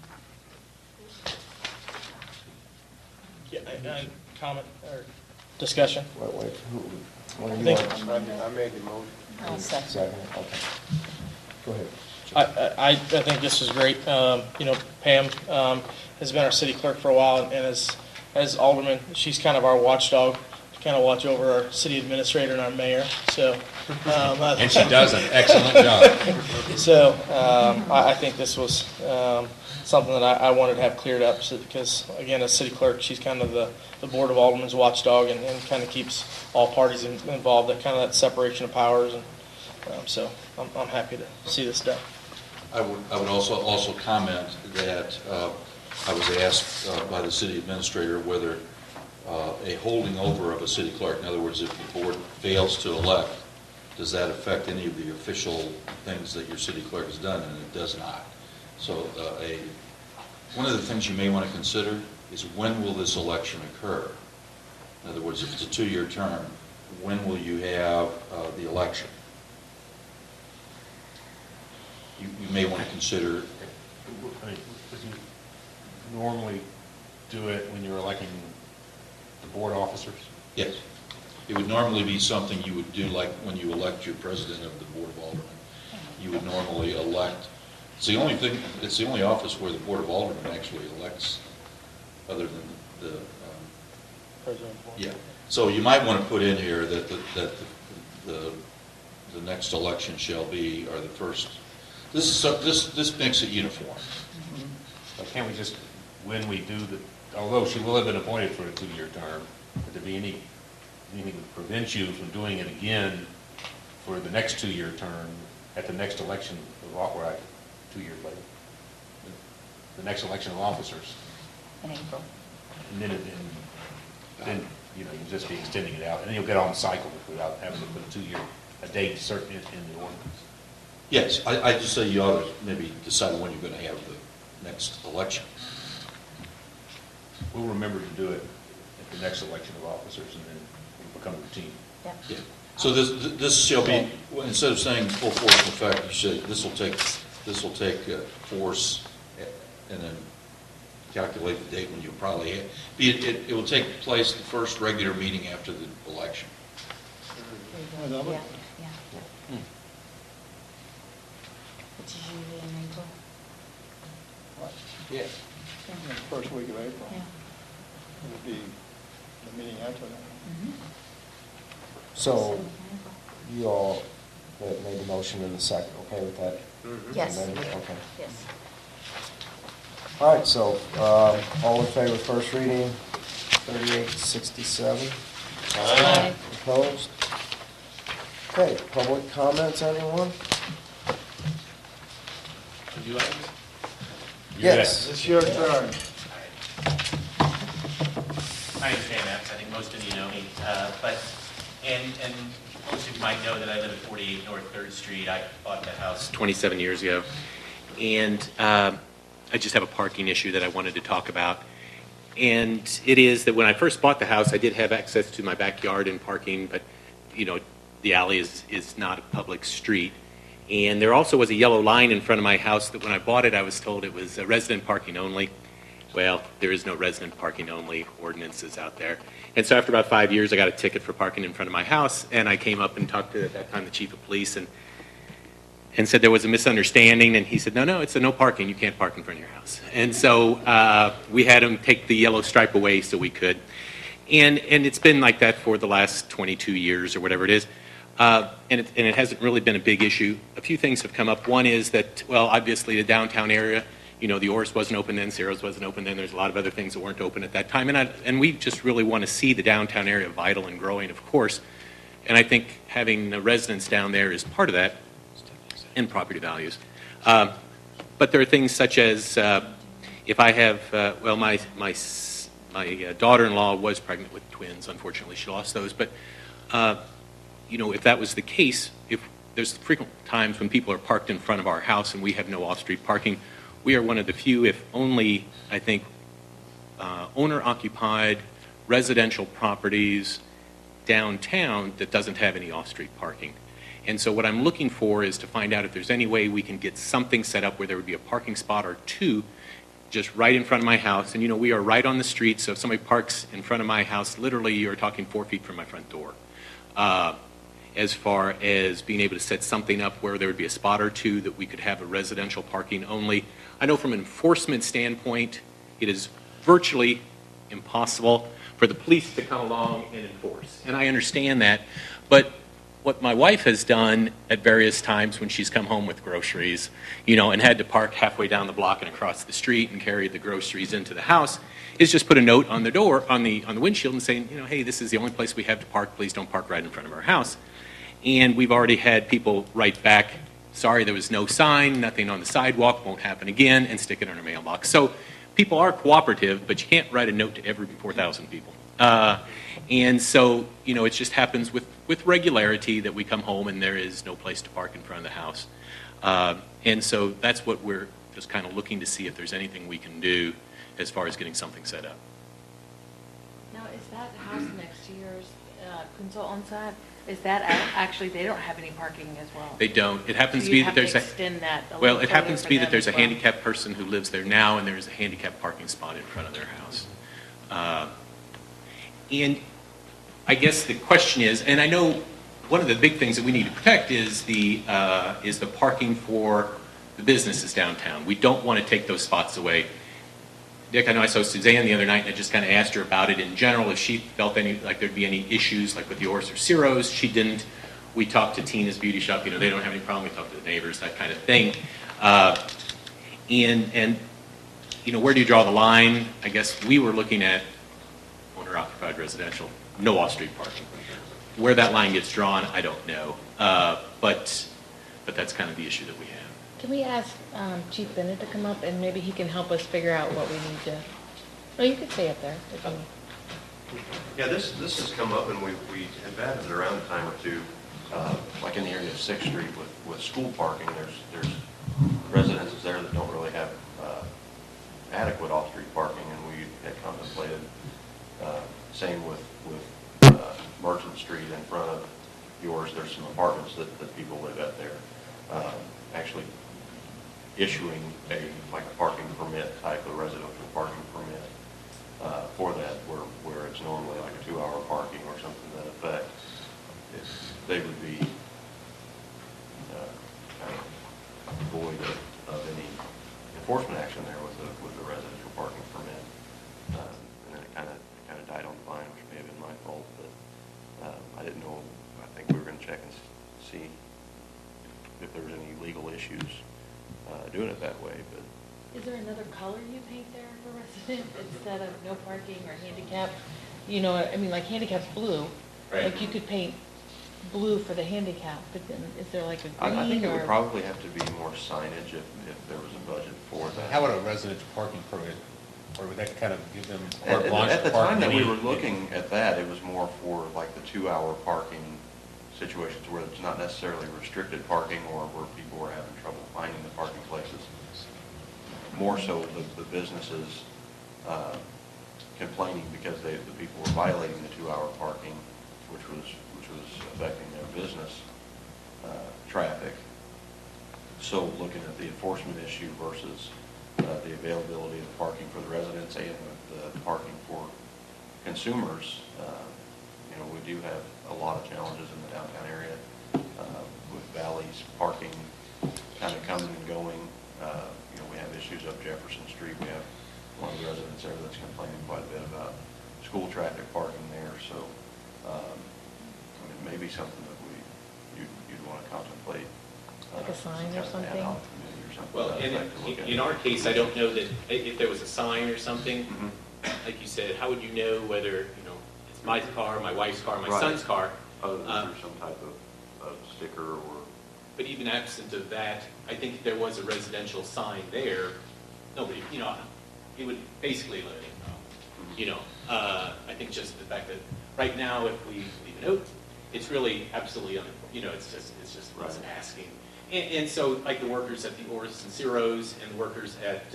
Yeah, and comment or discussion? Wait, who, what I do you think- want? I made the motion. I'll second. Second, okay. Go ahead. I think this is great. You know, Pam has been our city clerk for a while, and as alderman, she's kind of our watchdog, to kind of watch over our city administrator and our mayor, so. And she does an excellent job. So I think this was something that I wanted to have cleared up, because, again, as city clerk, she's kind of the Board of Aldermen's watchdog, and kind of keeps all parties involved, that kind of that separation of powers, and so I'm happy to see this done. I would also comment that I was asked by the city administrator whether a holding over of a city clerk, in other words, if the board fails to elect, does that affect any of the official things that your city clerk has done? And it does not. So one of the things you may want to consider is, when will this election occur? In other words, if it's a 2-year term, when will you have the election? You may want to consider. I mean, would you normally do it when you're electing the board officers? Yes. It would normally be something you would do like when you elect your president of the Board of Aldermen. You would normally elect, it's the only office where the Board of Aldermen actually elects, other than the, President. yeah. So you might want to put in here that the next election shall be, or the first, this makes it uniform. But can't we just, when we do although she will have been appointed for a 2-year term, would there be anything that prevents you from doing it again for the next 2-year term at the next election of, right, 2 years later? The next election of officers. In April. And then you just be extending it out, and then you'll get on the cycle without having to put a date certain in the ordinance. Yes, I just say you ought to maybe decide when you're going to have the next election. We'll remember to do it at the next election of officers, and then it'll become routine. Yeah. Yeah. So this shall be, instead of saying full force and effect, you should, this will take force and then calculate the date when you'll probably, it will take place the first regular meeting after the election. Yeah, yeah. Which is usually in April. Yeah. First week of April. Yeah. Would be the meeting after that. So you all made the motion in the second, okay with that? Yes. amendment? Okay. Yes. All right, so all in favor of first reading, 3867? Aye. Opposed? Okay, public comments, anyone? Would you like? Yes. It's your turn. I understand that, I think most of you know me, and most of you might know that I live at 48 North 3rd Street. I bought the house 27 years ago, and I just have a parking issue that I wanted to talk about. And it is that when I first bought the house, I did have access to my backyard and parking, but, you know, the alley is not a public street. And there also was a yellow line in front of my house that when I bought it, I was told it was resident parking only. Well, there is no resident parking only ordinances out there. And so after about 5 years, I got a ticket for parking in front of my house, and I came up and talked to, at that time, the chief of police, and said there was a misunderstanding, and he said, no, it's a no parking, you can't park in front of your house. And so we had him take the yellow stripe away so we could. And it's been like that for the last 22 years or whatever it is. And it hasn't really been a big issue. A few things have come up. One is that, well, obviously the downtown area, you know, the Oars wasn't open then, Ciro's wasn't open then, there's a lot of other things that weren't open at that time. And we just really want to see the downtown area vital and growing, of course. And I think having the residents down there is part of that, and property values. But there are things such as if I have, well, my daughter-in-law was pregnant with twins. Unfortunately, she lost those. But, you know, if that was the case, if there's frequent times when people are parked in front of our house and we have no off-street parking, we are one of the few, if only, I think, owner-occupied residential properties downtown that doesn't have any off-street parking. And so what I'm looking for is to find out if there's any way we can get something set up where there would be a parking spot or two just right in front of my house. And, you know, we are right on the street, so if somebody parks in front of my house, literally you're talking 4 feet from my front door. As far as being able to set something up where there would be a spot or two that we could have a residential parking only. I know from an enforcement standpoint, it is virtually impossible for the police to come along and enforce. And I understand that, but what my wife has done at various times when she's come home with groceries, you know, and had to park halfway down the block and across the street and carry the groceries into the house, is just put a note on the door, on the windshield, and saying, you know, hey, this is the only place we have to park. Please don't park right in front of our house. And we've already had people write back, sorry, there was no sign, nothing on the sidewalk, won't happen again, and stick it in our mailbox. So people are cooperative, but you can't write a note to every 4,000 people. And so, you know, it just happens with regularity that we come home and there is no place to park in front of the house. And so that's what we're just kind of looking to see if there's anything we can do as far as getting something set up. Now, is that house next to yours, Kunzel on side, is that actually, they don't have any parking as well? They don't. It happens So to be you that have to there's a... extend that a Well, little it happens further to be for that them there's a as well. handicapped person who lives there now, and there's a handicapped parking spot in front of their house. And I guess the question is, and I know one of the big things that we need to protect is the parking for the businesses downtown. We don't want to take those spots away. Dick, I know I saw Suzanne the other night, and I just kind of asked her about it in general, if she felt like there'd be any issues, like with yours or Ciro's. She didn't. We talked to Tina's Beauty Shop. You know, they don't have any problem. We talked to the neighbors, that kind of thing. And you know, where do you draw the line? I guess we were looking at owner-occupied residential, no off-street parking. Where that line gets drawn, I don't know. But that's kind of the issue that we have. Can we ask Chief Bennett to come up and maybe he can help us figure out what we need to, oh, you could stay up there. If you... Yeah, this has come up, and we have batted it around a time or two, like in the area of 6th Street with school parking. There's residences there that don't really have adequate off-street parking, and we had contemplated same with Merchant Street in front of yours, there's some apartments that people live at there. Actually issuing like a parking permit type of residential parking permit for that, where it's normally like a 2-hour parking or something to that effect. They would be kind of void of any enforcement action there with the residential parking permit. And then it kind of died on the vine, which may have been my fault, but I didn't know. I think we were going to check and see if there was any legal issues doing it that way, but. Is there another color you paint there for residents instead of no parking or handicap? You know, I mean, like handicap's blue. Right. Like you could paint blue for the handicap, but then is there like a green I think it would or? probably have to be more signage if there was a budget for that. How would a residential parking permit, or would that kind of give them At carte blanche at the to park time that we anywhere? were looking at that, it was more for like the 2-hour parking situations where it's not necessarily restricted parking or where people were having trouble finding the parking places. More so the businesses complaining because the people were violating the 2-hour parking, which was affecting their business traffic. So looking at the enforcement issue versus the availability of the parking for the residents and the parking for consumers, we do have a lot of challenges in the downtown area with Valley's parking kind of coming and going. We have issues up Jefferson Street. We have one of the residents there that's complaining quite a bit about school traffic parking there. So, maybe something that you'd want to contemplate. Like a sign or kind of an something? ad hoc committee or something Well, to that and effect to look at. in our case, I don't know that if there was a sign or something, like you said, how would you know whether, it's my car, my wife's car, my Right. son's car? Other than through some type of sticker or. But even absent of that, I think if there was a residential sign there, nobody, it would basically eliminate the problem. I think just the fact that right now, if we leave a note, it's really absolutely, it's just us asking. And so, like the workers at the Oris and Ciro's and the workers at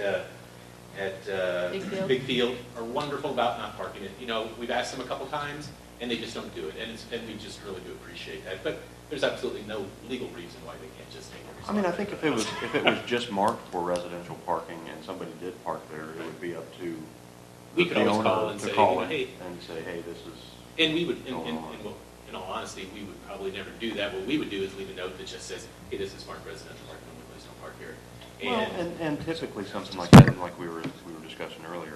Big Big Field are wonderful about not parking it. We've asked them a couple times, and they just don't do it, and we just really do appreciate that. But there's absolutely no legal reason why they can't just take it. I think if it was just marked for residential parking and somebody did park there, it would be up to We the could always owner call and to say, call in hey. and say, hey, this is. And we would, going on. in all honesty, we would probably never do that. What we would do is leave a note that just says, hey, this is marked residential parking, please don't park here. Well, and typically something like that, and like we were discussing earlier,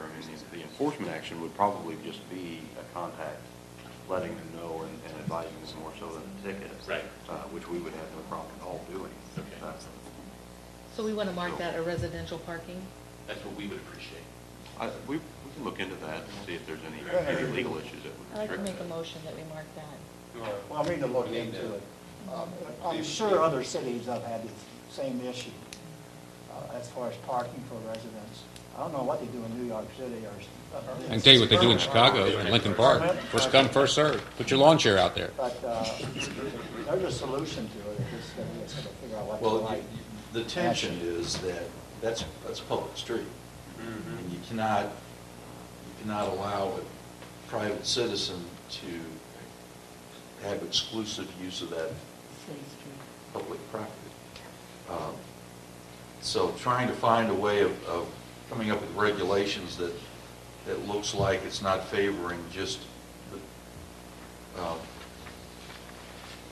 the enforcement action would probably just be a contact, letting them know and advising them more so than a ticket. Right. Which we would have no problem at all doing. Okay. So we want to mark that a residential parking? That's what we would appreciate. We can look into that and see if there's any legal issues that would I'd like to restrict make a that. motion that we mark that. Well, I need to look into it. I'm sure other cities have had the same issue as far as parking for residents. I don't know what they do in New York City or. I can tell you what they do in Chicago, in Lincoln Park. First come, first served. Put your lawn chair out there. But there's a solution to it. It's just that we just got to figure out what's Well, right. the tension is that that's a public street. And you cannot allow a private citizen to have exclusive use of that public property. So trying to find a way of coming up with regulations that looks like it's not favoring just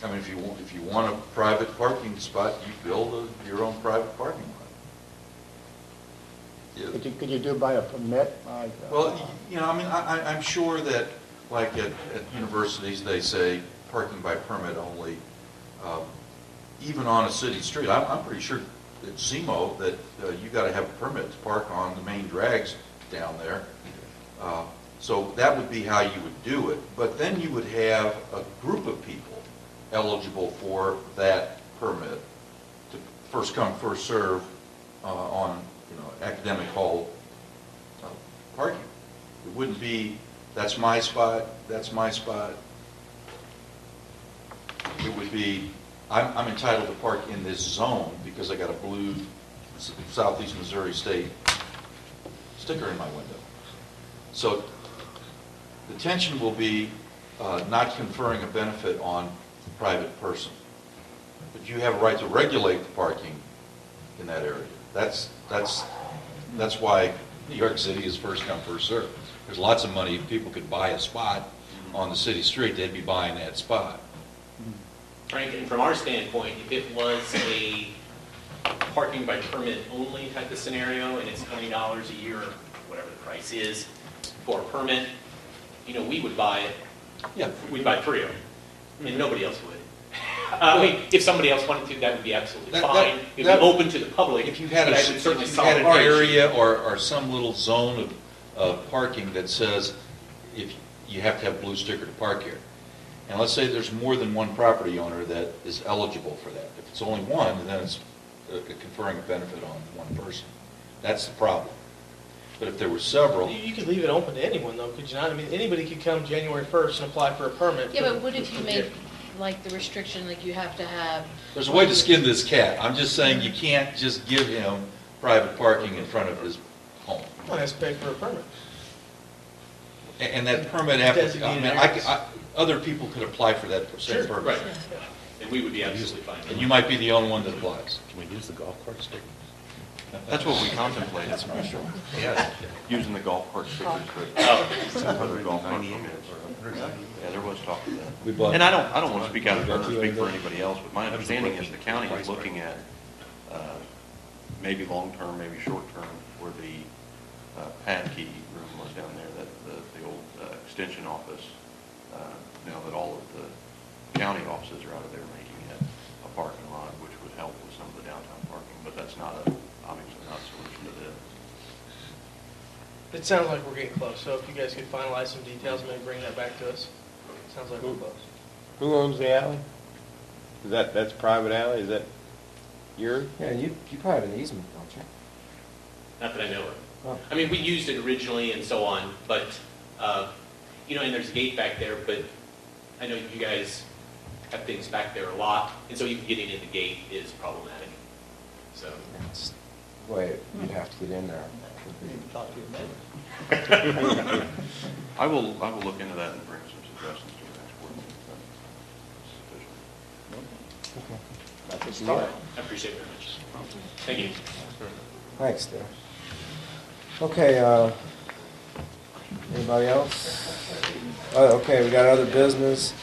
if you want a private parking spot, you build your own private parking lot. Yeah. Could you do by a permit? Well, I'm sure that, like at universities, they say parking by permit only. Even on a city street, I'm pretty sure at SEMO that you got to have a permit to park on the main drags down there. So that would be how you would do it. But then you would have a group of people eligible for that permit to first come, first serve on academic hall parking. It wouldn't be, that's my spot, that's my spot. It would be, I'm entitled to park in this zone because I got a blue Southeast Missouri State sticker in my window. So the tension will be not conferring a benefit on private person. But you have a right to regulate the parking in that area. That's why New York City is first come, first served. There's lots of money. If people could buy a spot on the city street, they'd be buying that spot. Frank, and from our standpoint, if it was a parking by permit only type of scenario, and it's $20 a year, or whatever the price is, for a permit, we would buy it. Yeah. We'd buy 3 of them, and nobody else would. I mean, if somebody else wanted to, that would be absolutely fine. It'd be open to the public. If you had but I would certainly solve an our issue. area or some little zone of parking that says if you have to have a blue sticker to park here. And let's say there's more than one property owner that is eligible for that. If it's only one, then it's conferring a benefit on one person. That's the problem. But if there were several, You could leave it open to anyone, though, could you not? I mean, anybody could come January 1st and apply for a permit. Yeah, but what if you make, like, the restriction, like you have to have... there's a way to skin this cat. I'm just saying you can't just give him private parking in front of his home. Well, he has to pay for a permit. And that permit application, I mean, other people could apply for that same permit. Right. And we would be absolutely fine. And you might be the only one that applies. Can we use the golf cart stickers? That's what we contemplated, Yeah. using the golf cart stickers for other golf cart permits. Yeah, there was talk of that. And I don't want to speak out of turn or speak for anybody else, but my understanding is the county is looking at maybe long-term, maybe short-term, where the pad key room was down there, that the old extension office, now that all of the county offices are out of there, making it a parking lot, which would help with some of the downtown parking, but that's obviously not a solution to this. It sounds like we're getting close, so if you guys could finalize some details, maybe bring that back to us. Sounds like we're close. Who owns the alley? That's private alley, is that yours? Yeah, you probably have an easement, don't you? Not that I know of. Oh. I mean, we used it originally and so on, but, and there's a gate back there, but I know you guys have things back there a lot, and so even getting in the gate is problematic. So. That's the way you'd have to get in there. I will look into that and bring some suggestions to the next board meeting. That's a start. I appreciate it very much. Thank you. Thanks, Dale. Okay, anybody else? Okay, we got other business.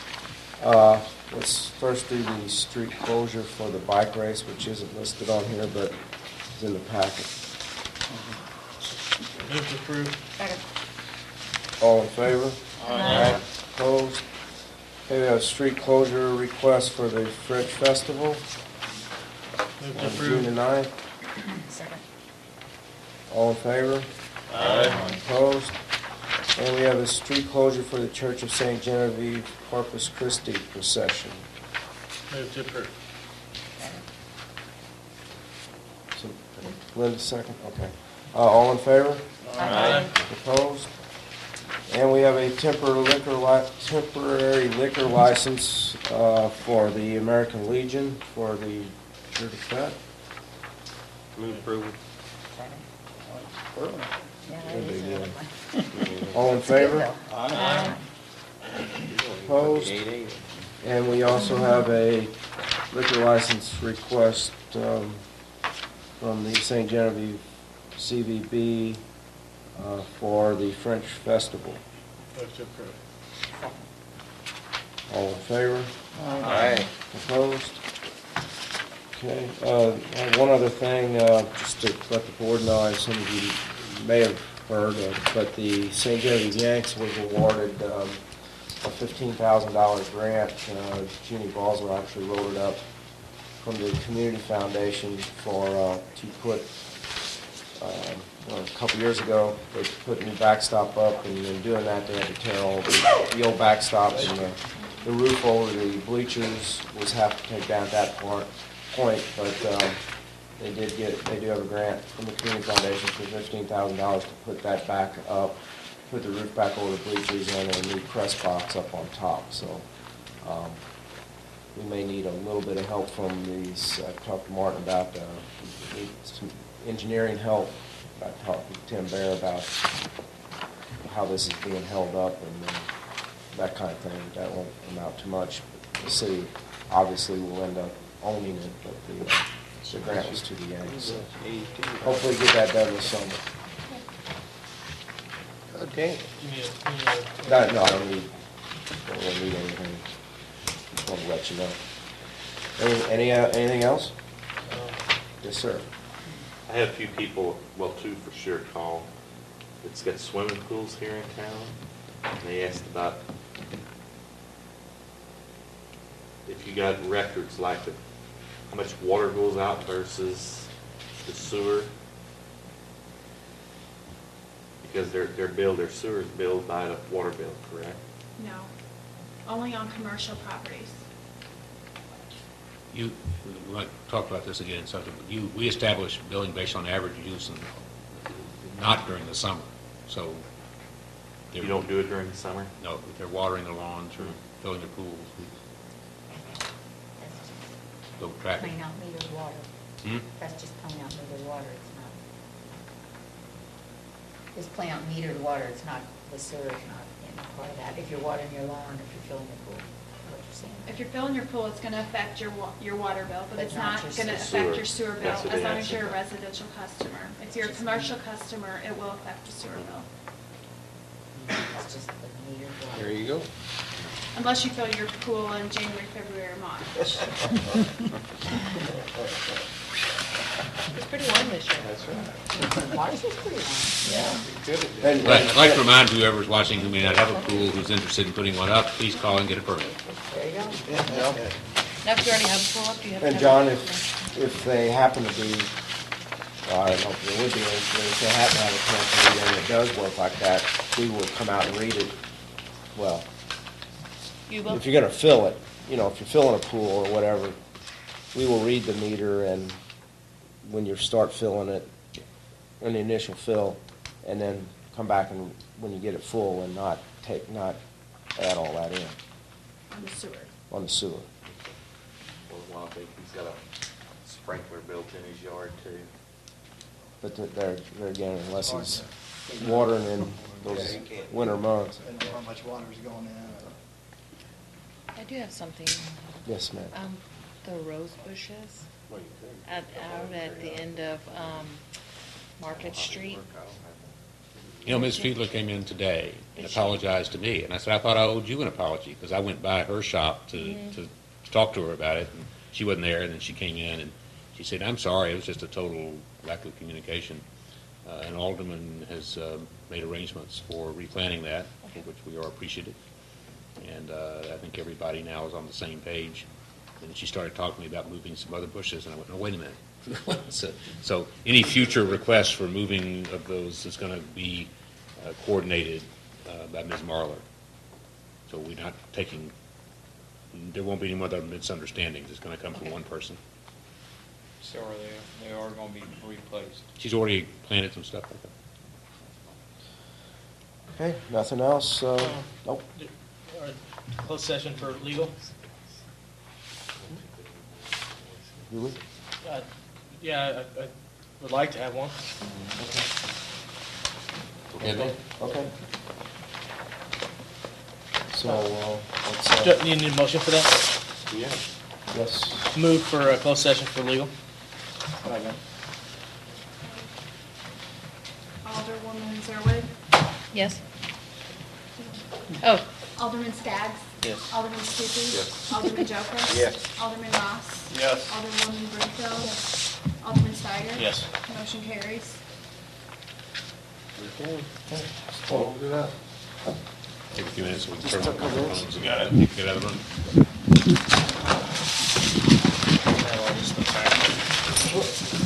Let's first do the street closure for the bike race, which isn't listed on here, but is in the packet. Move to approve. Second. All in favor? Aye. Opposed? Okay, we have a street closure request for the French Festival Move to on approve. June the 9th. Second. All in favor? Aye. Opposed? And we have a street closure for the Church of St. Genevieve Corpus Christi procession. Move to approve. So, Linda, second? Okay. All in favor? Aye. Opposed? And we have a temporary liquor license for the American Legion for the Church of Fat. Move approval. Second. Yeah, that That'd is be a good. good one. All in It's good, favor? though. Aye. Opposed? And we also have a liquor license request from the St. Genevieve CVB for the French Festival. Move to approve. All in favor? Aye. Opposed? Okay, one other thing, just to let the board know, some of you may have heard, but the St. Genevieve Yanks was awarded a $15,000 grant. Jeannie Boswell actually wrote it up from the Community Foundation to put, a couple years ago, they put a new backstop up, and in doing that, they had to tear all the old backstops, and the roof over the bleachers was have to take down at that point, but they do have a grant from the Community Foundation for $15,000 to put that back up, put the roof back over the bleachers and a new press box up on top. So we may need a little bit of help from these. I talked to Martin about some engineering help. I talked to Tim Bear about how this is being held up and that kind of thing. That won't amount to much. the city obviously will end up owning it, but the grant was to the Yankees. So hopefully get that done this summer. Okay. No, I don't really need anything. Just want to let you know. Anything else? Yes, sir. I had a few people, well, two for sure, call. It's got swimming pools here in town. And they asked about if you got records like how much water goes out versus the sewer. Because their sewer is billed by the water bill, correct? No, only on commercial properties. We might talk about this again, so we establish billing based on average use and not during the summer. So you don't do it during the summer? No, if they're watering their lawns or filling their pools, we don't track it. Plain out metered water. That's just plain out metered water, it's not. It's plain out metered water, it's not, the sewer is not in part of that. If you're watering your lawn, if you're filling your pool, what you're saying. If you're filling your pool, it's gonna affect your water bill, but it's not your gonna sewer. affect your sewer bill, That's what as they long asked as you're a about. residential customer. If you're a commercial customer, it will affect your sewer bill. It's just the metered water. There you go. Unless you fill your pool in January, February, or March. It's pretty warm this year. That's right. Water's pretty warm. But I'd like to remind whoever's watching who may not have a pool, who's interested in putting one up, please call and get a permit. There you go. Now, if you already have a pool up, do you have to And have John, a- if they happen to be, well, I don't know if there would be, if they happen to have a company that does work like that, we would come out and read it. Well, You will? if you're gonna fill it, if you're filling a pool or whatever, we will read the meter and when you start filling it, in the initial fill, and then come back and when you get it full and not add all that in On the sewer. on the sewer. Well, I think he's got a sprinkler built in his yard too. But there again, unless he's watering in those winter months. I know how much water's going in. I do have something. Yes, ma'am. The rose bushes out at the end of Market Street. Ms. Fiedler came in today and apologized to me, and I said, I thought I owed you an apology, because I went by her shop to talk to her about it, and she wasn't there, and then she came in, and she said, I'm sorry, it was just a total lack of communication. And Alderman has made arrangements for replanting that, for which we are appreciative. And I think everybody now is on the same page. And she started talking to me about moving some other bushes, and I went, no, wait a minute. So any future requests for moving of those is going to be coordinated by Ms. Marlar. So we're not taking, there won't be any more misunderstandings. It's going to come from one person. So they are going to be replaced. She's already planted some stuff like that. Okay, nothing else? Nope. All right, closed session for legal? You would? Yeah, I would like to have one. Okay. Okay. So, let's, Do you need a motion for that? yeah. Yes. Move for a closed session for legal. Alderwoman Zerwig. Yes? Oh, Alderman Skaggs. Yes. Alderman Stupi. Yes. Alderman Jokers. Yes. Alderman Ross. Yes. Alderwoman Greenfield. Alderman Steiger. Yes. Motion carries. Okay. Hold it up. Take a few minutes, we can Just turn took off a the minute. phones and get out of the room. Have all this stuff back.